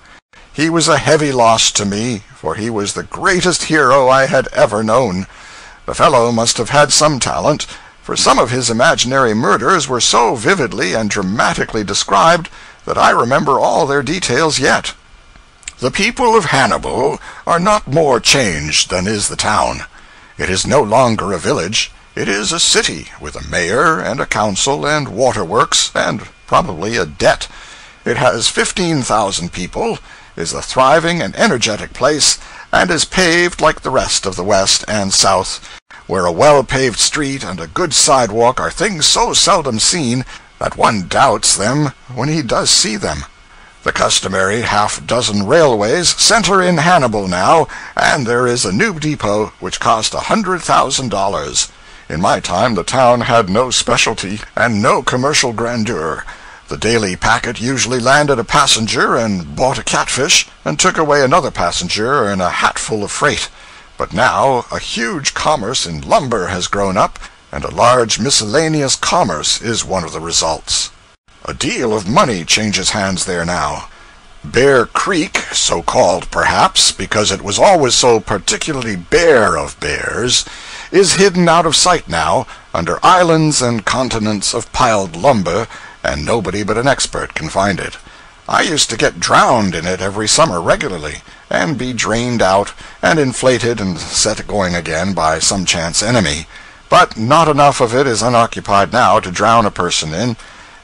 He was a heavy loss to me, for he was the greatest hero I had ever known. The fellow must have had some talent, for some of his imaginary murders were so vividly and dramatically described that I remember all their details yet. The people of Hannibal are not more changed than is the town. It is no longer a village. It is a city, with a mayor and a council and waterworks, and probably a debt. It has 15,000 people, is a thriving and energetic place, and is paved like the rest of the West and South, where a well-paved street and a good sidewalk are things so seldom seen that one doubts them when he does see them. The customary half-dozen railways center in Hannibal now, and there is a new depot which cost $100,000. In my time the town had no specialty and no commercial grandeur. The daily packet usually landed a passenger and bought a catfish, and took away another passenger and a hatful of freight. But now a huge commerce in lumber has grown up, and a large miscellaneous commerce is one of the results. A deal of money changes hands there now. Bear Creek, so called perhaps because it was always so particularly bare of bears, is hidden out of sight now under islands and continents of piled lumber, and nobody but an expert can find it. I used to get drowned in it every summer regularly, and be drained out and inflated and set going again by some chance enemy. But not enough of it is unoccupied now to drown a person in.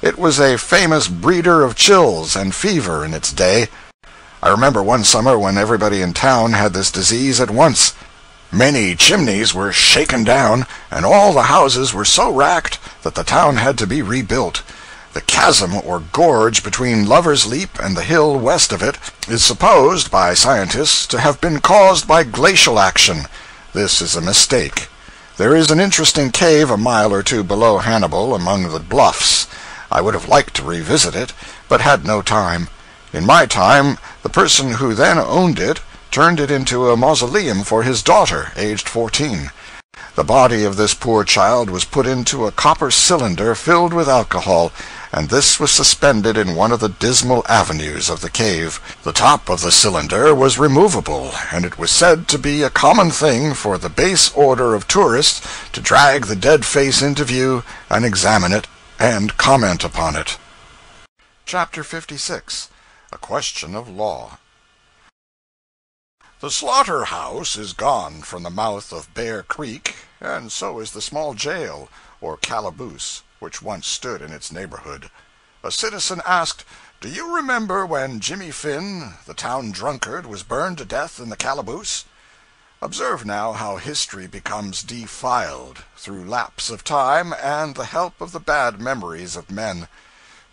It was a famous breeder of chills and fever in its day. I remember one summer when everybody in town had this disease at once. Many chimneys were shaken down, and all the houses were so racked that the town had to be rebuilt. The chasm or gorge between Lover's Leap and the hill west of it is supposed by scientists to have been caused by glacial action. This is a mistake. There is an interesting cave a mile or two below Hannibal among the bluffs. I would have liked to revisit it, but had no time. In my time, the person who then owned it turned it into a mausoleum for his daughter, aged 14. The body of this poor child was put into a copper cylinder filled with alcohol, and this was suspended in one of the dismal avenues of the cave. The top of the cylinder was removable, and it was said to be a common thing for the base order of tourists to drag the dead face into view and examine it and comment upon it. Chapter 56. A Question of Law. The slaughterhouse is gone from the mouth of Bear Creek, and so is the small jail, or calaboose, which once stood in its neighborhood. A citizen asked, "Do you remember when Jimmy Finn, the town drunkard, was burned to death in the calaboose?" Observe now how history becomes defiled, through lapse of time and the help of the bad memories of men.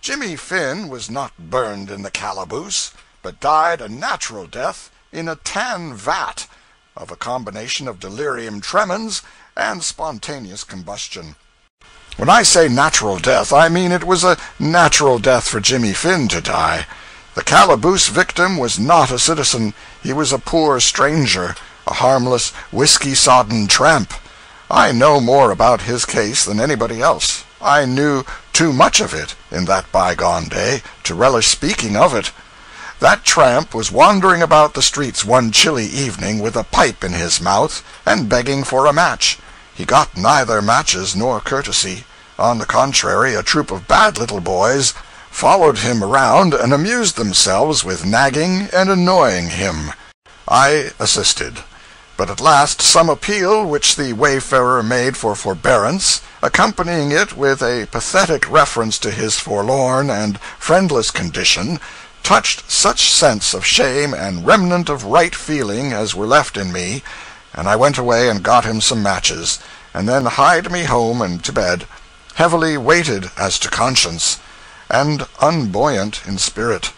Jimmy Finn was not burned in the calaboose, but died a natural death in a tan vat, of a combination of delirium tremens and spontaneous combustion. When I say natural death, I mean it was a natural death for Jimmy Finn to die. The calaboose victim was not a citizen. He was a poor stranger, a harmless, whiskey-sodden tramp. I know more about his case than anybody else. I knew too much of it in that bygone day to relish speaking of it. That tramp was wandering about the streets one chilly evening with a pipe in his mouth and begging for a match. He got neither matches nor courtesy. On the contrary, a troop of bad little boys followed him around and amused themselves with nagging and annoying him. I assisted. But at last some appeal which the wayfarer made for forbearance, accompanying it with a pathetic reference to his forlorn and friendless condition, touched such sense of shame and remnant of right feeling as were left in me, and I went away and got him some matches, and then hied me home and to bed, heavily weighted as to conscience, and unbuoyant in spirit.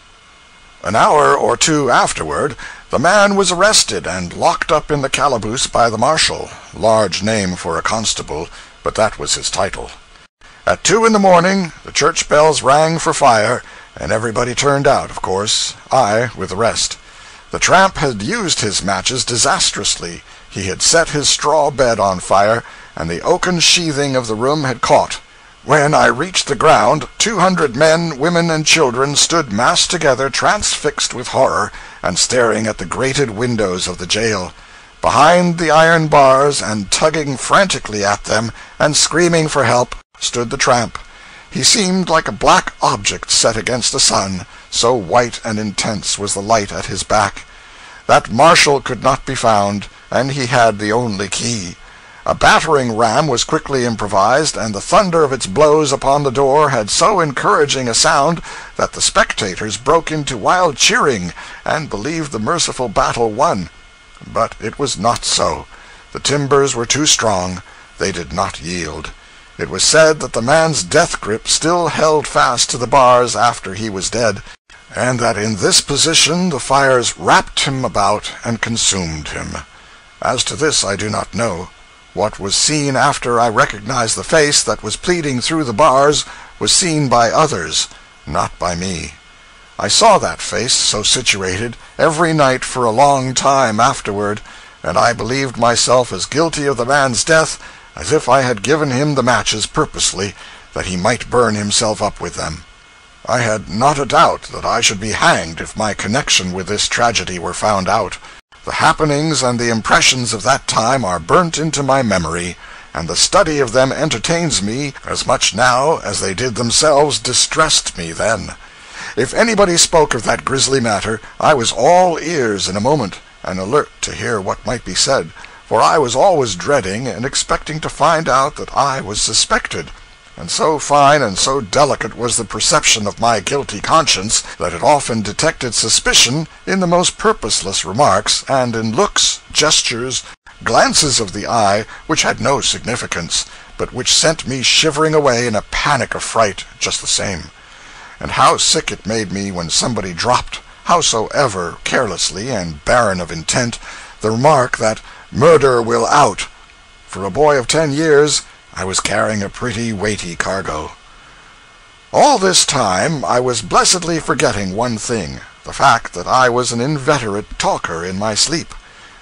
An hour or two afterward, the man was arrested and locked up in the calaboose by the marshal, large name for a constable, but that was his title. At 2 in the morning, the church bells rang for fire, and everybody turned out, of course, I with the rest. The tramp had used his matches disastrously. He had set his straw bed on fire, and the oaken sheathing of the room had caught. When I reached the ground, 200 men, women, and children stood massed together, transfixed with horror, and staring at the grated windows of the jail. Behind the iron bars, and tugging frantically at them, and screaming for help, stood the tramp. He seemed like a black object set against the sun, so white and intense was the light at his back. That marshal could not be found, and he had the only key. A battering ram was quickly improvised, and the thunder of its blows upon the door had so encouraging a sound that the spectators broke into wild cheering, and believed the merciful battle won. But it was not so. The timbers were too strong. They did not yield. It was said that the man's death grip still held fast to the bars after he was dead, and that in this position the fires wrapped him about and consumed him. As to this I do not know. What was seen after I recognized the face that was pleading through the bars was seen by others, not by me. I saw that face, so situated, every night for a long time afterward, and I believed myself as guilty of the man's death as if I had given him the matches purposely, that he might burn himself up with them. I had not a doubt that I should be hanged if my connection with this tragedy were found out. The happenings and the impressions of that time are burnt into my memory, and the study of them entertains me as much now as they did themselves distressed me then. If anybody spoke of that grisly matter, I was all ears in a moment, and alert to hear what might be said, for I was always dreading and expecting to find out that I was suspected. And so fine and so delicate was the perception of my guilty conscience that it often detected suspicion in the most purposeless remarks, and in looks, gestures, glances of the eye which had no significance, but which sent me shivering away in a panic of fright just the same. And how sick it made me when somebody dropped, howsoever carelessly and barren of intent, the remark that "murder will out." For a boy of 10 years, I was carrying a pretty weighty cargo. All this time I was blessedly forgetting one thing, the fact that I was an inveterate talker in my sleep.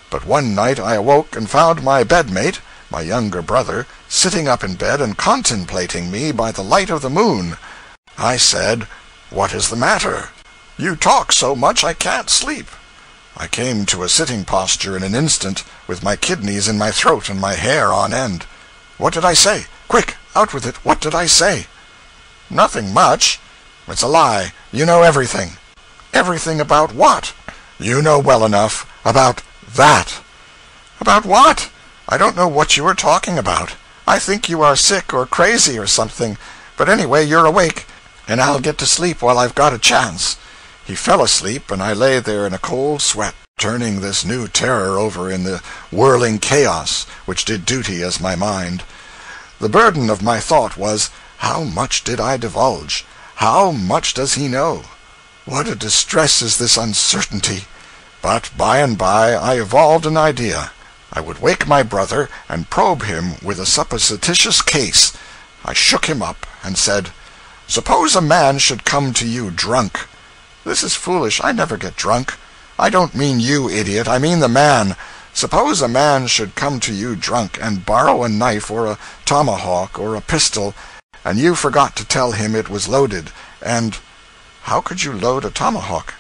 But one night I awoke and found my bedmate, my younger brother, sitting up in bed and contemplating me by the light of the moon. I said, "What is the matter? You talk so much I can't sleep." I came to a sitting posture in an instant, with my kidneys in my throat and my hair on end. "What did I say? Quick, out with it. What did I say?" "Nothing much." "It's a lie. You know everything." "Everything about what?" "You know well enough. About that." "About what? I don't know what you are talking about. I think you are sick or crazy or something. But anyway, you're awake, and I'll get to sleep while I've got a chance." He fell asleep, and I lay there in a cold sweat, turning this new terror over in the whirling chaos which did duty as my mind. The burden of my thought was, how much did I divulge? How much does he know? What a distress is this uncertainty! But by and by I evolved an idea. I would wake my brother and probe him with a supposititious case. I shook him up and said, "Suppose a man should come to you drunk." "This is foolish. I never get drunk." "I don't mean you, idiot. I mean the man. Suppose a man should come to you drunk, and borrow a knife or a tomahawk or a pistol, and you forgot to tell him it was loaded, and—" "How could you load a tomahawk?"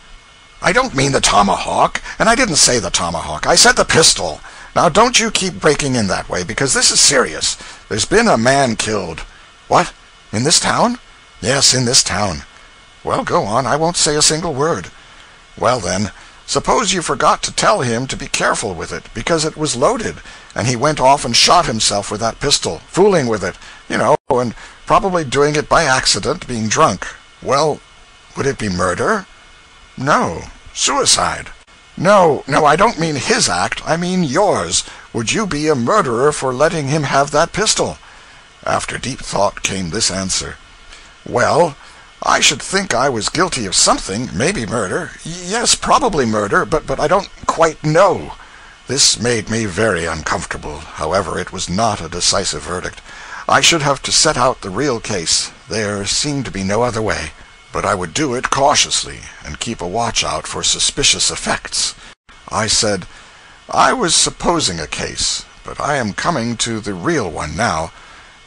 "I don't mean the tomahawk, and I didn't say the tomahawk. I said the pistol. Now don't you keep breaking in that way, because this is serious. There's been a man killed." "What? In this town?" "Yes, in this town." "Well, go on. I won't say a single word." "Well, then, suppose you forgot to tell him to be careful with it, because it was loaded, and he went off and shot himself with that pistol, fooling with it, you know, and probably doing it by accident, being drunk. Well, would it be murder?" "No. Suicide." No, I don't mean his act. I mean yours. Would you be a murderer for letting him have that pistol?" After deep thought came this answer. "Well, I should think I was guilty of something, maybe murder. Yes, probably murder, but I don't quite know." This made me very uncomfortable. However, it was not a decisive verdict. I should have to set out the real case. There seemed to be no other way. But I would do it cautiously, and keep a watch out for suspicious effects. I said, "I was supposing a case, but I am coming to the real one now.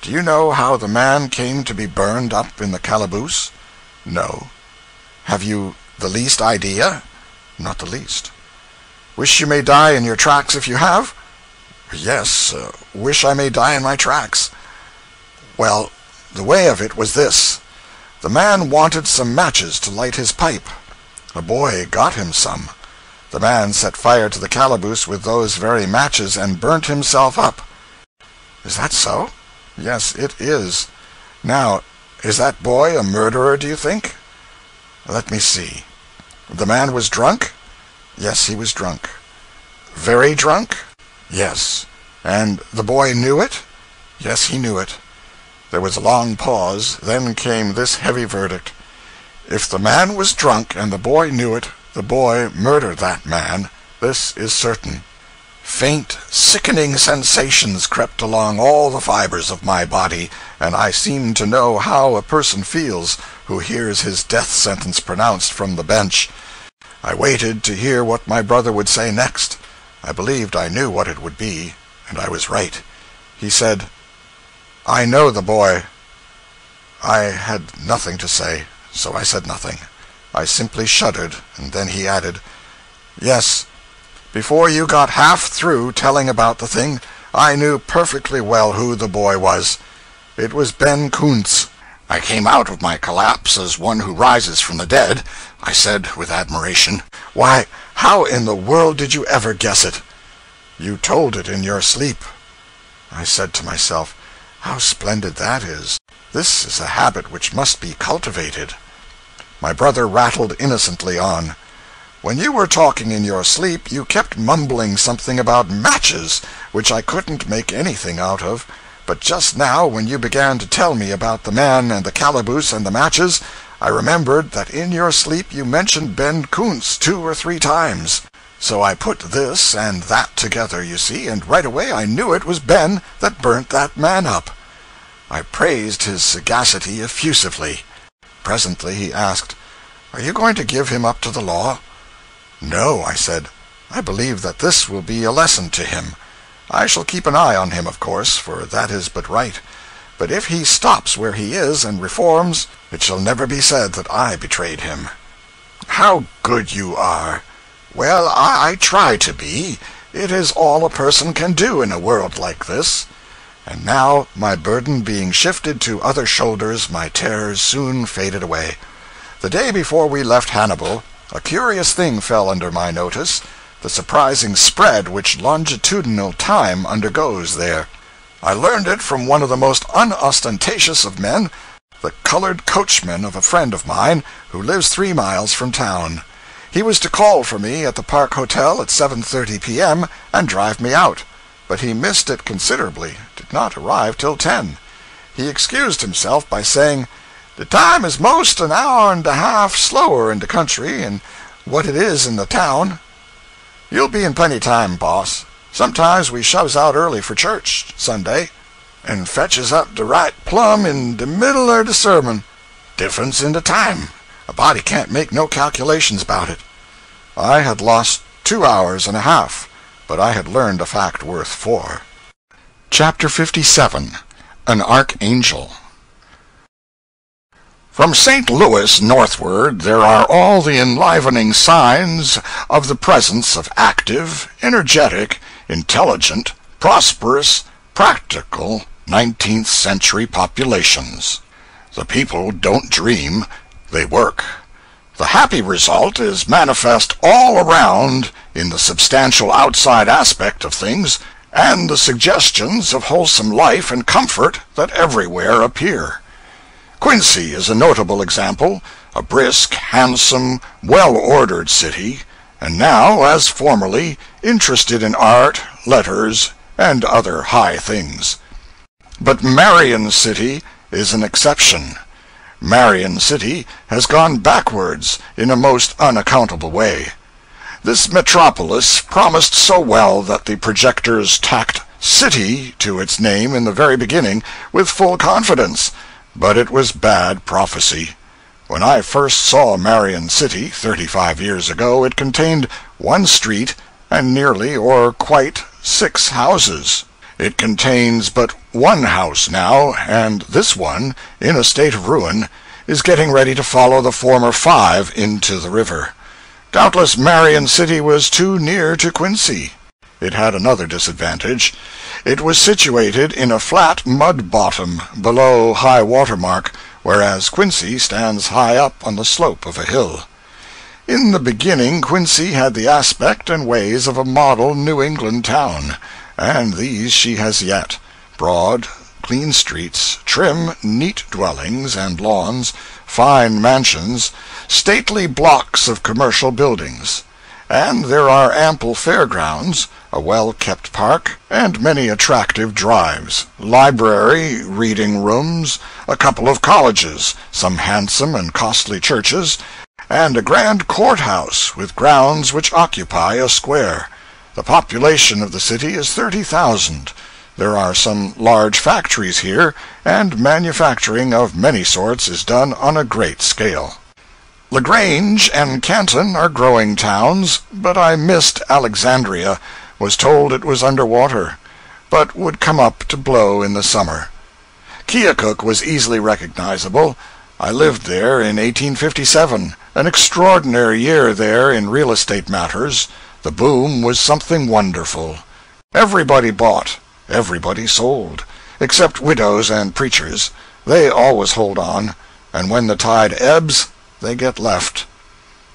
Do you know how the man came to be burned up in the calaboose?" "No." "Have you the least idea?" "Not the least." "Wish you may die in your tracks if you have?" "Yes, wish I may die in my tracks." "Well, the way of it was this. The man wanted some matches to light his pipe. A boy got him some. The man set fire to the calaboose with those very matches and burnt himself up. Is that so? Yes, it is. Now, is that boy a murderer, do you think? Let me see. The man was drunk? Yes, he was drunk. Very drunk? Yes. And the boy knew it? Yes, he knew it. There was a long pause, then came this heavy verdict. If the man was drunk and the boy knew it, the boy murdered that man. This is certain. Faint, sickening sensations crept along all the fibers of my body, and I seemed to know how a person feels who hears his death sentence pronounced from the bench. I waited to hear what my brother would say next. I believed I knew what it would be, and I was right. He said, "I know the boy." I had nothing to say, so I said nothing. I simply shuddered, and then he added, "Yes, before you got half through telling about the thing, I knew perfectly well who the boy was. It was Ben Kuntz." I came out of my collapse as one who rises from the dead. I said with admiration, "Why, how in the world did you ever guess it?" "You told it in your sleep." I said to myself, "How splendid that is! This is a habit which must be cultivated." My brother rattled innocently on. "When you were talking in your sleep, you kept mumbling something about matches, which I couldn't make anything out of. But just now, when you began to tell me about the man and the calaboose and the matches, I remembered that in your sleep you mentioned Ben Kuntz 2 or 3 times. So I put this and that together, you see, and right away I knew it was Ben that burnt that man up." I praised his sagacity effusively. Presently he asked, "Are you going to give him up to the law?" "No," I said. "I believe that this will be a lesson to him. I shall keep an eye on him, of course, for that is but right. But if he stops where he is and reforms, it shall never be said that I betrayed him." "How good you are!" "Well, I try to be. It is all a person can do in a world like this." And now, my burden being shifted to other shoulders, my terrors soon faded away. The day before we left Hannibal, a curious thing fell under my notice, the surprising spread which longitudinal time undergoes there. I learned it from one of the most unostentatious of men, the colored coachman of a friend of mine who lives 3 miles from town. He was to call for me at the Park Hotel at 7:30 p.m. and drive me out, but he missed it considerably, did not arrive till 10. He excused himself by saying, "The time is most an hour and a half slower in the country and what it is in the town." "You'll be in plenty time, boss. Sometimes we shoves out early for church, Sunday, and fetches up the right plumb in the middle of the sermon. Difference in the time. A body can't make no calculations about it." I had lost 2 hours and a half, but I had learned a fact worth 4. Chapter 57. An Archangel. From St. Louis northward there are all the enlivening signs of the presence of active, energetic, intelligent, prosperous, practical 19th century populations. The people don't dream, they work. The happy result is manifest all around in the substantial outside aspect of things and the suggestions of wholesome life and comfort that everywhere appear. Quincy is a notable example, a brisk, handsome, well-ordered city, and now, as formerly, interested in art, letters, and other high things. But Marion City is an exception. Marion City has gone backwards in a most unaccountable way. This metropolis promised so well that the projectors tacked "city" to its name in the very beginning with full confidence, but it was bad prophecy. When I first saw Marion City 35 years ago, it contained 1 street and nearly or quite 6 houses. It contains but 1 house now, and this one, in a state of ruin, is getting ready to follow the former 5 into the river. Doubtless Marion City was too near to Quincy. It had another disadvantage. It was situated in a flat mud bottom below high water mark, whereas Quincy stands high up on the slope of a hill. In the beginning Quincy had the aspect and ways of a model New England town, and these she has yet, broad, clean streets, trim, neat dwellings and lawns, fine mansions, stately blocks of commercial buildings. And there are ample fairgrounds, a well-kept park, and many attractive drives, library, reading rooms, a couple of colleges, some handsome and costly churches, and a grand courthouse with grounds which occupy a square. The population of the city is 30,000. There are some large factories here, and manufacturing of many sorts is done on a great scale. LaGrange and Canton are growing towns, but I missed Alexandria, was told it was under water, but would come up to blow in the summer. Keokuk was easily recognizable. I lived there in 1857, an extraordinary year there in real estate matters. The boom was something wonderful. Everybody bought, everybody sold, except widows and preachers. They always hold on, and when the tide ebbs, they get left.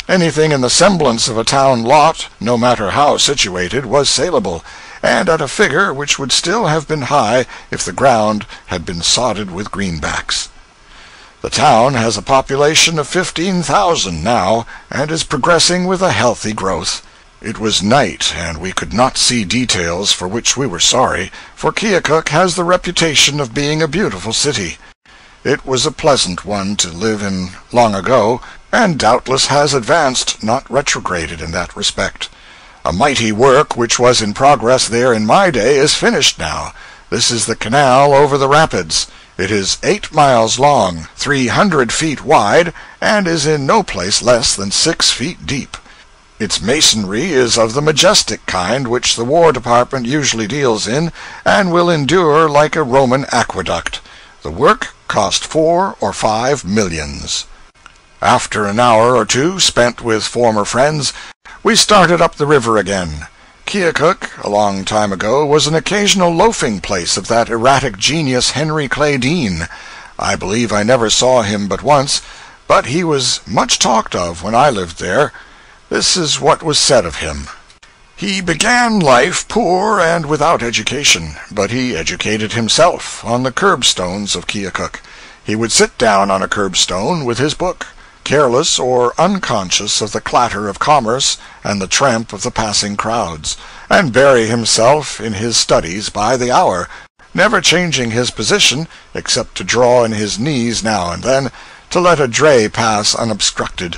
Anything in the semblance of a town lot, no matter how situated, was saleable, and at a figure which would still have been high if the ground had been sodded with greenbacks. The town has a population of 15,000 now, and is progressing with a healthy growth. It was night, and we could not see details, for which we were sorry, for Keokuk has the reputation of being a beautiful city. It was a pleasant one to live in long ago, and doubtless has advanced, not retrograded in that respect. A mighty work which was in progress there in my day is finished now. This is the canal over the rapids. It is 8 miles long, 300 feet wide, and is in no place less than 6 feet deep. Its masonry is of the majestic kind which the War Department usually deals in, and will endure like a Roman aqueduct. The work cost 4 or 5 millions. After an hour or two spent with former friends, we started up the river again. Keokuk, a long time ago, was an occasional loafing place of that erratic genius Henry Clay Dean. I believe I never saw him but once, but he was much talked of when I lived there. This is what was said of him. He began life poor and without education, but he educated himself on the curbstones of Keokuk. He would sit down on a curbstone with his book, careless or unconscious of the clatter of commerce and the tramp of the passing crowds, and bury himself in his studies by the hour, never changing his position except to draw in his knees now and then, to let a dray pass unobstructed.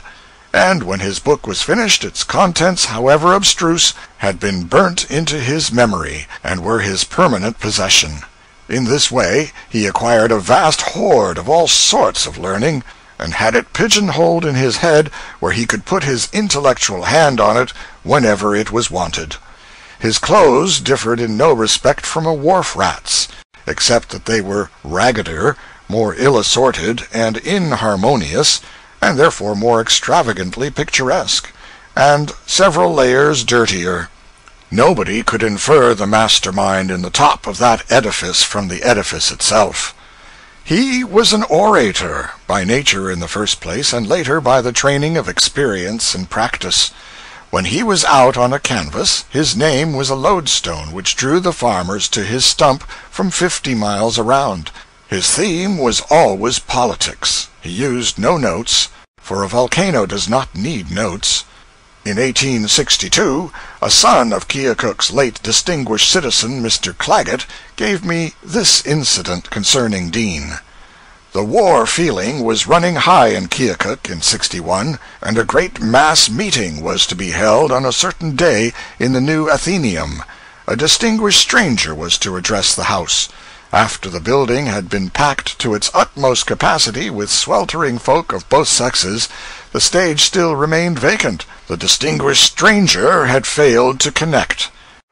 And when his book was finished, its contents, however abstruse, had been burnt into his memory, and were his permanent possession. In this way he acquired a vast hoard of all sorts of learning, and had it pigeon-holed in his head where he could put his intellectual hand on it whenever it was wanted. His clothes differed in no respect from a wharf-rat's, except that they were raggeder, more ill-assorted, and inharmonious, and therefore more extravagantly picturesque, and several layers dirtier. Nobody could infer the mastermind in the top of that edifice from the edifice itself. He was an orator, by nature in the first place, and later by the training of experience and practice. When he was out on a canvas, his name was a lodestone which drew the farmers to his stump from 50 miles around. His theme was always politics. He used no notes, for a volcano does not need notes. In 1862, a son of Keokuk's late distinguished citizen, Mr. Claggett, gave me this incident concerning Dean. The war feeling was running high in Keokuk in '61, and a great mass meeting was to be held on a certain day in the new Athenaeum. A distinguished stranger was to address the house. After the building had been packed to its utmost capacity with sweltering folk of both sexes, the stage still remained vacant. The distinguished stranger had failed to connect.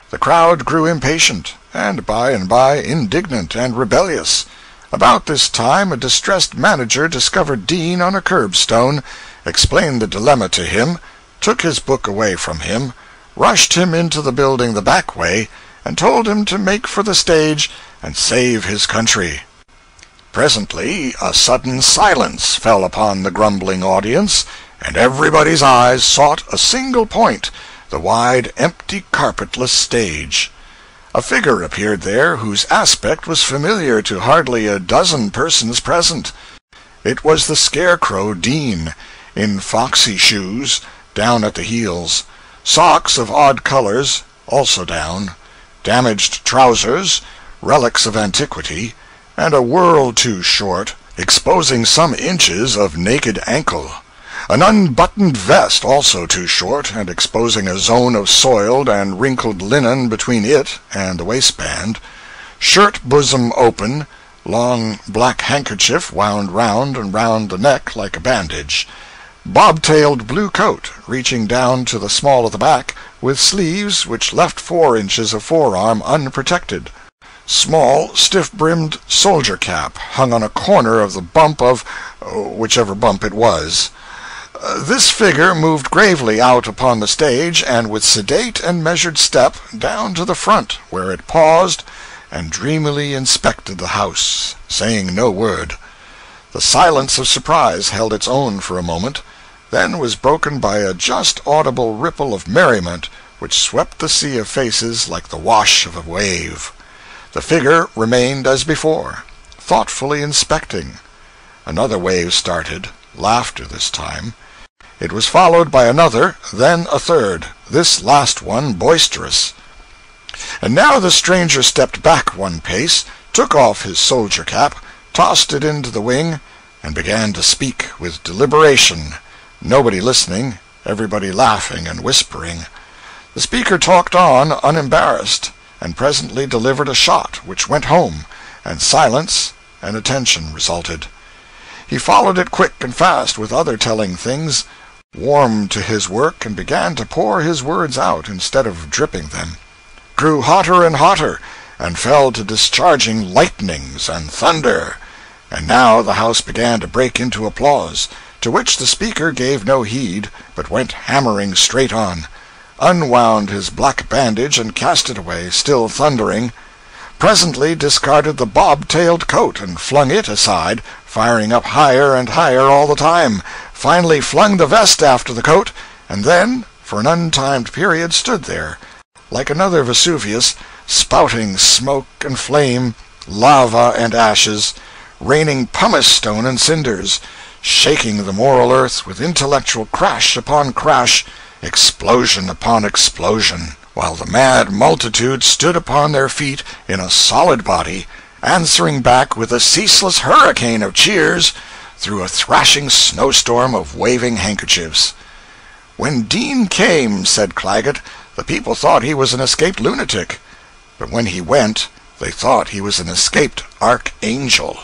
The crowd grew impatient, and by indignant and rebellious. About this time a distressed manager discovered Dean on a curbstone, explained the dilemma to him, took his book away from him, rushed him into the building the back way, and told him to make for the stage and save his country. Presently a sudden silence fell upon the grumbling audience, and everybody's eyes sought a single point, the wide, empty, carpetless stage. A figure appeared there whose aspect was familiar to hardly a dozen persons present. It was the Scarecrow Dean, in foxy shoes, down at the heels, socks of odd colors, also down, damaged trousers, relics of antiquity, and a world too short, exposing some inches of naked ankle. An unbuttoned vest, also too short, and exposing a zone of soiled and wrinkled linen between it and the waistband. Shirt bosom open, long black handkerchief wound round and round the neck like a bandage. Bob-tailed blue coat, reaching down to the small of the back, with sleeves which left 4 inches of forearm unprotected. Small, stiff-brimmed soldier cap hung on a corner of the bump of whichever bump it was. This figure moved gravely out upon the stage, and with sedate and measured step down to the front, where it paused and dreamily inspected the house, saying no word. The silence of surprise held its own for a moment, then was broken by a just audible ripple of merriment which swept the sea of faces like the wash of a wave. The figure remained as before, thoughtfully inspecting. Another wave started, laughter this time. It was followed by another, then a third, this last one boisterous. And now the stranger stepped back 1 pace, took off his soldier cap, tossed it into the wing, and began to speak with deliberation, nobody listening, everybody laughing and whispering. The speaker talked on unembarrassed, and presently delivered a shot which went home, and silence and attention resulted. He followed it quick and fast with other telling things, warmed to his work, and began to pour his words out instead of dripping them, grew hotter and hotter, and fell to discharging lightnings and thunder. And now the house began to break into applause, to which the speaker gave no heed, but went hammering straight on, unwound his black bandage and cast it away, still thundering, presently discarded the bob-tailed coat and flung it aside, firing up higher and higher all the time, finally flung the vest after the coat, and then, for an untimed period, stood there, like another Vesuvius, spouting smoke and flame, lava and ashes, raining pumice-stone and cinders, shaking the moral earth with intellectual crash upon crash, explosion upon explosion, while the mad multitude stood upon their feet in a solid body, answering back with a ceaseless hurricane of cheers through a thrashing snowstorm of waving handkerchiefs. When Dean came, said Claggett, the people thought he was an escaped lunatic, but when he went, they thought he was an escaped archangel.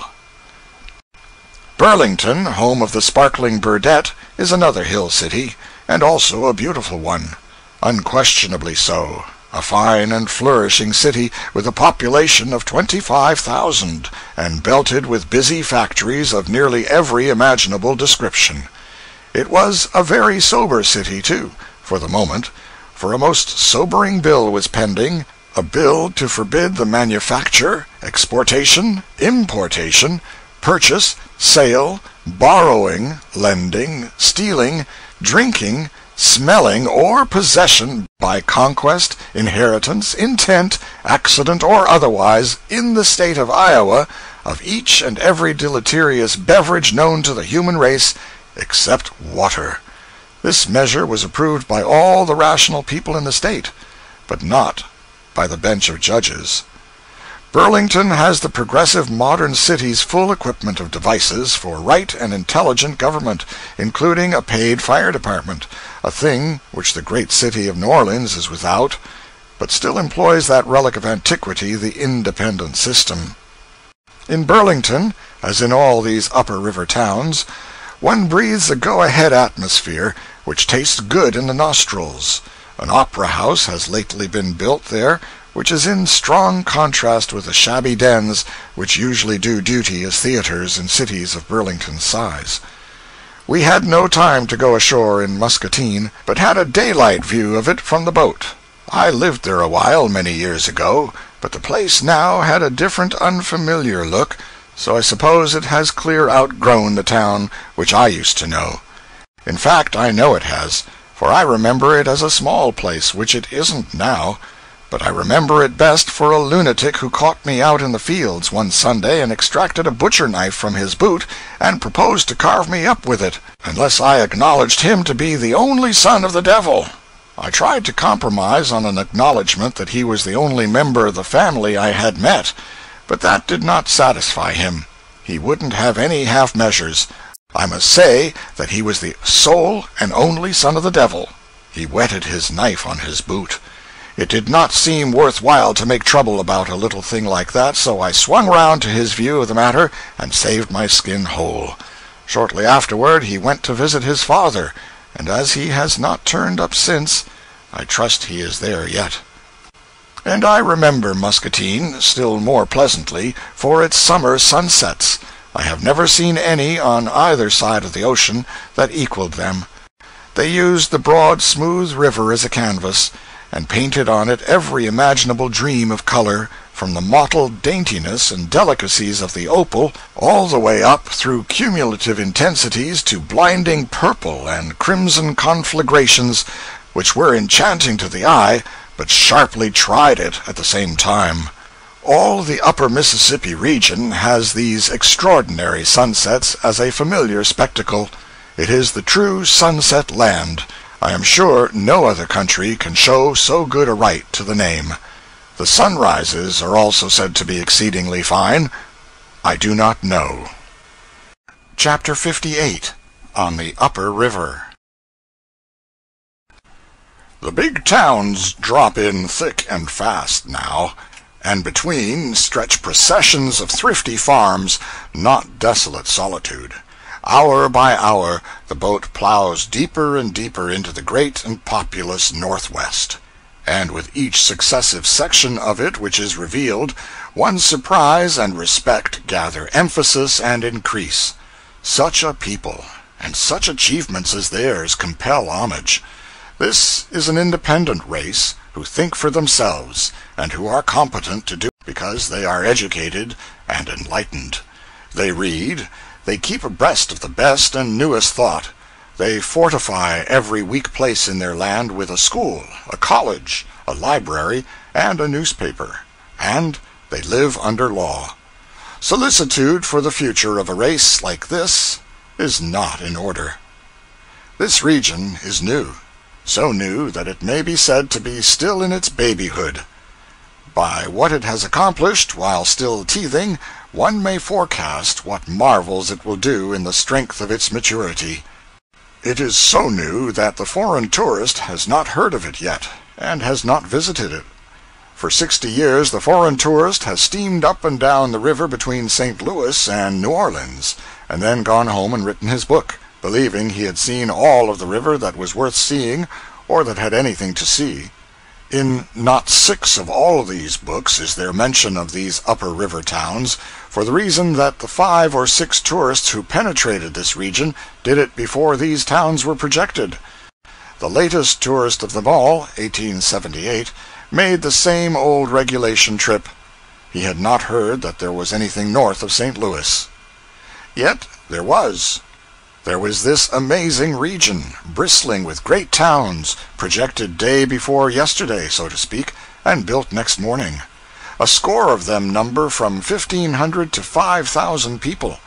Burlington, home of the sparkling Burdette, is another hill city, and also a beautiful one. Unquestionably so. A fine and flourishing city with a population of 25,000, and belted with busy factories of nearly every imaginable description. It was a very sober city, too, for the moment, for a most sobering bill was pending, a bill to forbid the manufacture, exportation, importation, purchase, sale, borrowing, lending, stealing, drinking, smelling, or possession by conquest, inheritance, intent, accident, or otherwise, in the state of Iowa, of each and every deleterious beverage known to the human race, except water. This measure was approved by all the rational people in the state, but not by the bench of judges. Burlington has the progressive modern city's full equipment of devices for right and intelligent government, including a paid fire department, a thing which the great city of New Orleans is without, but still employs that relic of antiquity, the independent system. In Burlington, as in all these upper river towns, one breathes a go-ahead atmosphere which tastes good in the nostrils. An opera house has lately been built there, which is in strong contrast with the shabby dens which usually do duty as theaters in cities of Burlington's size. We had no time to go ashore in Muscatine, but had a daylight view of it from the boat. I lived there a while many years ago, but the place now had a different unfamiliar look, so I suppose it has clear outgrown the town which I used to know. In fact, I know it has, for I remember it as a small place, which it isn't now. but I remember it best for a lunatic who caught me out in the fields one Sunday and extracted a butcher knife from his boot and proposed to carve me up with it, unless I acknowledged him to be the only son of the devil. I tried to compromise on an acknowledgment that he was the only member of the family I had met, but that did not satisfy him. He wouldn't have any half-measures. I must say that he was the sole and only son of the devil. He whetted his knife on his boot. It did not seem worth while to make trouble about a little thing like that, so I swung round to his view of the matter and saved my skin whole. Shortly afterward he went to visit his father, and as he has not turned up since, I trust he is there yet. And I remember Muscatine still more pleasantly for its summer sunsets. I have never seen any on either side of the ocean that equaled them. They used the broad, smooth river as a canvas, and painted on it every imaginable dream of color, from the mottled daintiness and delicacies of the opal all the way up through cumulative intensities to blinding purple and crimson conflagrations, which were enchanting to the eye, but sharply tried it at the same time. All the upper Mississippi region has these extraordinary sunsets as a familiar spectacle. It is the true sunset land. I am sure no other country can show so good a right to the name. The sunrises are also said to be exceedingly fine. I do not know. Chapter 58. On the Upper River. The big towns drop in thick and fast now, and between stretch processions of thrifty farms, not desolate solitude. Hour by hour the boat plows deeper and deeper into the great and populous Northwest, and with each successive section of it which is revealed, one's surprise and respect gather emphasis and increase. Such a people, and such achievements as theirs compel homage. This is an independent race, who think for themselves, and who are competent to do because they are educated and enlightened. They read, they keep abreast of the best and newest thought. They fortify every weak place in their land with a school, a college, a library, and a newspaper. And they live under law. Solicitude for the future of a race like this is not in order. This region is new, so new that it may be said to be still in its babyhood. By what it has accomplished while still teething, one may forecast what marvels it will do in the strength of its maturity. It is so new that the foreign tourist has not heard of it yet, and has not visited it. For 60 years the foreign tourist has steamed up and down the river between St. Louis and New Orleans, and then gone home and written his book, believing he had seen all of the river that was worth seeing, or that had anything to see. In not 6 of all these books is there mention of these upper river towns, for the reason that the 5 or 6 tourists who penetrated this region did it before these towns were projected. The latest tourist of them all, 1878, made the same old regulation trip. He had not heard that there was anything north of St. Louis. Yet there was. There was this amazing region, bristling with great towns, projected day before yesterday, so to speak, and built next morning. A score of them number from 1,500 to 5,000 people.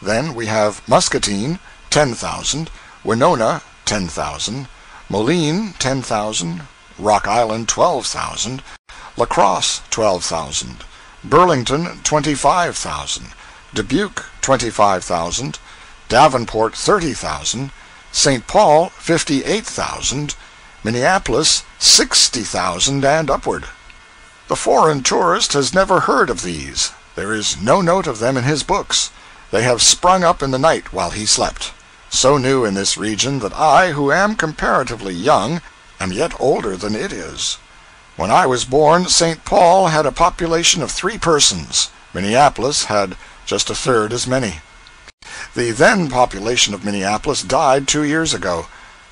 Then we have Muscatine, 10,000, Winona, 10,000, Moline, 10,000, Rock Island, 12,000, La Crosse, 12,000, Burlington, 25,000, Dubuque, 25,000, Davenport, 30,000, St. Paul, 58,000, Minneapolis, 60,000 and upward. The foreign tourist has never heard of these. There is no note of them in his books. They have sprung up in the night while he slept. So new in this region that I, who am comparatively young, am yet older than it is. When I was born, St. Paul had a population of 3 persons. Minneapolis had just a third as many. The then population of Minneapolis died 2 years ago,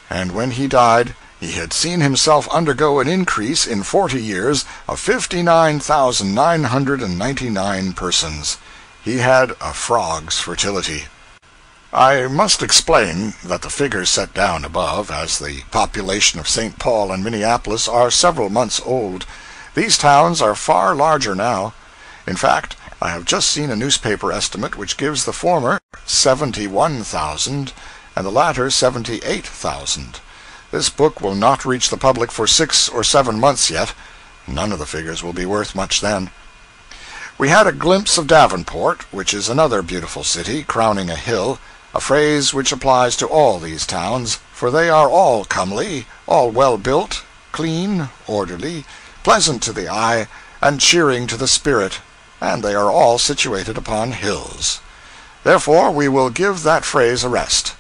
and when he died, he had seen himself undergo an increase in 40 years of 59,999 persons. He had a frog's fertility. I must explain that the figures set down above as the population of St. Paul and Minneapolis are several months old. These towns are far larger now. In fact, I have just seen a newspaper estimate which gives the former 71,000 and the latter 78,000. This book will not reach the public for 6 or 7 months yet. None of the figures will be worth much then. We had a glimpse of Davenport, which is another beautiful city crowning a hill, a phrase which applies to all these towns, for they are all comely, all well built, clean, orderly, pleasant to the eye, and cheering to the spirit, and they are all situated upon hills. Therefore we will give that phrase a rest.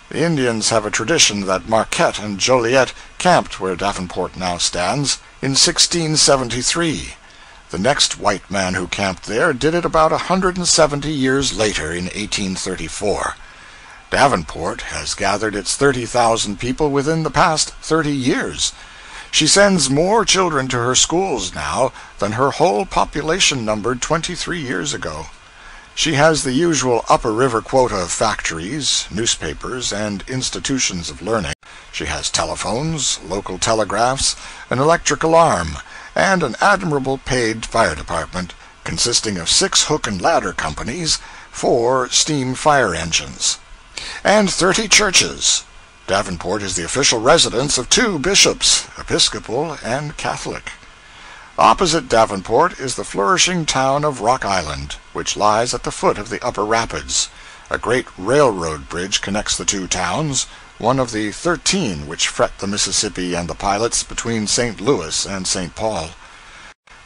The Indians have a tradition that Marquette and Joliet camped where Davenport now stands in 1673. The next white man who camped there did it about 170 years later in 1834. Davenport has gathered its 30,000 people within the past 30 years. She sends more children to her schools now than her whole population numbered 23 years ago. She has the usual upper river quota of factories, newspapers, and institutions of learning. She has telephones, local telegraphs, an electric alarm, and an admirable paid fire department consisting of 6 hook and ladder companies, 4 steam fire engines, and 30 churches. Davenport is the official residence of 2 bishops, Episcopal and Catholic. Opposite Davenport is the flourishing town of Rock Island, which lies at the foot of the upper rapids. A great railroad bridge connects the 2 towns, one of the 13 which fret the Mississippi and the pilots between St. Louis and St. Paul.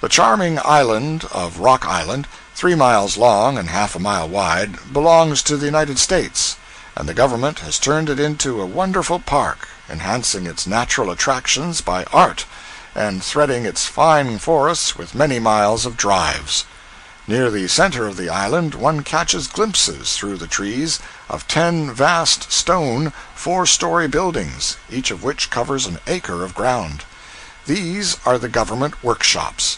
The charming island of Rock Island, 3 miles long and half a mile wide, belongs to the United States, and the government has turned it into a wonderful park, enhancing its natural attractions by art, and threading its fine forests with many miles of drives. Near the center of the island one catches glimpses through the trees of 10 vast stone 4-story buildings, each of which covers an acre of ground. These are the government workshops.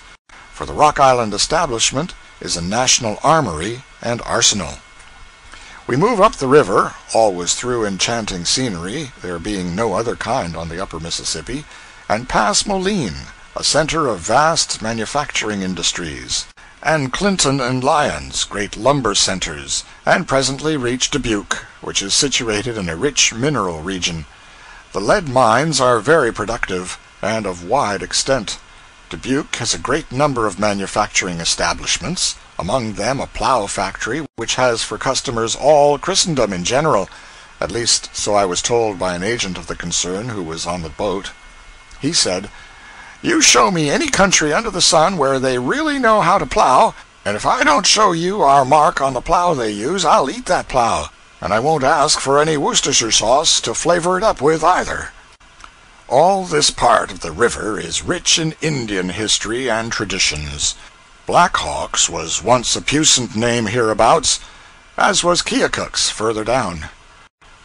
For the Rock Island establishment is a national armory and arsenal. We move up the river, always through enchanting scenery, there being no other kind on the upper Mississippi, and pass Moline, a center of vast manufacturing industries, and Clinton and Lyons, great lumber centers, and presently reach Dubuque, which is situated in a rich mineral region. The lead mines are very productive, and of wide extent. Dubuque has a great number of manufacturing establishments, among them a plow factory which has for customers all Christendom in general, at least so I was told by an agent of the concern who was on the boat. He said, "You show me any country under the sun where they really know how to plow, and if I don't show you our mark on the plow they use, I'll eat that plow, and I won't ask for any Worcestershire sauce to flavor it up with either." All this part of the river is rich in Indian history and traditions. Black Hawk's was once a puissant name hereabouts, as was Keokuk's further down.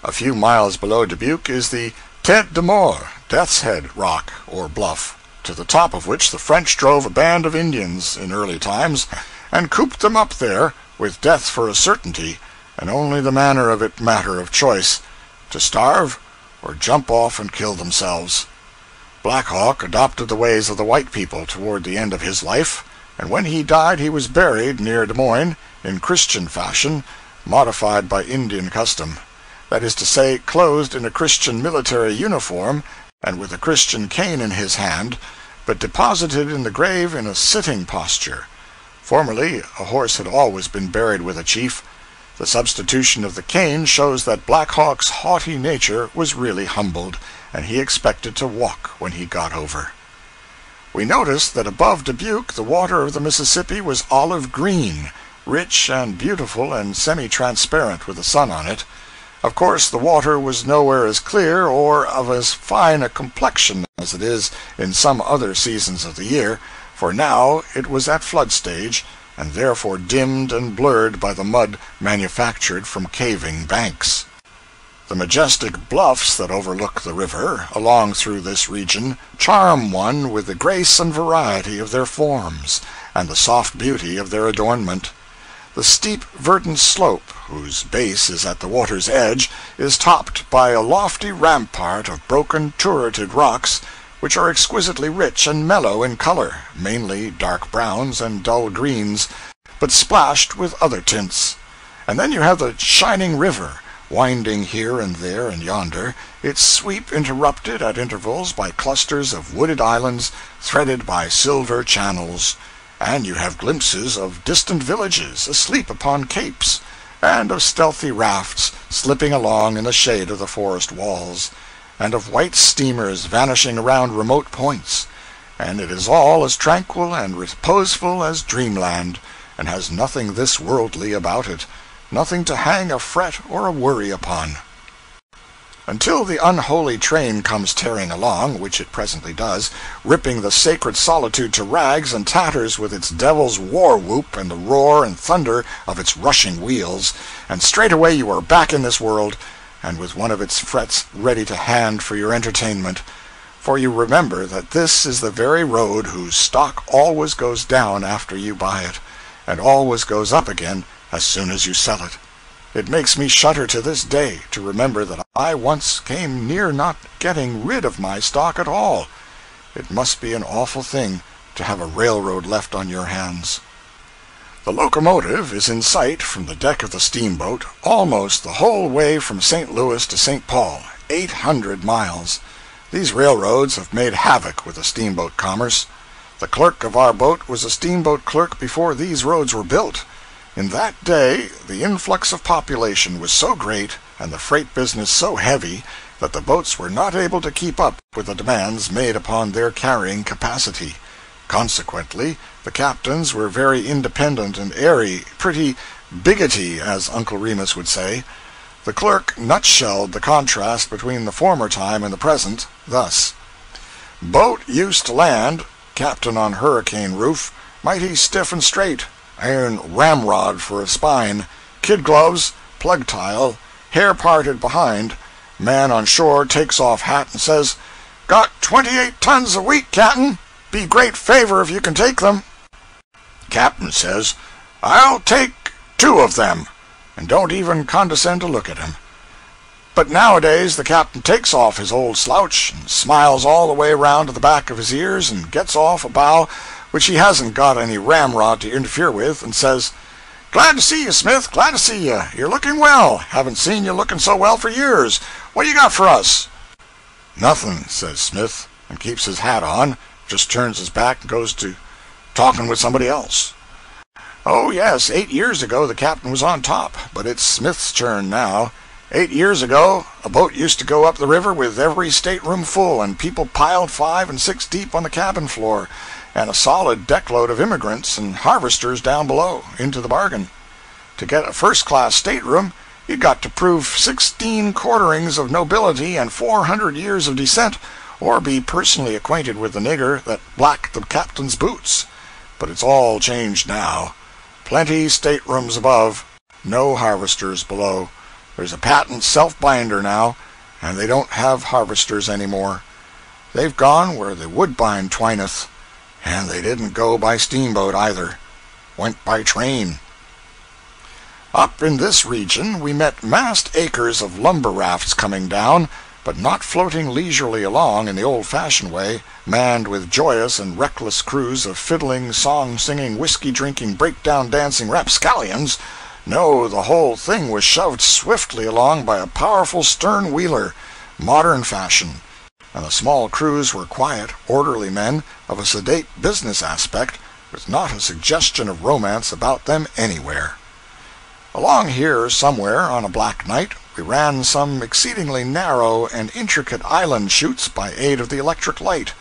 A few miles below Dubuque is the Tête de Mort, Death's Head Rock, or bluff, to the top of which the French drove a band of Indians in early times, and cooped them up there, with death for a certainty, and only the manner of it matter of choice, to starve or jump off and kill themselves. Black Hawk adopted the ways of the white people toward the end of his life, and when he died he was buried near Des Moines in Christian fashion, modified by Indian custom. That is to say, clothed in a Christian military uniform, and with a Christian cane in his hand, but deposited in the grave in a sitting posture. Formerly, a horse had always been buried with a chief. The substitution of the cane shows that Black Hawk's haughty nature was really humbled, and he expected to walk when he got over. We noticed that above Dubuque the water of the Mississippi was olive green, rich and beautiful and semi-transparent with the sun on it. Of course the water was nowhere as clear or of as fine a complexion as it is in some other seasons of the year, for now it was at flood stage, and therefore dimmed and blurred by the mud manufactured from caving banks. The majestic bluffs that overlook the river, along through this region, charm one with the grace and variety of their forms, and the soft beauty of their adornment. The steep verdant slope, whose base is at the water's edge, is topped by a lofty rampart of broken turreted rocks, which are exquisitely rich and mellow in color, mainly dark browns and dull greens, but splashed with other tints. And then you have the shining river, winding here and there and yonder, its sweep interrupted at intervals by clusters of wooded islands threaded by silver channels. And you have glimpses of distant villages asleep upon capes, and of stealthy rafts slipping along in the shade of the forest walls, and of white steamers vanishing around remote points. And it is all as tranquil and reposeful as dreamland, and has nothing this worldly about it, nothing to hang a fret or a worry upon. Until the unholy train comes tearing along, which it presently does, ripping the sacred solitude to rags and tatters with its devil's war-whoop and the roar and thunder of its rushing wheels, and straightway you are back in this world, and with one of its frets ready to hand for your entertainment. For you remember that this is the very road whose stock always goes down after you buy it, and always goes up again as soon as you sell it. It makes me shudder to this day to remember that I once came near not getting rid of my stock at all. It must be an awful thing to have a railroad left on your hands. The locomotive is in sight from the deck of the steamboat almost the whole way from St. Louis to St. Paul, 800 miles. These railroads have made havoc with the steamboat commerce. The clerk of our boat was a steamboat clerk before these roads were built. In that day the influx of population was so great, and the freight business so heavy, that the boats were not able to keep up with the demands made upon their carrying capacity. Consequently, the captains were very independent and airy, pretty biggity, as Uncle Remus would say. The clerk nutshelled the contrast between the former time and the present, thus: boat used to land, captain on hurricane roof, mighty stiff and straight, iron ramrod for a spine, kid gloves, plug tile, hair parted behind. Man on shore takes off hat and says, "Got 28 tons a week, Captain. Be great favor if you can take them." Captain says, "I'll take 2 of them," and don't even condescend to look at him. But nowadays the captain takes off his old slouch and smiles all the way round to the back of his ears and gets off a bow which he hasn't got any ramrod to interfere with, and says, "Glad to see you, Smith, glad to see you. You're looking well. Haven't seen you looking so well for years. What do you got for us?" "Nothing," says Smith, and keeps his hat on, just turns his back and goes to talking with somebody else. Oh, yes, 8 years ago the captain was on top, but it's Smith's turn now. 8 years ago a boat used to go up the river with every stateroom full, and people piled 5 and 6 deep on the cabin floor, and a solid deckload of immigrants and harvesters down below, into the bargain. To get a first-class stateroom, you'd got to prove 16 quarterings of nobility and 400 years of descent, or be personally acquainted with the nigger that blacked the captain's boots. But it's all changed now. Plenty staterooms above, no harvesters below. There's a patent self-binder now, and they don't have harvesters any more. They've gone where the woodbine twineth, and they didn't go by steamboat either. Went by train. Up in this region we met massed acres of lumber rafts coming down, but not floating leisurely along in the old-fashioned way, manned with joyous and reckless crews of fiddling, song-singing, whiskey-drinking, break-down-dancing rapscallions. No, the whole thing was shoved swiftly along by a powerful stern-wheeler, modern fashion, and the small crews were quiet, orderly men of a sedate business aspect, with not a suggestion of romance about them anywhere. Along here somewhere, on a black night, we ran some exceedingly narrow and intricate island chutes by aid of the electric light.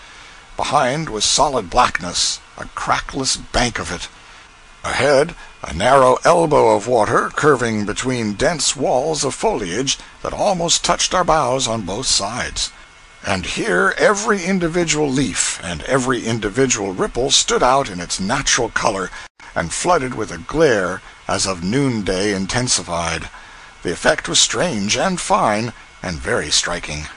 Behind was solid blackness, a crackless bank of it. Ahead, a narrow elbow of water curving between dense walls of foliage that almost touched our bows on both sides. And here every individual leaf and every individual ripple stood out in its natural color, and flooded with a glare as of noonday intensified. The effect was strange and fine, and very striking.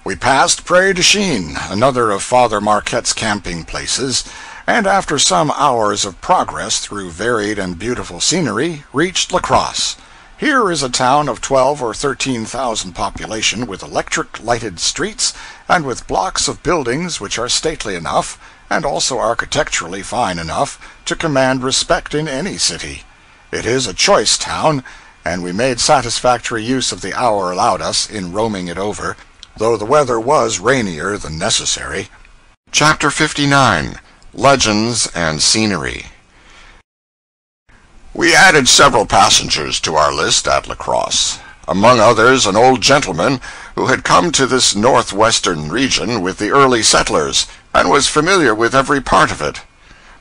We passed Prairie du Chien, another of Father Marquette's camping places, and after some hours of progress through varied and beautiful scenery, reached La Crosse. Here is a town of 12 or 13,000 population, with electric-lighted streets, and with blocks of buildings which are stately enough, and also architecturally fine enough, to command respect in any city. It is a choice town, and we made satisfactory use of the hour allowed us in roaming it over, though the weather was rainier than necessary. Chapter 59. Legends and Scenery. We added several passengers to our list at La Crosse, among others an old gentleman who had come to this northwestern region with the early settlers, and was familiar with every part of it.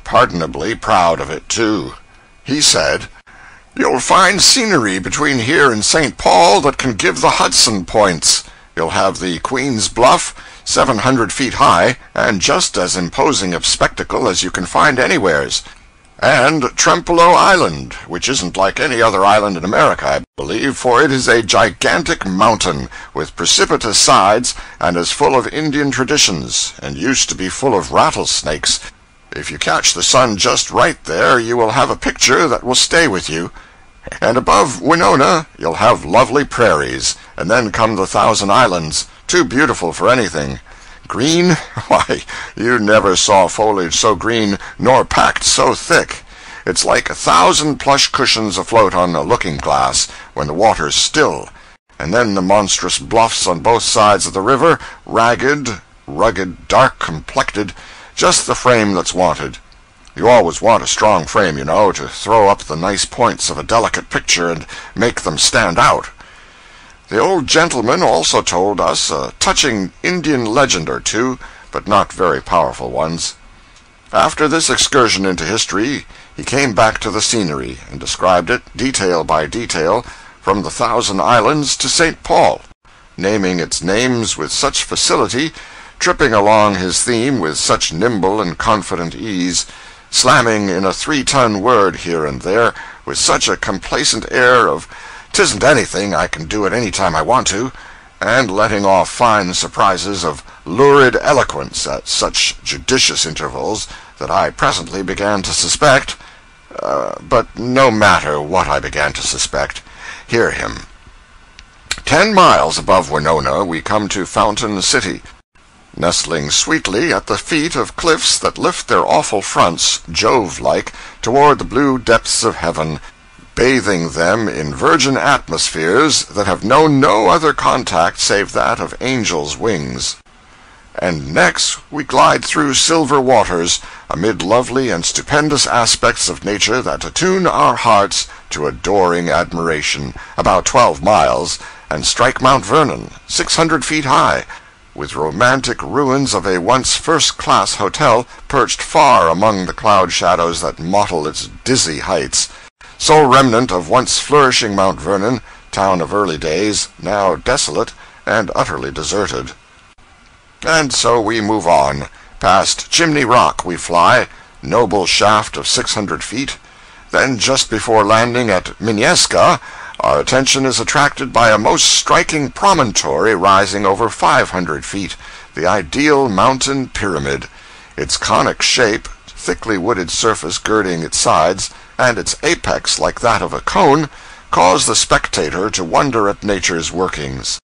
Pardonably proud of it, too. He said, "You'll find scenery between here and St. Paul that can give the Hudson points. You'll have the Queen's Bluff, 700 feet high, and just as imposing a spectacle as you can find anywheres. And Trempealeau Island, which isn't like any other island in America, I believe, for it is a gigantic mountain, with precipitous sides, and is full of Indian traditions, and used to be full of rattlesnakes. If you catch the sun just right there, you will have a picture that will stay with you. And above Winona, you'll have lovely prairies, and then come the Thousand Islands, too beautiful for anything. Green? Why, you never saw foliage so green, nor packed so thick. It's like 1,000 plush cushions afloat on a looking-glass, when the water's still. And then the monstrous bluffs on both sides of the river, ragged, rugged, dark-complected, just the frame that's wanted. You always want a strong frame, you know, to throw up the nice points of a delicate picture and make them stand out. The old gentleman also told us a touching Indian legend or two, but not very powerful ones. After this excursion into history, he came back to the scenery, and described it, detail by detail, from the Thousand Islands to St. Paul, naming its names with such facility, tripping along his theme with such nimble and confident ease, slamming in a 3-ton word here and there with such a complacent air of "'tisn't anything, I can do it any time I want to," and letting off fine surprises of lurid eloquence at such judicious intervals that I presently began to suspect, but no matter what I began to suspect, hear him. 10 miles above Winona we come to Fountain City, nestling sweetly at the feet of cliffs that lift their awful fronts, Jove-like, toward the blue depths of heaven, bathing them in virgin atmospheres that have known no other contact save that of angels' wings. And next we glide through silver waters, amid lovely and stupendous aspects of nature that attune our hearts to adoring admiration, about 12 miles, and strike Mount Vernon, 600 feet high, with romantic ruins of a once first-class hotel perched far among the cloud shadows that mottle its dizzy heights, sole remnant of once flourishing Mount Vernon, town of early days, now desolate and utterly deserted. And so we move on. Past Chimney Rock we fly, noble shaft of 600 feet. Then, just before landing at Minneska, our attention is attracted by a most striking promontory rising over 500 feet, the ideal mountain pyramid. Its conic shape, thickly wooded surface girding its sides, and its apex like that of a cone, cause the spectator to wonder at nature's workings.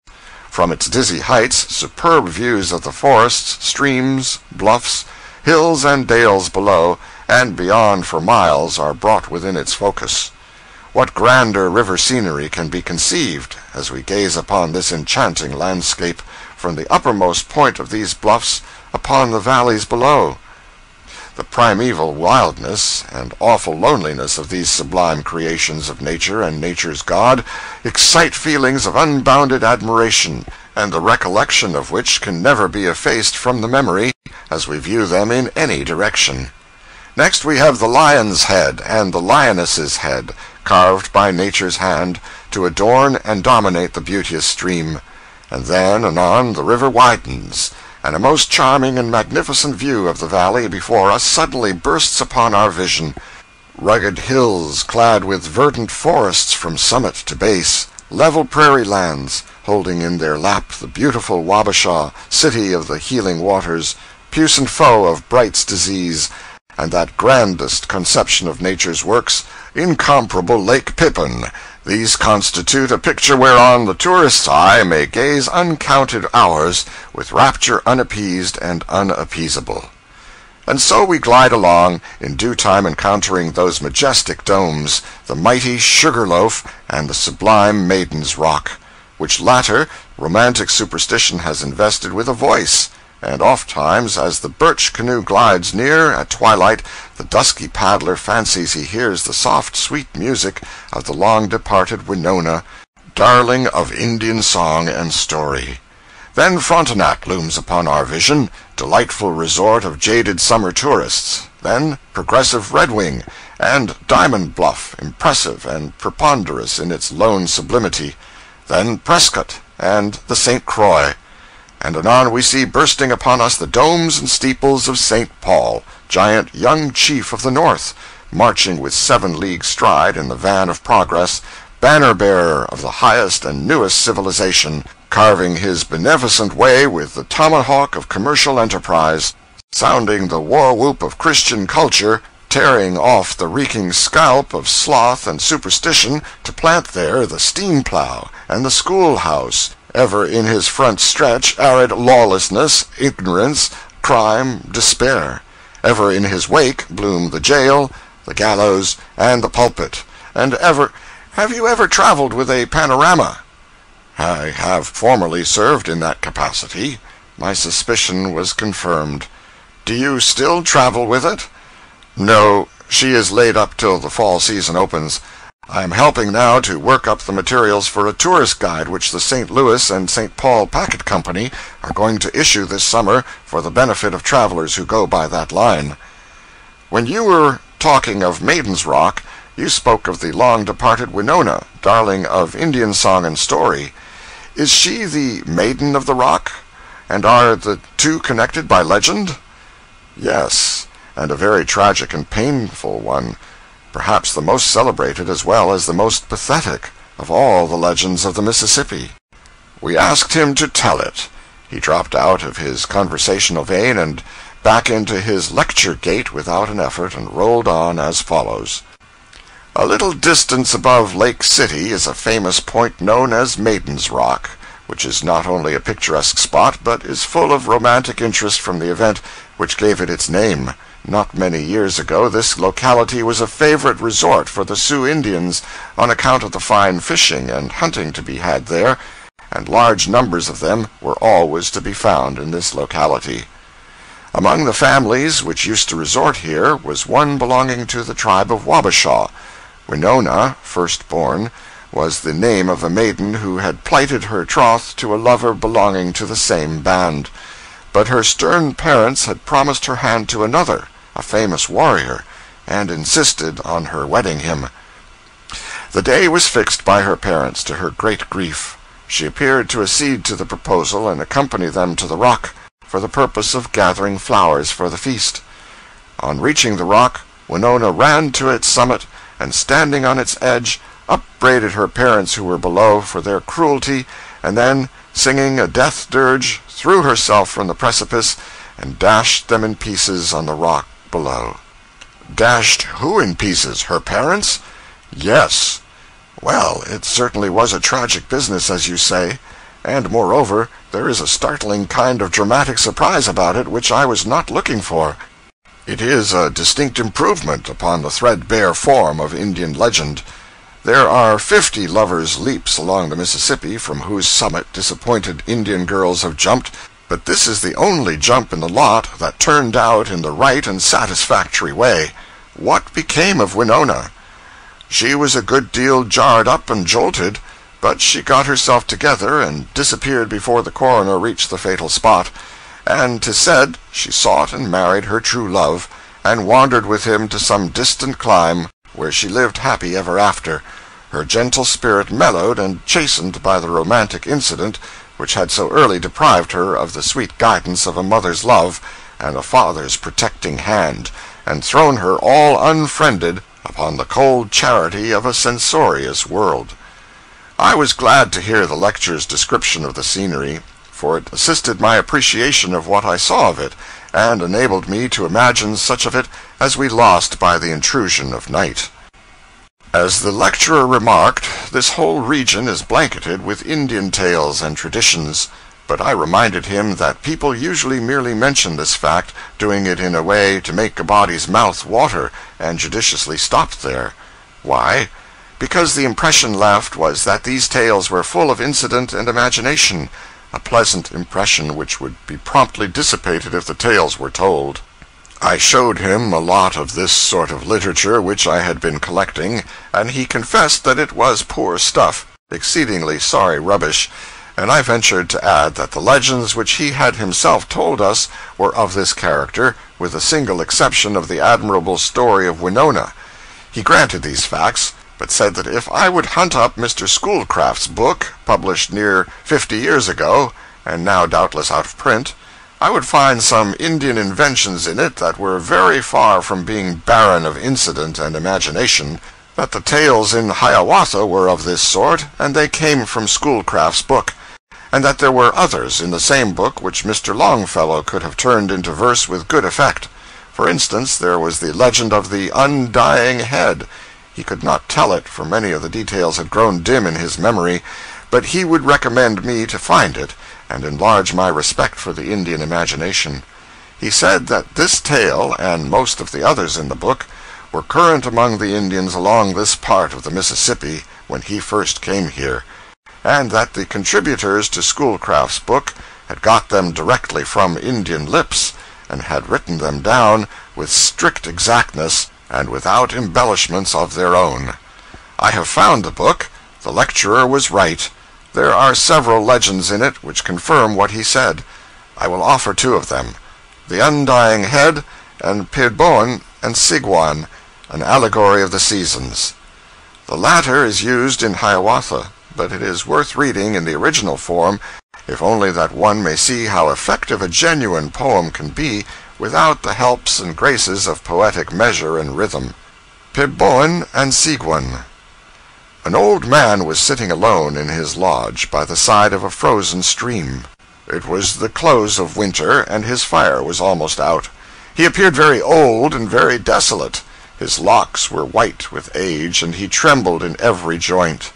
From its dizzy heights, superb views of the forests, streams, bluffs, hills and dales below, and beyond for miles, are brought within its focus. What grander river scenery can be conceived as we gaze upon this enchanting landscape from the uppermost point of these bluffs upon the valleys below? The primeval wildness and awful loneliness of these sublime creations of nature and nature's God excite feelings of unbounded admiration, and the recollection of which can never be effaced from the memory as we view them in any direction. Next we have the lion's head and the lioness's head, carved by nature's hand to adorn and dominate the beauteous stream, and then anon the river widens, and a most charming and magnificent view of the valley before us suddenly bursts upon our vision. Rugged hills clad with verdant forests from summit to base, level prairie lands, holding in their lap the beautiful Wabasha, city of the healing waters, puissant foe of Bright's disease, and that grandest conception of nature's works, incomparable Lake Pippin, These constitute a picture whereon the tourist's eye may gaze uncounted hours with rapture unappeased and unappeasable. And so we glide along, in due time encountering those majestic domes, the mighty Sugarloaf and the sublime Maiden's Rock, which latter romantic superstition has invested with a voice, and ofttimes as the birch canoe glides near at twilight, the dusky paddler fancies he hears the soft, sweet music of the long-departed Winona, darling of Indian song and story. Then Frontenac looms upon our vision, delightful resort of jaded summer tourists. Then progressive Red Wing, and Diamond Bluff, impressive and preponderous in its lone sublimity. Then Prescott, and the St. Croix. And anon we see bursting upon us the domes and steeples of St. Paul, giant young chief of the North, marching with 7-league stride in the van of progress, banner-bearer of the highest and newest civilization, carving his beneficent way with the tomahawk of commercial enterprise, sounding the war-whoop of Christian culture, tearing off the reeking scalp of sloth and superstition to plant there the steam-plow and the schoolhouse, ever in his front stretch arid lawlessness, ignorance, crime, despair. Ever in his wake bloom the jail, the gallows, and the pulpit. And ever— Have you ever traveled with a panorama? I have formerly served in that capacity. My suspicion was confirmed. Do you still travel with it? No, she is laid up till the fall season opens. I am helping now to work up the materials for a tourist guide which the St. Louis and St. Paul Packet Company are going to issue this summer for the benefit of travelers who go by that line. When you were talking of Maiden's Rock, you spoke of the long-departed Winona, darling of Indian song and story. Is she the Maiden of the Rock? And are the two connected by legend? Yes, and a very tragic and painful one, perhaps the most celebrated as well as the most pathetic of all the legends of the Mississippi. We asked him to tell it. He dropped out of his conversational vein and back into his lecture gait without an effort, and rolled on as follows. A little distance above Lake City is a famous point known as Maiden's Rock, which is not only a picturesque spot, but is full of romantic interest from the event which gave it its name. Not many years ago this locality was a favorite resort for the Sioux Indians on account of the fine fishing and hunting to be had there, and large numbers of them were always to be found in this locality. Among the families which used to resort here was one belonging to the tribe of Wabasha. Winona, firstborn, was the name of a maiden who had plighted her troth to a lover belonging to the same band. But her stern parents had promised her hand to another, a famous warrior, and insisted on her wedding him. The day was fixed by her parents, to her great grief. She appeared to accede to the proposal and accompany them to the rock, for the purpose of gathering flowers for the feast. On reaching the rock, Winona ran to its summit, and standing on its edge, upbraided her parents who were below for their cruelty, and then, singing a death dirge, threw herself from the precipice and dashed them in pieces on the rock below. Dashed who in pieces? Her parents? Yes. Well, it certainly was a tragic business, as you say, and moreover, there is a startling kind of dramatic surprise about it which I was not looking for. It is a distinct improvement upon the threadbare form of Indian legend. There are 50 lovers' leaps along the Mississippi from whose summit disappointed Indian girls have jumped, but this is the only jump in the lot that turned out in the right and satisfactory way. What became of Winona? She was a good deal jarred up and jolted, but she got herself together and disappeared before the coroner reached the fatal spot, and 'tis said she sought and married her true love, and wandered with him to some distant clime, where she lived happy ever after, her gentle spirit mellowed and chastened by the romantic incident which had so early deprived her of the sweet guidance of a mother's love and a father's protecting hand, and thrown her all unfriended upon the cold charity of a censorious world. I was glad to hear the lecture's description of the scenery, for it assisted my appreciation of what I saw of it, and enabled me to imagine such of it as we lost by the intrusion of night. As the lecturer remarked, this whole region is blanketed with Indian tales and traditions, but I reminded him that people usually merely mention this fact, doing it in a way to make a body's mouth water, and judiciously stopped there. Why? Because the impression left was that these tales were full of incident and imagination, a pleasant impression which would be promptly dissipated if the tales were told. I showed him a lot of this sort of literature which I had been collecting, and he confessed that it was poor stuff, exceedingly sorry rubbish, and I ventured to add that the legends which he had himself told us were of this character, with the single exception of the admirable story of Winona. He granted these facts, but said that if I would hunt up Mr. Schoolcraft's book, published near 50 years ago, and now doubtless out of print, I would find some Indian inventions in it that were very far from being barren of incident and imagination, that the tales in Hiawatha were of this sort, and they came from Schoolcraft's book, and that there were others in the same book which Mr. Longfellow could have turned into verse with good effect. For instance, there was the legend of the Undying Head. He could not tell it, for many of the details had grown dim in his memory, but he would recommend me to find it, and enlarge my respect for the Indian imagination. He said that this tale, and most of the others in the book, were current among the Indians along this part of the Mississippi when he first came here, and that the contributors to Schoolcraft's book had got them directly from Indian lips, and had written them down with strict exactness, and without embellishments of their own. I have found the book. The lecturer was right. There are several legends in it which confirm what he said. I will offer two of them: the Undying Head, and Pidboan and Sigwan, an allegory of the seasons. The latter is used in Hiawatha, but it is worth reading in the original form, if only that one may see how effective a genuine poem can be without the helps and graces of poetic measure and rhythm. Pidboan and Sigwan. An old man was sitting alone in his lodge by the side of a frozen stream. It was the close of winter, and his fire was almost out. He appeared very old and very desolate. His locks were white with age, and he trembled in every joint.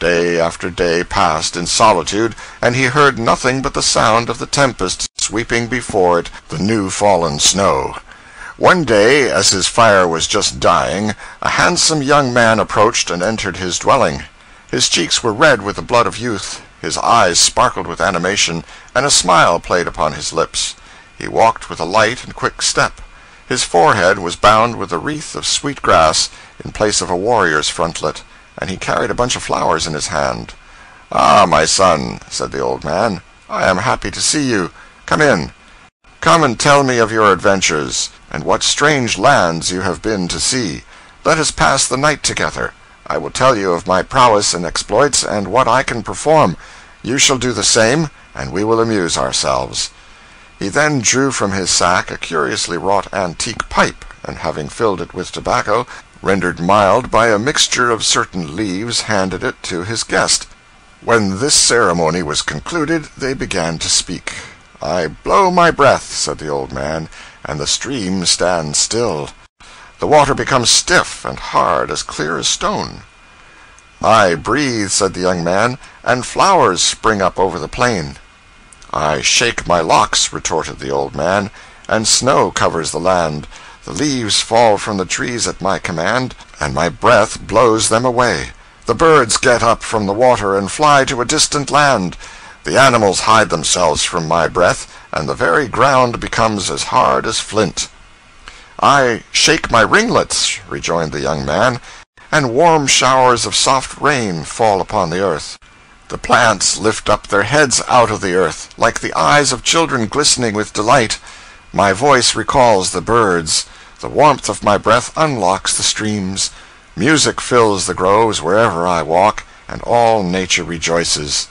Day after day passed in solitude, and he heard nothing but the sound of the tempest sweeping before it the new-fallen snow. One day, as his fire was just dying, a handsome young man approached and entered his dwelling. His cheeks were red with the blood of youth, his eyes sparkled with animation, and a smile played upon his lips. He walked with a light and quick step. His forehead was bound with a wreath of sweet grass in place of a warrior's frontlet, and he carried a bunch of flowers in his hand. "Ah, my son," said the old man, "I am happy to see you. Come in. Come and tell me of your adventures, and what strange lands you have been to see. Let us pass the night together. I will tell you of my prowess and exploits, and what I can perform. You shall do the same, and we will amuse ourselves." He then drew from his sack a curiously wrought antique pipe, and having filled it with tobacco, rendered mild by a mixture of certain leaves, handed it to his guest. When this ceremony was concluded, they began to speak. "I blow my breath," said the old man, "and the stream stands still. The water becomes stiff and hard, as clear as stone." "I breathe," said the young man, "and flowers spring up over the plain." "I shake my locks," retorted the old man, "and snow covers the land. The leaves fall from the trees at my command, and my breath blows them away. The birds get up from the water and fly to a distant land. The animals hide themselves from my breath, and the very ground becomes as hard as flint." "I shake my ringlets," rejoined the young man, "and warm showers of soft rain fall upon the earth. The plants lift up their heads out of the earth, like the eyes of children glistening with delight. My voice recalls the birds. The warmth of my breath unlocks the streams. Music fills the groves wherever I walk, and all nature rejoices."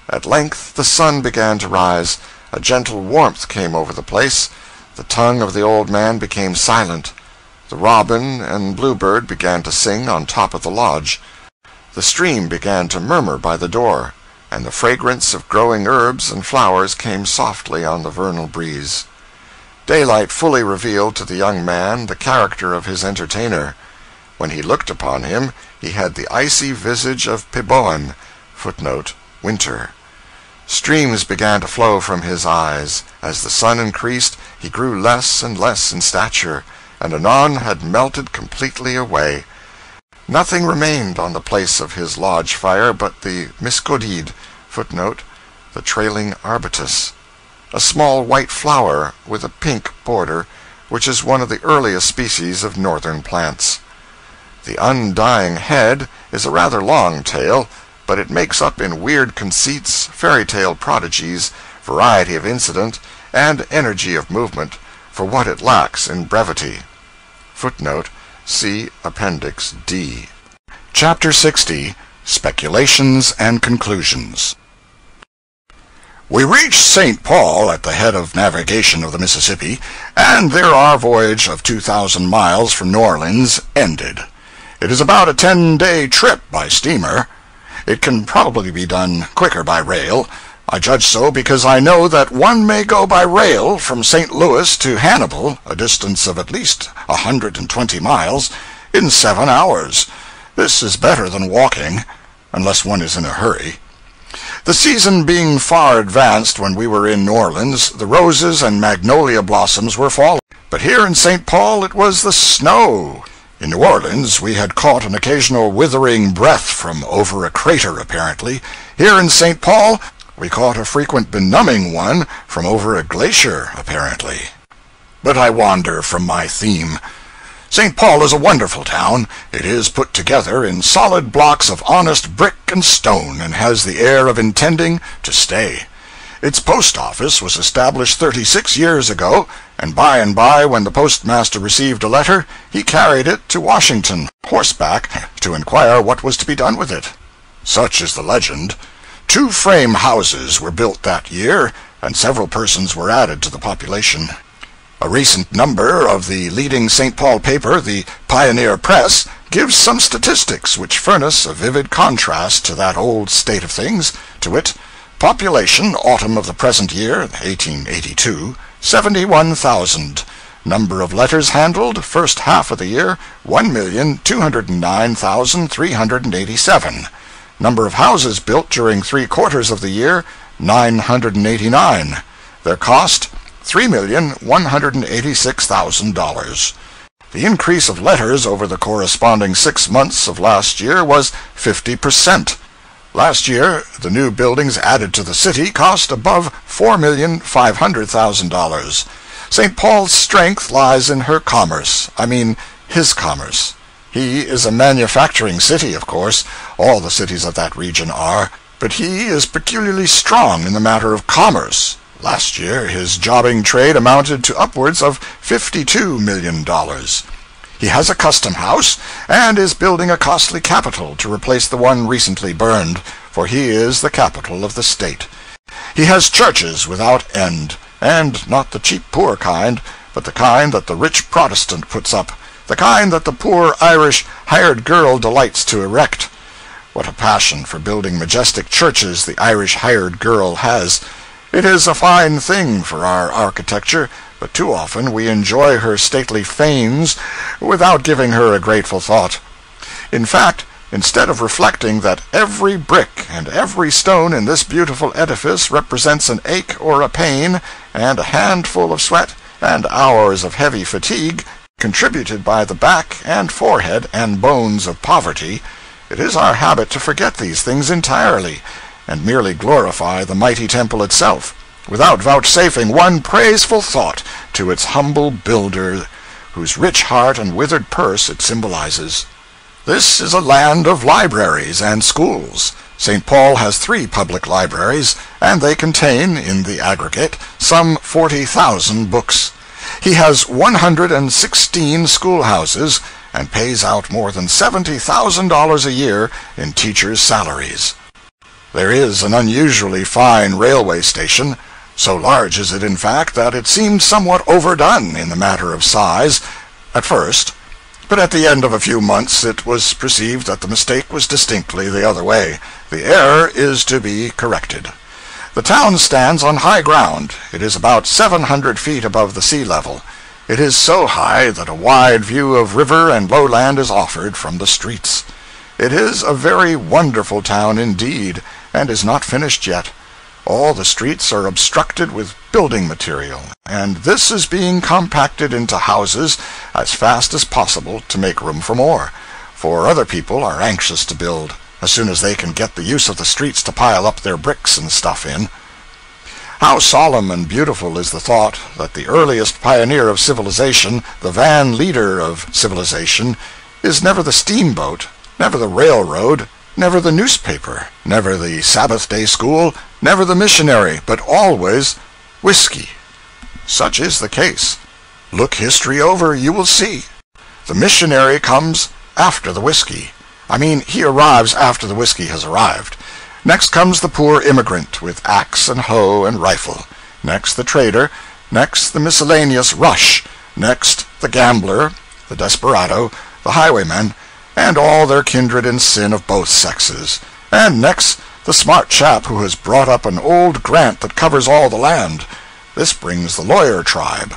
At length the sun began to rise. A gentle warmth came over the place. The tongue of the old man became silent. The robin and bluebird began to sing on top of the lodge. The stream began to murmur by the door, and the fragrance of growing herbs and flowers came softly on the vernal breeze. Daylight fully revealed to the young man the character of his entertainer. When he looked upon him, he had the icy visage of Peboan, footnote, winter. Streams began to flow from his eyes. As the sun increased, he grew less and less in stature, and anon had melted completely away. Nothing remained on the place of his lodge fire but the miscodid, footnote, the trailing arbutus, a small white flower with a pink border, which is one of the earliest species of northern plants. The undying head is a rather long tale, but it makes up in weird conceits, fairy-tale prodigies, variety of incident, and energy of movement for what it lacks in brevity. Footnote, see Appendix D. Chapter 60, Speculations and Conclusions. We reached St. Paul at the head of navigation of the Mississippi, and there our voyage of 2,000 miles from New Orleans ended. It is about a 10-day trip by steamer. It can probably be done quicker by rail. I judge so because I know that one may go by rail from St. Louis to Hannibal, a distance of at least 120 miles, in 7 hours. This is better than walking, unless one is in a hurry. The season being far advanced when we were in New Orleans, the roses and magnolia blossoms were falling. But here in St. Paul it was the snow. In New Orleans we had caught an occasional withering breath from over a crater, apparently. Here in St. Paul we caught a frequent benumbing one from over a glacier, apparently. But I wander from my theme. St. Paul is a wonderful town. It is put together in solid blocks of honest brick and stone, and has the air of intending to stay. Its post office was established 36 years ago, and by, when the postmaster received a letter, he carried it to Washington, horseback, to inquire what was to be done with it. Such is the legend. 2 frame houses were built that year, and several persons were added to the population. A recent number of the leading St. Paul paper, the Pioneer Press, gives some statistics which furnish a vivid contrast to that old state of things, to wit, population, autumn of the present year, 1882, 71,000. Number of letters handled, first half of the year, 1,209,387. Number of houses built during 3/4 of the year, 989. Their cost, $3,186,000. The increase of letters over the corresponding 6 months of last year was 50%. Last year, the new buildings added to the city cost above $4,500,000. St. Paul's strength lies in her commerce. I mean, his commerce. He is a manufacturing city, of course. All the cities of that region are. But he is peculiarly strong in the matter of commerce. Last year his jobbing trade amounted to upwards of $52 million. He has a custom house, and is building a costly capitol to replace the one recently burned, for he is the capital of the state. He has churches without end, and not the cheap poor kind, but the kind that the rich Protestant puts up, the kind that the poor Irish hired girl delights to erect. What a passion for building majestic churches the Irish hired girl has! It is a fine thing for our architecture, but too often we enjoy her stately fanes without giving her a grateful thought. In fact, instead of reflecting that every brick and every stone in this beautiful edifice represents an ache or a pain, and a handful of sweat, and hours of heavy fatigue, contributed by the back and forehead and bones of poverty, it is our habit to forget these things entirely, and merely glorify the mighty temple itself, without vouchsafing one praiseful thought to its humble builder, whose rich heart and withered purse it symbolizes. This is a land of libraries and schools. St. Paul has 3 public libraries, and they contain, in the aggregate, some 40,000 books. He has 116 schoolhouses, and pays out more than $70,000 a year in teachers' salaries. There is an unusually fine railway station. So large is it, in fact, that it seemed somewhat overdone in the matter of size at first, but at the end of a few months it was perceived that the mistake was distinctly the other way. The error is to be corrected. The town stands on high ground. It is about 700 feet above the sea level. It is so high that a wide view of river and lowland is offered from the streets. It is a very wonderful town indeed, and is not finished yet. All the streets are obstructed with building material, and this is being compacted into houses as fast as possible to make room for more, for other people are anxious to build as soon as they can get the use of the streets to pile up their bricks and stuff in. How solemn and beautiful is the thought that the earliest pioneer of civilization, the van leader of civilization, is never the steamboat, never the railroad, never the newspaper, never the Sabbath-day school, never the missionary, but always whiskey. Such is the case. Look history over, you will see. The missionary comes after the whiskey. I mean, he arrives after the whiskey has arrived. Next comes the poor immigrant with axe and hoe and rifle. Next the trader. Next the miscellaneous rush. Next the gambler, the desperado, the highwayman, and all their kindred in sin of both sexes. And next the smart chap who has brought up an old grant that covers all the land. This brings the lawyer tribe.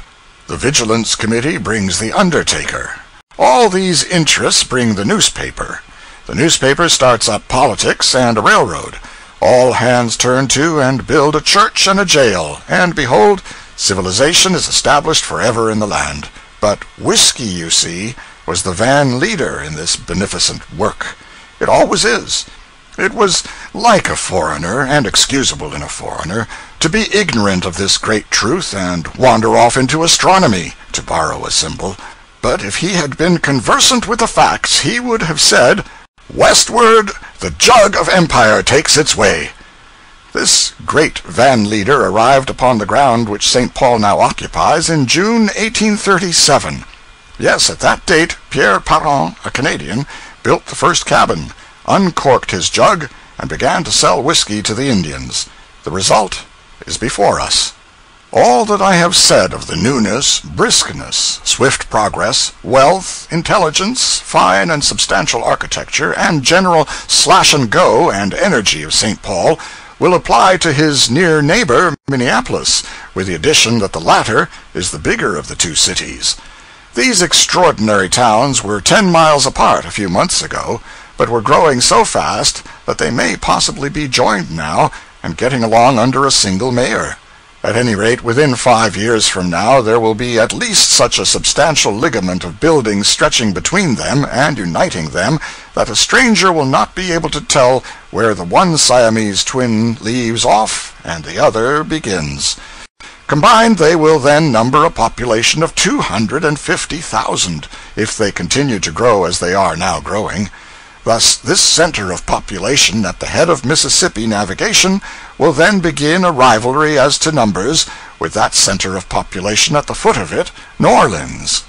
The vigilance committee brings the undertaker. All these interests bring the newspaper. The newspaper starts up politics and a railroad. All hands turn to and build a church and a jail, and behold, civilization is established forever in the land. But whiskey, you see, was the van leader in this beneficent work. It always is. It was like a foreigner, and excusable in a foreigner, to be ignorant of this great truth and wander off into astronomy, to borrow a symbol. But if he had been conversant with the facts, he would have said, "Westward the jug of empire takes its way." This great van leader arrived upon the ground which St. Paul now occupies in June 1837. Yes, at that date, Pierre Parent, a Canadian, built the first cabin, uncorked his jug, and began to sell whiskey to the Indians. The result is before us. All that I have said of the newness, briskness, swift progress, wealth, intelligence, fine and substantial architecture, and general slash-and-go and energy of St. Paul will apply to his near neighbor, Minneapolis, with the addition that the latter is the bigger of the two cities. These extraordinary towns were 10 miles apart a few months ago, but were growing so fast that they may possibly be joined now and getting along under a single mayor. At any rate, within 5 years from now, there will be at least such a substantial ligament of buildings stretching between them and uniting them that a stranger will not be able to tell where the one Siamese twin leaves off and the other begins. Combined, they will then number a population of 250,000, if they continue to grow as they are now growing. Thus, this center of population at the head of Mississippi navigation will then begin a rivalry as to numbers with that center of population at the foot of it, New Orleans.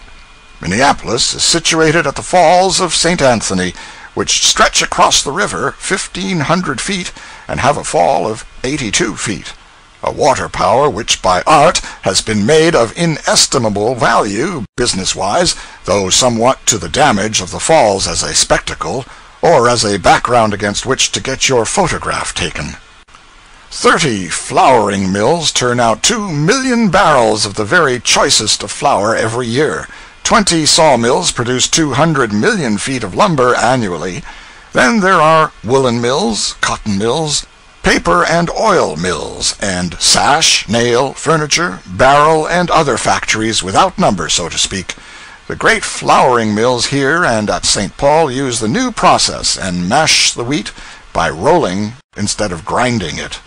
Minneapolis is situated at the Falls of St. Anthony, which stretch across the river 1,500 feet and have a fall of 82 feet. A water power which by art has been made of inestimable value, business-wise, though somewhat to the damage of the falls as a spectacle, or as a background against which to get your photograph taken. 30 flouring mills turn out 2,000,000 barrels of the very choicest of flour every year. 20 sawmills produce 200 million feet of lumber annually. Then there are woolen mills, cotton mills, paper and oil mills, and sash, nail, furniture, barrel, and other factories without number, so to speak. The great flouring mills here and at St. Paul use the new process and mash the wheat by rolling instead of grinding it.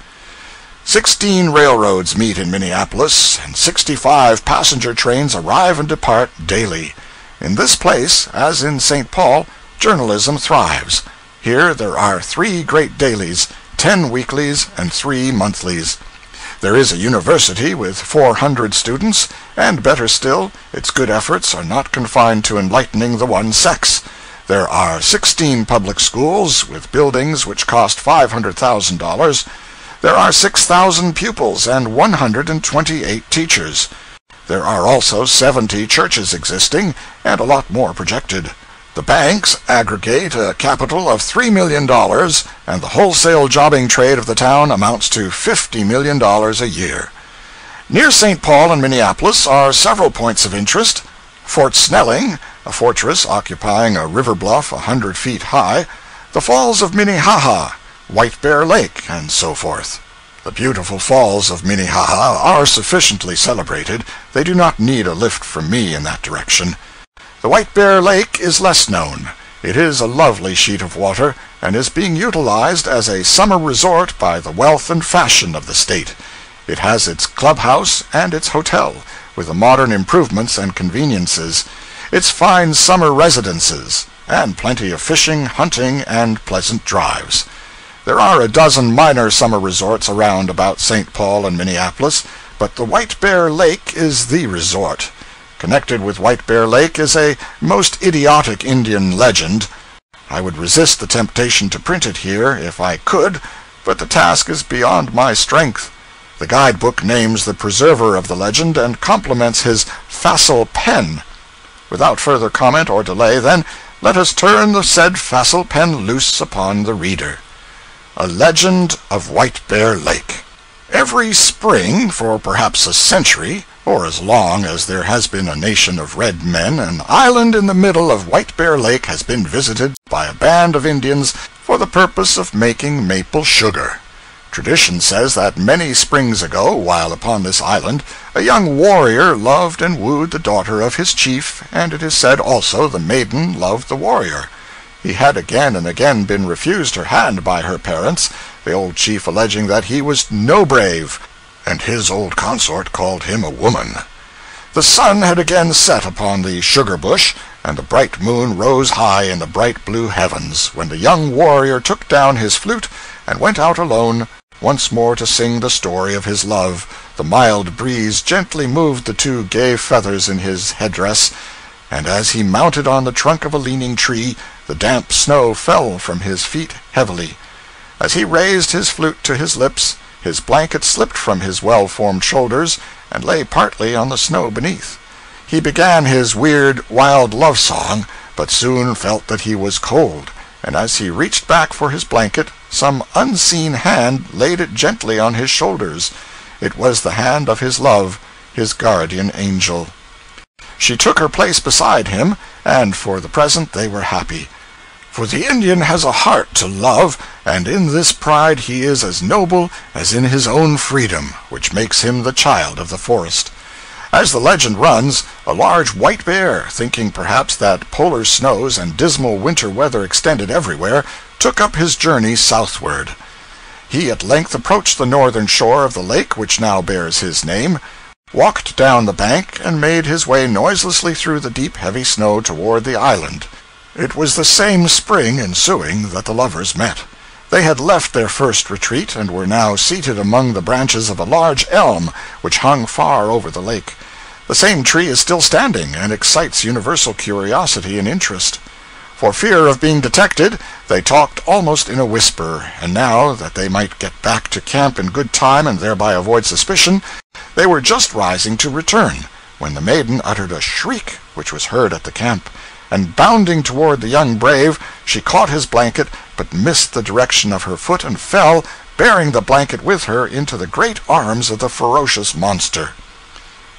16 railroads meet in Minneapolis, and 65 passenger trains arrive and depart daily. In this place, as in St. Paul, journalism thrives. Here there are 3 great dailies, 10 weeklies, and 3 monthlies. There is a university with 400 students, and better still, its good efforts are not confined to enlightening the one sex. There are 16 public schools with buildings which cost $500,000. There are 6,000 pupils and 128 teachers. There are also 70 churches existing, and a lot more projected. The banks aggregate a capital of $3 million, and the wholesale jobbing trade of the town amounts to $50 million a year. Near St. Paul and Minneapolis are several points of interest: Fort Snelling, a fortress occupying a river bluff 100 feet high, the Falls of Minnehaha, White Bear Lake, and so forth. The beautiful Falls of Minnehaha are sufficiently celebrated. They do not need a lift from me in that direction. The White Bear Lake is less known. It is a lovely sheet of water, and is being utilized as a summer resort by the wealth and fashion of the state. It has its clubhouse and its hotel, with the modern improvements and conveniences, its fine summer residences, and plenty of fishing, hunting, and pleasant drives. There are a dozen minor summer resorts around about St. Paul and Minneapolis, but the White Bear Lake is the resort. Connected with White Bear Lake is a most idiotic Indian legend. I would resist the temptation to print it here if I could, but the task is beyond my strength. The guidebook names the preserver of the legend and compliments his facile pen. Without further comment or delay, then, let us turn the said facile pen loose upon the reader. A Legend of White Bear Lake. Every spring, for perhaps a century, or as long as there has been a nation of red men, an island in the middle of White Bear Lake has been visited by a band of Indians for the purpose of making maple sugar. Tradition says that many springs ago, while upon this island, a young warrior loved and wooed the daughter of his chief, and it is said also the maiden loved the warrior. He had again and again been refused her hand by her parents, the old chief alleging that he was no brave, and his old consort called him a woman. The sun had again set upon the sugar bush, and the bright moon rose high in the bright blue heavens, when the young warrior took down his flute and went out alone once more to sing the story of his love. The mild breeze gently moved the two gay feathers in his headdress, and as he mounted on the trunk of a leaning tree, the damp snow fell from his feet heavily. As he raised his flute to his lips, his blanket slipped from his well-formed shoulders and lay partly on the snow beneath. He began his weird, wild love song, but soon felt that he was cold, and as he reached back for his blanket, some unseen hand laid it gently on his shoulders. It was the hand of his love, his guardian angel. She took her place beside him, and for the present they were happy. For the Indian has a heart to love, and in this pride he is as noble as in his own freedom, which makes him the child of the forest. As the legend runs, a large white bear, thinking perhaps that polar snows and dismal winter weather extended everywhere, took up his journey southward. He at length approached the northern shore of the lake which now bears his name, walked down the bank, and made his way noiselessly through the deep heavy snow toward the island. It was the same spring ensuing that the lovers met. They had left their first retreat, and were now seated among the branches of a large elm which hung far over the lake. The same tree is still standing, and excites universal curiosity and interest. For fear of being detected, they talked almost in a whisper, and now, that they might get back to camp in good time and thereby avoid suspicion, they were just rising to return, when the maiden uttered a shriek which was heard at the camp, and bounding toward the young brave, she caught his blanket, but missed the direction of her foot and fell, bearing the blanket with her, into the great arms of the ferocious monster.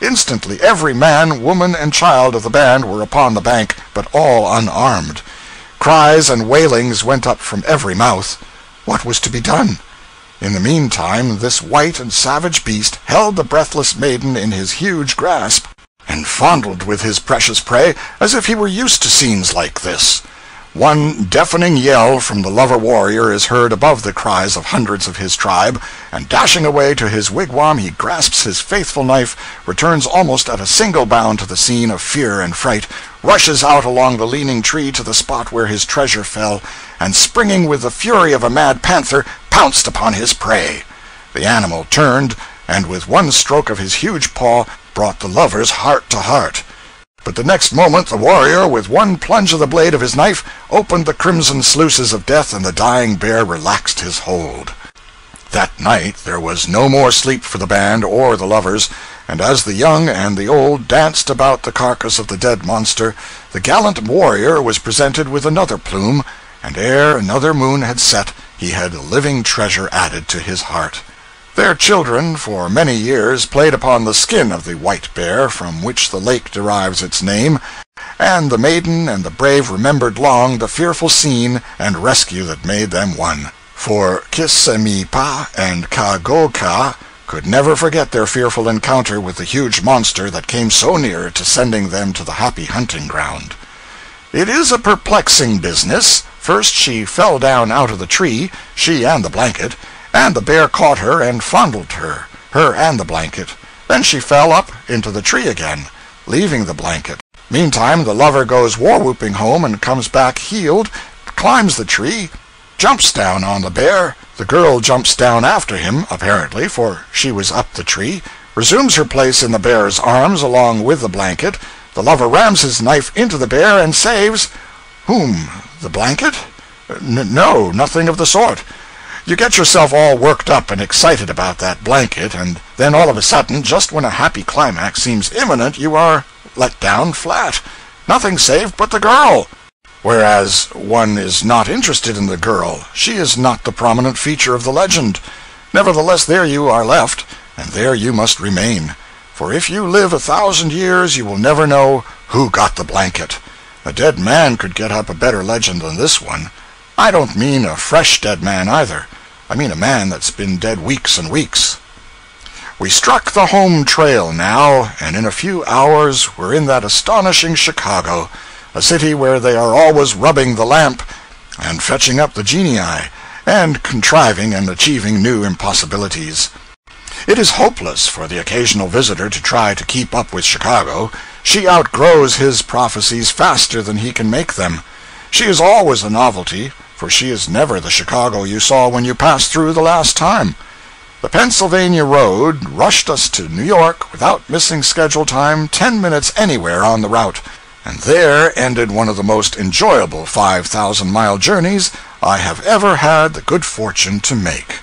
Instantly every man, woman, and child of the band were upon the bank, but all unarmed. Cries and wailings went up from every mouth. What was to be done? In the meantime this white and savage beast held the breathless maiden in his huge grasp, and fondled with his precious prey as if he were used to scenes like this. One deafening yell from the lover-warrior is heard above the cries of hundreds of his tribe, and dashing away to his wigwam he grasps his faithful knife, returns almost at a single bound to the scene of fear and fright, rushes out along the leaning tree to the spot where his treasure fell, and springing with the fury of a mad panther, pounced upon his prey. The animal turned, and with one stroke of his huge paw brought the lovers heart to heart. But the next moment the warrior, with one plunge of the blade of his knife, opened the crimson sluices of death, and the dying bear relaxed his hold. That night there was no more sleep for the band or the lovers, and as the young and the old danced about the carcass of the dead monster, the gallant warrior was presented with another plume, and ere another moon had set, he had a living treasure added to his heart. Their children for many years played upon the skin of the white bear from which the lake derives its name, and the maiden and the brave remembered long the fearful scene and rescue that made them one. For Kisemipa and Kagoka could never forget their fearful encounter with the huge monster that came so near to sending them to the happy hunting ground. It is a perplexing business. First she fell down out of the tree, she and the blanket, and the bear caught her and fondled her and the blanket. Then she fell up into the tree again, leaving the blanket. Meantime the lover goes war-whooping home and comes back healed, climbs the tree, jumps down on the bear. The girl jumps down after him, apparently, for she was up the tree, resumes her place in the bear's arms along with the blanket. The lover rams his knife into the bear and saves whom? The blanket? No, nothing of the sort. You get yourself all worked up and excited about that blanket, and then all of a sudden, just when a happy climax seems imminent, you are let down flat. Nothing saved but the girl. Whereas one is not interested in the girl. She is not the prominent feature of the legend. Nevertheless, there you are left, and there you must remain. For if you live 1,000 years, you will never know who got the blanket. A dead man could get up a better legend than this one. I don't mean a fresh dead man either. I mean a man that's been dead weeks and weeks. We struck the home trail now, and in a few hours we're in that astonishing Chicago, a city where they are always rubbing the lamp and fetching up the genii, and contriving and achieving new impossibilities. It is hopeless for the occasional visitor to try to keep up with Chicago. She outgrows his prophecies faster than he can make them. She is always a novelty, for she is never the Chicago you saw when you passed through the last time. The Pennsylvania road rushed us to New York without missing schedule time 10 minutes anywhere on the route, and there ended one of the most enjoyable 5,000-mile journeys I have ever had the good fortune to make.